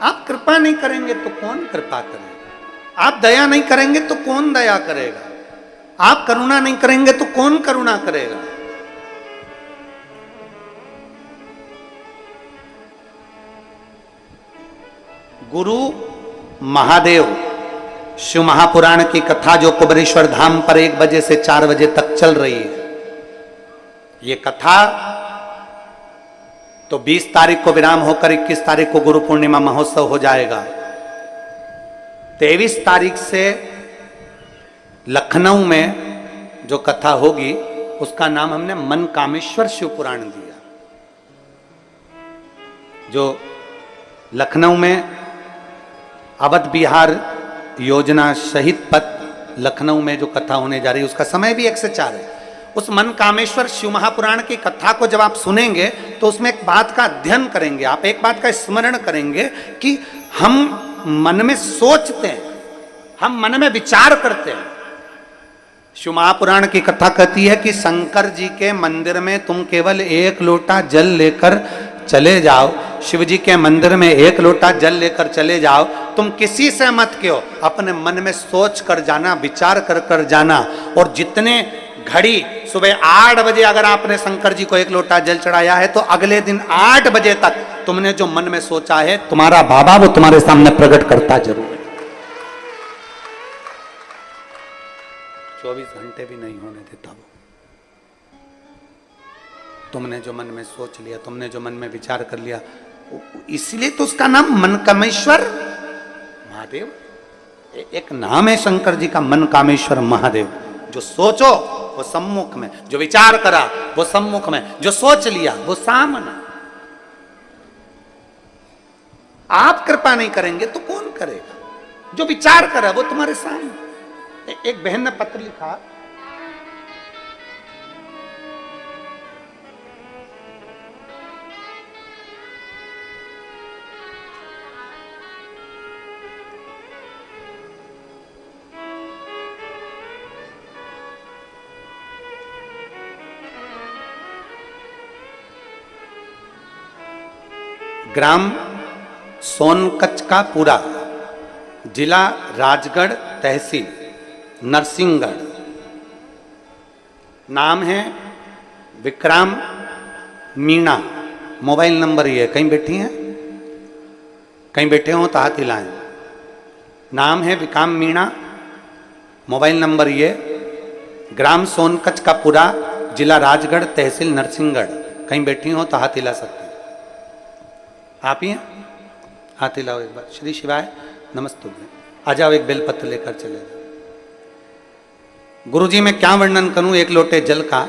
आप कृपा नहीं करेंगे तो कौन कृपा करेगा, आप दया नहीं करेंगे तो कौन दया करेगा, आप करुणा नहीं करेंगे तो कौन करुणा करेगा। गुरु महादेव शिव महापुराण की कथा जो कुबेरेश्वर धाम पर 1 बजे से 4 बजे तक चल रही है, ये कथा तो 20 तारीख को विराम होकर 21 तारीख को गुरु पूर्णिमा महोत्सव हो जाएगा। 23 तारीख से लखनऊ में जो कथा होगी उसका नाम हमने मनकामेश्वर शिव पुराण दिया। जो लखनऊ में अवध बिहार योजना शहीद पथ लखनऊ में जो कथा होने जा रही है उसका समय भी 1 से 4 है। उस मनकामेश्वर शिव महापुराण की कथा को जब आप सुनेंगे तो उसमें एक बात का अध्ययन करेंगे, आप एक बात का स्मरण करेंगे कि हम मन में सोचते हैं, हम मन में विचार करते हैं। शिव महापुराण की कथा कहती है कि शंकर जी के मंदिर में तुम केवल 1 लोटा जल लेकर चले जाओ, शिव जी के मंदिर में 1 लोटा जल लेकर चले जाओ, तुम किसी से मत कहो, अपने मन में सोच कर जाना, विचार कर कर जाना। और जितने घड़ी सुबह 8 बजे अगर आपने शंकर जी को 1 लोटा जल चढ़ाया है तो अगले दिन 8 बजे तक तुमने जो मन में सोचा है तुम्हारा बाबा वो तुम्हारे सामने प्रकट करता जरूर है। 24 घंटे भी नहीं होने देता वो। तुमने जो मन में सोच लिया, तुमने जो मन में विचार कर लिया, इसलिए तो उसका नाम मन कामेश्वर महादेव। एक नाम है शंकर जी का, मन कामेश्वर महादेव। जो सोचो वो सम्मुख में, जो विचार करा वो सम्मुख में, जो सोच लिया वो सामने। आप कृपा नहीं करेंगे तो कौन करेगा? जो विचार करा वो तुम्हारे सामने। एक बहन ने पत्र लिखा, ग्राम सोनकच का पूरा, जिला राजगढ़, तहसील नरसिंहगढ़। नाम है विक्राम मीणा। मोबाइल नंबर ये, कहीं बैठी हैं, कहीं बैठे हो तो हाथ हिलाएं। नाम है विक्राम मीणा, मोबाइल नंबर ये, ग्राम सोनकच का पूरा, जिला राजगढ़, तहसील नरसिंहगढ़। कहीं बैठी हो तो हाथ हिला सकते हैं। आप ही हैं? हाथ हिलाओ एक बार। श्री शिवाय नमस्तु। आ जाओ, एक बेलपत्र लेकर चले। गुरुजी मैं क्या वर्णन करूं एक लोटे जल का।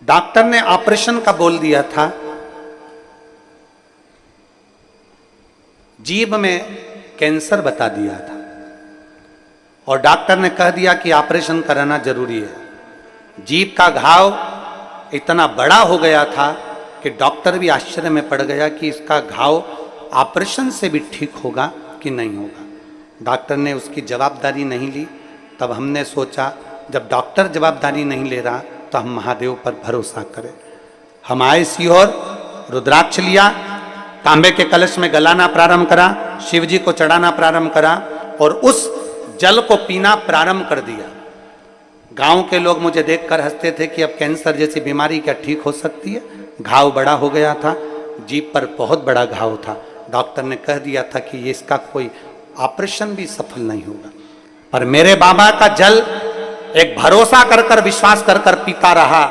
डॉक्टर ने ऑपरेशन का बोल दिया था, जीभ में कैंसर बता दिया था, और डॉक्टर ने कह दिया कि ऑपरेशन कराना जरूरी है। जीभ का घाव इतना बड़ा हो गया था कि डॉक्टर भी आश्चर्य में पड़ गया कि इसका घाव ऑपरेशन से भी ठीक होगा कि नहीं होगा। डॉक्टर ने उसकी जवाबदारी नहीं ली। तब हमने सोचा जब डॉक्टर जवाबदारी नहीं ले रहा तो हम महादेव पर भरोसा करें। हम आए सीहोर, रुद्राक्ष लिया, तांबे के कलश में गलाना प्रारंभ करा, शिव जी को चढ़ाना प्रारंभ करा और उस जल को पीना प्रारंभ कर दिया। गांव के लोग मुझे देखकर हंसते थे कि अब कैंसर जैसी बीमारी क्या ठीक हो सकती है। घाव बड़ा हो गया था, जीभ पर बहुत बड़ा घाव था। डॉक्टर ने कह दिया था कि ये इसका कोई ऑपरेशन भी सफल नहीं होगा। पर मेरे बाबा का जल एक भरोसा कर कर, विश्वास कर कर पीता रहा,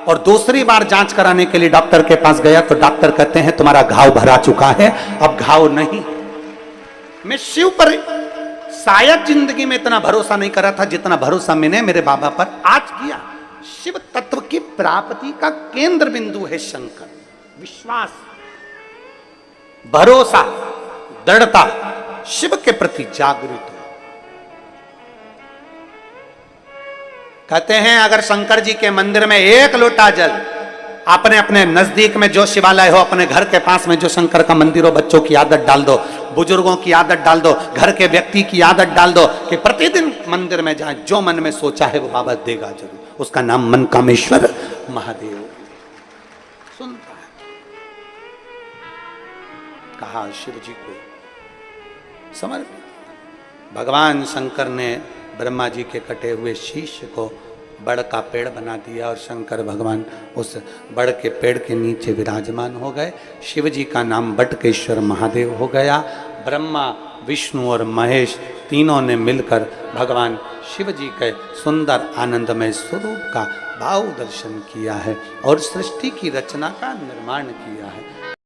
और दूसरी बार जांच कराने के लिए डॉक्टर के पास गया तो डॉक्टर कहते हैं तुम्हारा घाव भरा चुका है, अब घाव नहीं। मैं शिव पर शायद जिंदगी में इतना भरोसा नहीं करा था जितना भरोसा मैंने मेरे बाबा पर आज किया। शिव तत्व की प्राप्ति का केंद्र बिंदु है शंकर। विश्वास, भरोसा, दृढ़ता, शिव के प्रति जागृत हो। कहते हैं अगर शंकर जी के मंदिर में एक लोटा जल, अपने अपने नजदीक में जो शिवालय हो, अपने घर के पास में जो शंकर का मंदिर हो, बच्चों की आदत डाल दो, बुजुर्गों की आदत डाल दो, घर के व्यक्ति की आदत डाल दो कि प्रतिदिन मंदिर में जाए, जो मन में सोचा है वो बाबा देगा जरूर। उसका नाम मन कामेश्वर महादेव। सुनता है, कहा शिव जी को समर्पित। भगवान शंकर ने ब्रह्मा जी के कटे हुए शीश को बड़ का पेड़ बना दिया और शंकर भगवान उस बड़ के पेड़ के नीचे विराजमान हो गए। शिव जी का नाम बटकेश्वर महादेव हो गया। ब्रह्मा, विष्णु और महेश तीनों ने मिलकर भगवान शिव जी के सुंदर आनंदमय स्वरूप का भाव दर्शन किया है और सृष्टि की रचना का निर्माण किया है।